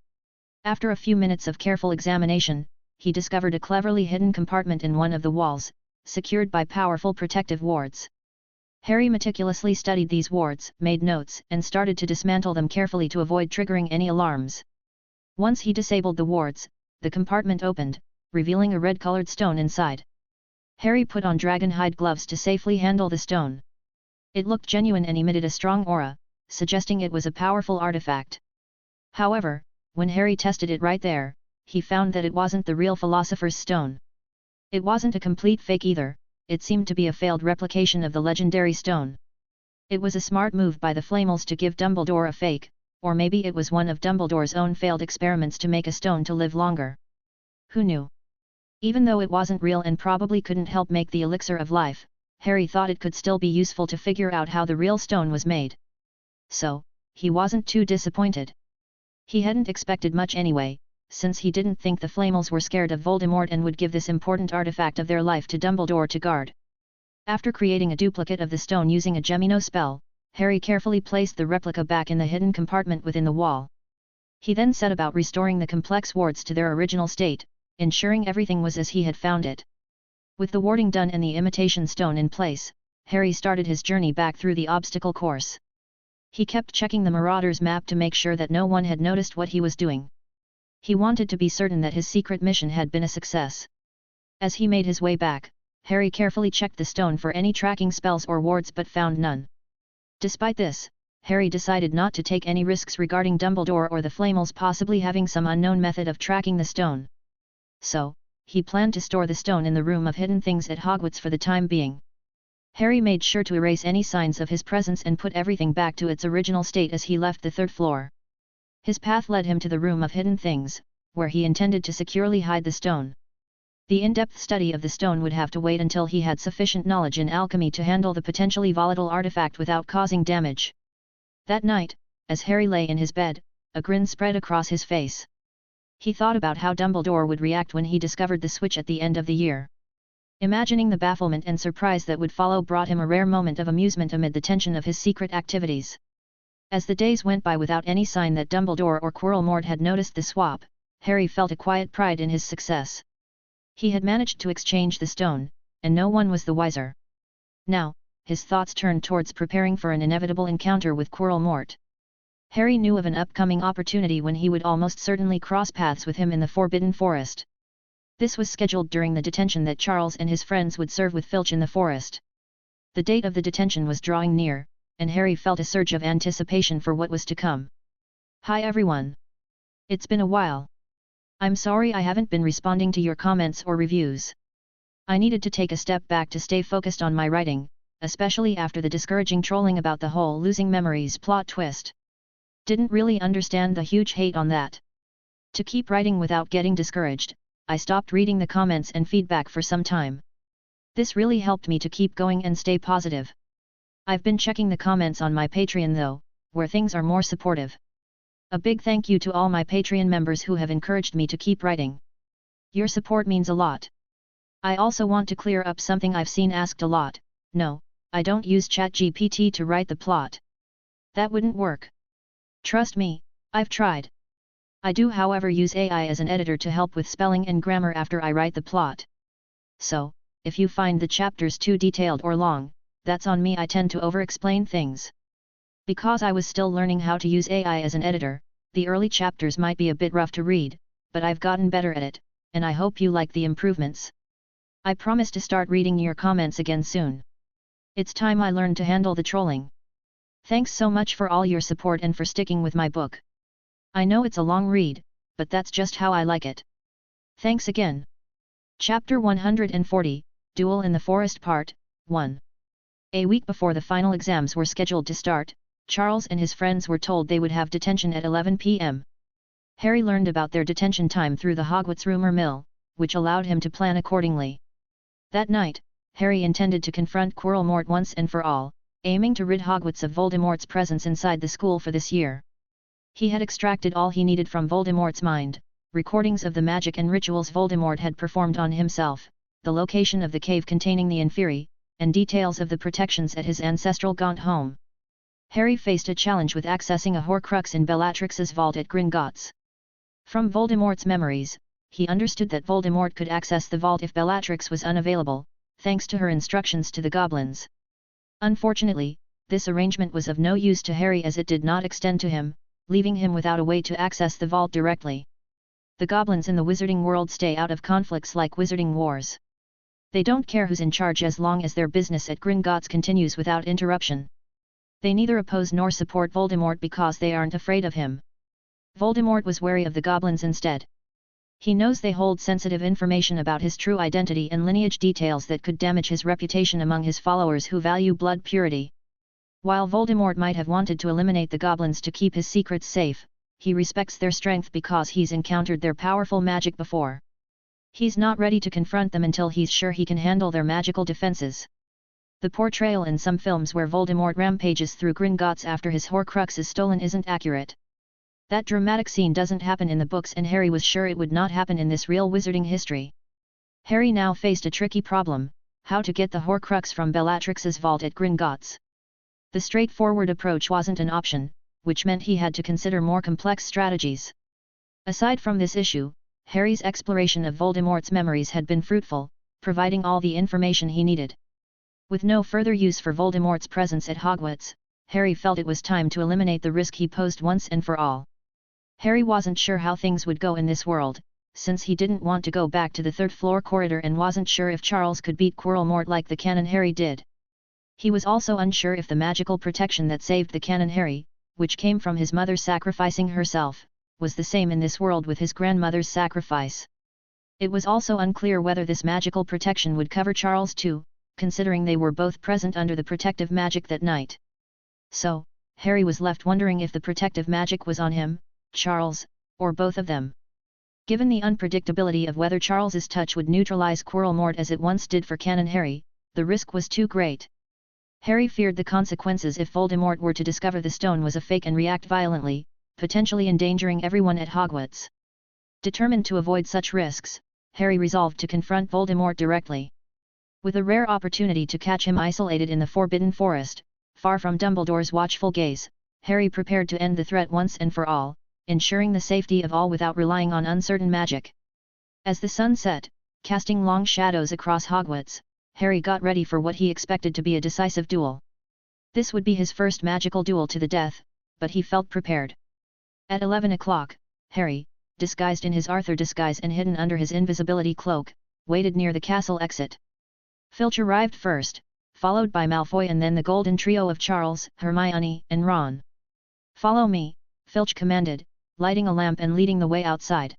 After a few minutes of careful examination, he discovered a cleverly hidden compartment in one of the walls, secured by powerful protective wards. Harry meticulously studied these wards, made notes, and started to dismantle them carefully to avoid triggering any alarms. Once he disabled the wards, the compartment opened, revealing a red-colored stone inside. Harry put on dragonhide gloves to safely handle the stone. It looked genuine and emitted a strong aura, suggesting it was a powerful artifact. However, when Harry tested it right there, he found that it wasn't the real Philosopher's Stone. It wasn't a complete fake either, it seemed to be a failed replication of the legendary stone. It was a smart move by the Flamels to give Dumbledore a fake, or maybe it was one of Dumbledore's own failed experiments to make a stone to live longer. Who knew? Even though it wasn't real and probably couldn't help make the elixir of life, Harry thought it could still be useful to figure out how the real stone was made. So, he wasn't too disappointed. He hadn't expected much anyway, since he didn't think the Flamels were scared of Voldemort and would give this important artifact of their life to Dumbledore to guard. After creating a duplicate of the stone using a Gemino spell, Harry carefully placed the replica back in the hidden compartment within the wall. He then set about restoring the complex wards to their original state, ensuring everything was as he had found it. With the warding done and the imitation stone in place, Harry started his journey back through the obstacle course. He kept checking the Marauder's map to make sure that no one had noticed what he was doing. He wanted to be certain that his secret mission had been a success. As he made his way back, Harry carefully checked the stone for any tracking spells or wards but found none. Despite this, Harry decided not to take any risks regarding Dumbledore or the Flamels possibly having some unknown method of tracking the stone. So, he planned to store the stone in the Room of Hidden Things at Hogwarts for the time being. Harry made sure to erase any signs of his presence and put everything back to its original state as he left the third floor. His path led him to the Room of Hidden Things, where he intended to securely hide the stone. The in-depth study of the stone would have to wait until he had sufficient knowledge in alchemy to handle the potentially volatile artifact without causing damage. That night, as Harry lay in his bed, a grin spread across his face. He thought about how Dumbledore would react when he discovered the switch at the end of the year. Imagining the bafflement and surprise that would follow brought him a rare moment of amusement amid the tension of his secret activities. As the days went by without any sign that Dumbledore or Quirrell had noticed the swap, Harry felt a quiet pride in his success. He had managed to exchange the stone, and no one was the wiser. Now, his thoughts turned towards preparing for an inevitable encounter with Quirrell. Harry knew of an upcoming opportunity when he would almost certainly cross paths with him in the Forbidden Forest. This was scheduled during the detention that Charles and his friends would serve with Filch in the forest. The date of the detention was drawing near, and Harry felt a surge of anticipation for what was to come. Hi everyone! It's been a while. I'm sorry I haven't been responding to your comments or reviews. I needed to take a step back to stay focused on my writing, especially after the discouraging trolling about the whole losing memories plot twist. Didn't really understand the huge hate on that. To keep writing without getting discouraged, I stopped reading the comments and feedback for some time. This really helped me to keep going and stay positive. I've been checking the comments on my Patreon though, where things are more supportive. A big thank you to all my Patreon members who have encouraged me to keep writing. Your support means a lot. I also want to clear up something I've seen asked a lot. No, I don't use ChatGPT to write the plot. That wouldn't work. Trust me, I've tried. I do however use AI as an editor to help with spelling and grammar after I write the plot. So, if you find the chapters too detailed or long, that's on me. I tend to over-explain things. Because I was still learning how to use AI as an editor, the early chapters might be a bit rough to read, but I've gotten better at it, and I hope you like the improvements. I promise to start reading your comments again soon. It's time I learned to handle the trolling. Thanks so much for all your support and for sticking with my book. I know it's a long read, but that's just how I like it. Thanks again. Chapter 140, Duel in the Forest Part 1. A week before the final exams were scheduled to start, Charles and his friends were told they would have detention at 11 p.m. Harry learned about their detention time through the Hogwarts rumor mill, which allowed him to plan accordingly. That night, Harry intended to confront Quirrell once and for all, aiming to rid Hogwarts of Voldemort's presence inside the school for this year. He had extracted all he needed from Voldemort's mind, recordings of the magic and rituals Voldemort had performed on himself, the location of the cave containing the Inferi, and details of the protections at his ancestral Gaunt home. Harry faced a challenge with accessing a Horcrux in Bellatrix's vault at Gringotts. From Voldemort's memories, he understood that Voldemort could access the vault if Bellatrix was unavailable, thanks to her instructions to the goblins. Unfortunately, this arrangement was of no use to Harry as it did not extend to him, leaving him without a way to access the vault directly. The goblins in the wizarding world stay out of conflicts like wizarding wars. They don't care who's in charge as long as their business at Gringotts continues without interruption. They neither oppose nor support Voldemort because they aren't afraid of him. Voldemort was wary of the goblins instead. He knows they hold sensitive information about his true identity and lineage details that could damage his reputation among his followers who value blood purity. While Voldemort might have wanted to eliminate the goblins to keep his secrets safe, he respects their strength because he's encountered their powerful magic before. He's not ready to confront them until he's sure he can handle their magical defenses. The portrayal in some films where Voldemort rampages through Gringotts after his Horcrux is stolen isn't accurate. That dramatic scene doesn't happen in the books, and Harry was sure it would not happen in this real wizarding history. Harry now faced a tricky problem: how to get the Horcrux from Bellatrix's vault at Gringotts. The straightforward approach wasn't an option, which meant he had to consider more complex strategies. Aside from this issue, Harry's exploration of Voldemort's memories had been fruitful, providing all the information he needed. With no further use for Voldemort's presence at Hogwarts, Harry felt it was time to eliminate the risk he posed once and for all. Harry wasn't sure how things would go in this world, since he didn't want to go back to the third-floor corridor and wasn't sure if Charles could beat Quirrell like the Canon Harry did. He was also unsure if the magical protection that saved the Canon Harry, which came from his mother sacrificing herself, was the same in this world with his grandmother's sacrifice. It was also unclear whether this magical protection would cover Charles too, considering they were both present under the protective magic that night. So, Harry was left wondering if the protective magic was on him, Charles, or both of them. Given the unpredictability of whether Charles's touch would neutralize Quirrell as it once did for Canon Harry, the risk was too great. Harry feared the consequences if Voldemort were to discover the stone was a fake and react violently, potentially endangering everyone at Hogwarts. Determined to avoid such risks, Harry resolved to confront Voldemort directly. With a rare opportunity to catch him isolated in the Forbidden Forest, far from Dumbledore's watchful gaze, Harry prepared to end the threat once and for all, ensuring the safety of all without relying on uncertain magic. As the sun set, casting long shadows across Hogwarts, Harry got ready for what he expected to be a decisive duel. This would be his first magical duel to the death, but he felt prepared. At 11 o'clock, Harry, disguised in his Arthur disguise and hidden under his invisibility cloak, waited near the castle exit. Filch arrived first, followed by Malfoy and then the golden trio of Charles, Hermione, and Ron. "Follow me," Filch commanded, lighting a lamp and leading the way outside.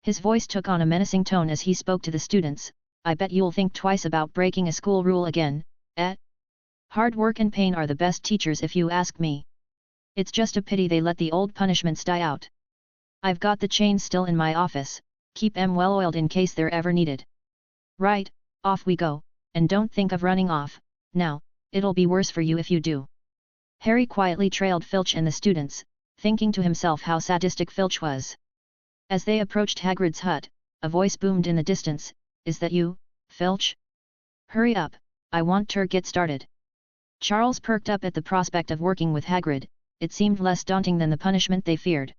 His voice took on a menacing tone as he spoke to the students. "I bet you'll think twice about breaking a school rule again, eh? Hard work and pain are the best teachers if you ask me. It's just a pity they let the old punishments die out. I've got the chains still in my office, keep 'em well oiled in case they're ever needed. Right, off we go, and don't think of running off, now, it'll be worse for you if you do." Harry quietly trailed Filch and the students, thinking to himself how sadistic Filch was. As they approached Hagrid's hut, a voice boomed in the distance, "Is that you, Filch? Hurry up, I want to get started." Charles perked up at the prospect of working with Hagrid. It seemed less daunting than the punishment they feared.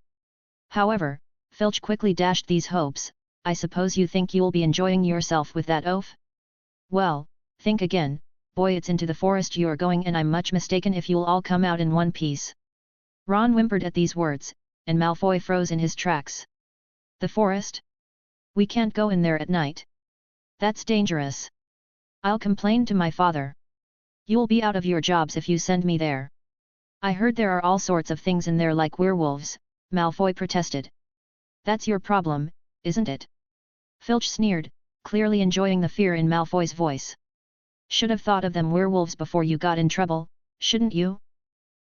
However, Filch quickly dashed these hopes. "I suppose you think you'll be enjoying yourself with that oaf? Well, think again, boy, it's into the forest you're going and I'm much mistaken if you'll all come out in one piece." Ron whimpered at these words, and Malfoy froze in his tracks. "The forest? We can't go in there at night. That's dangerous. I'll complain to my father. You'll be out of your jobs if you send me there." "I heard there are all sorts of things in there like werewolves," Malfoy protested. "That's your problem, isn't it?" Filch sneered, clearly enjoying the fear in Malfoy's voice. "Should have thought of them werewolves before you got in trouble, shouldn't you?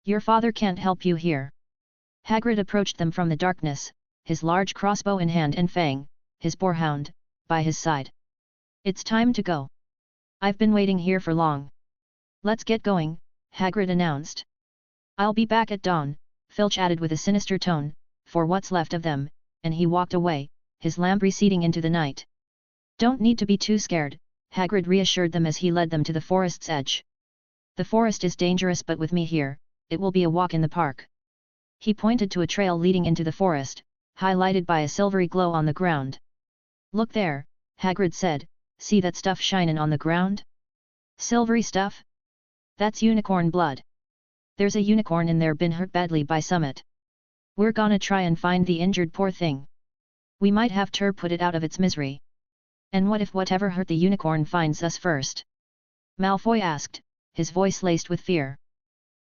Your father can't help you here." Hagrid approached them from the darkness, his large crossbow in hand and Fang, his boarhound, by his side. "It's time to go. I've been waiting here for long." "Let's get going," Hagrid announced. "I'll be back at dawn," Filch added with a sinister tone, "for what's left of them," and he walked away, his lamp receding into the night. "Don't need to be too scared," Hagrid reassured them as he led them to the forest's edge. "The forest is dangerous, but with me here, it will be a walk in the park." He pointed to a trail leading into the forest, highlighted by a silvery glow on the ground. "Look there," Hagrid said, "see that stuff shinin' on the ground? Silvery stuff? That's unicorn blood. There's a unicorn in there been hurt badly by Summit. We're gonna try and find the injured poor thing. We might have to put it out of its misery." "And what if whatever hurt the unicorn finds us first?" Malfoy asked, his voice laced with fear.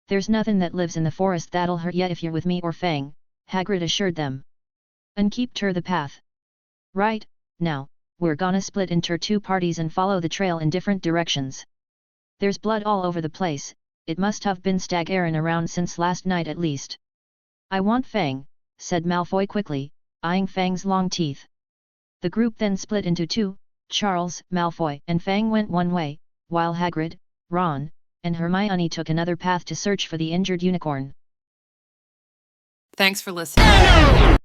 "There's nothing that lives in the forest that'll hurt ya if you're with me or Fang," Hagrid assured them. "And keep to the path. Right, now, we're gonna split into two parties and follow the trail in different directions. There's blood all over the place, it must have been staggerin' around since last night at least." "I want Fang," said Malfoy quickly, eyeing Fang's long teeth. The group then split into two. Charles, Malfoy and Fang went one way, while Hagrid, Ron, and Hermione took another path to search for the injured unicorn. Thanks for listening.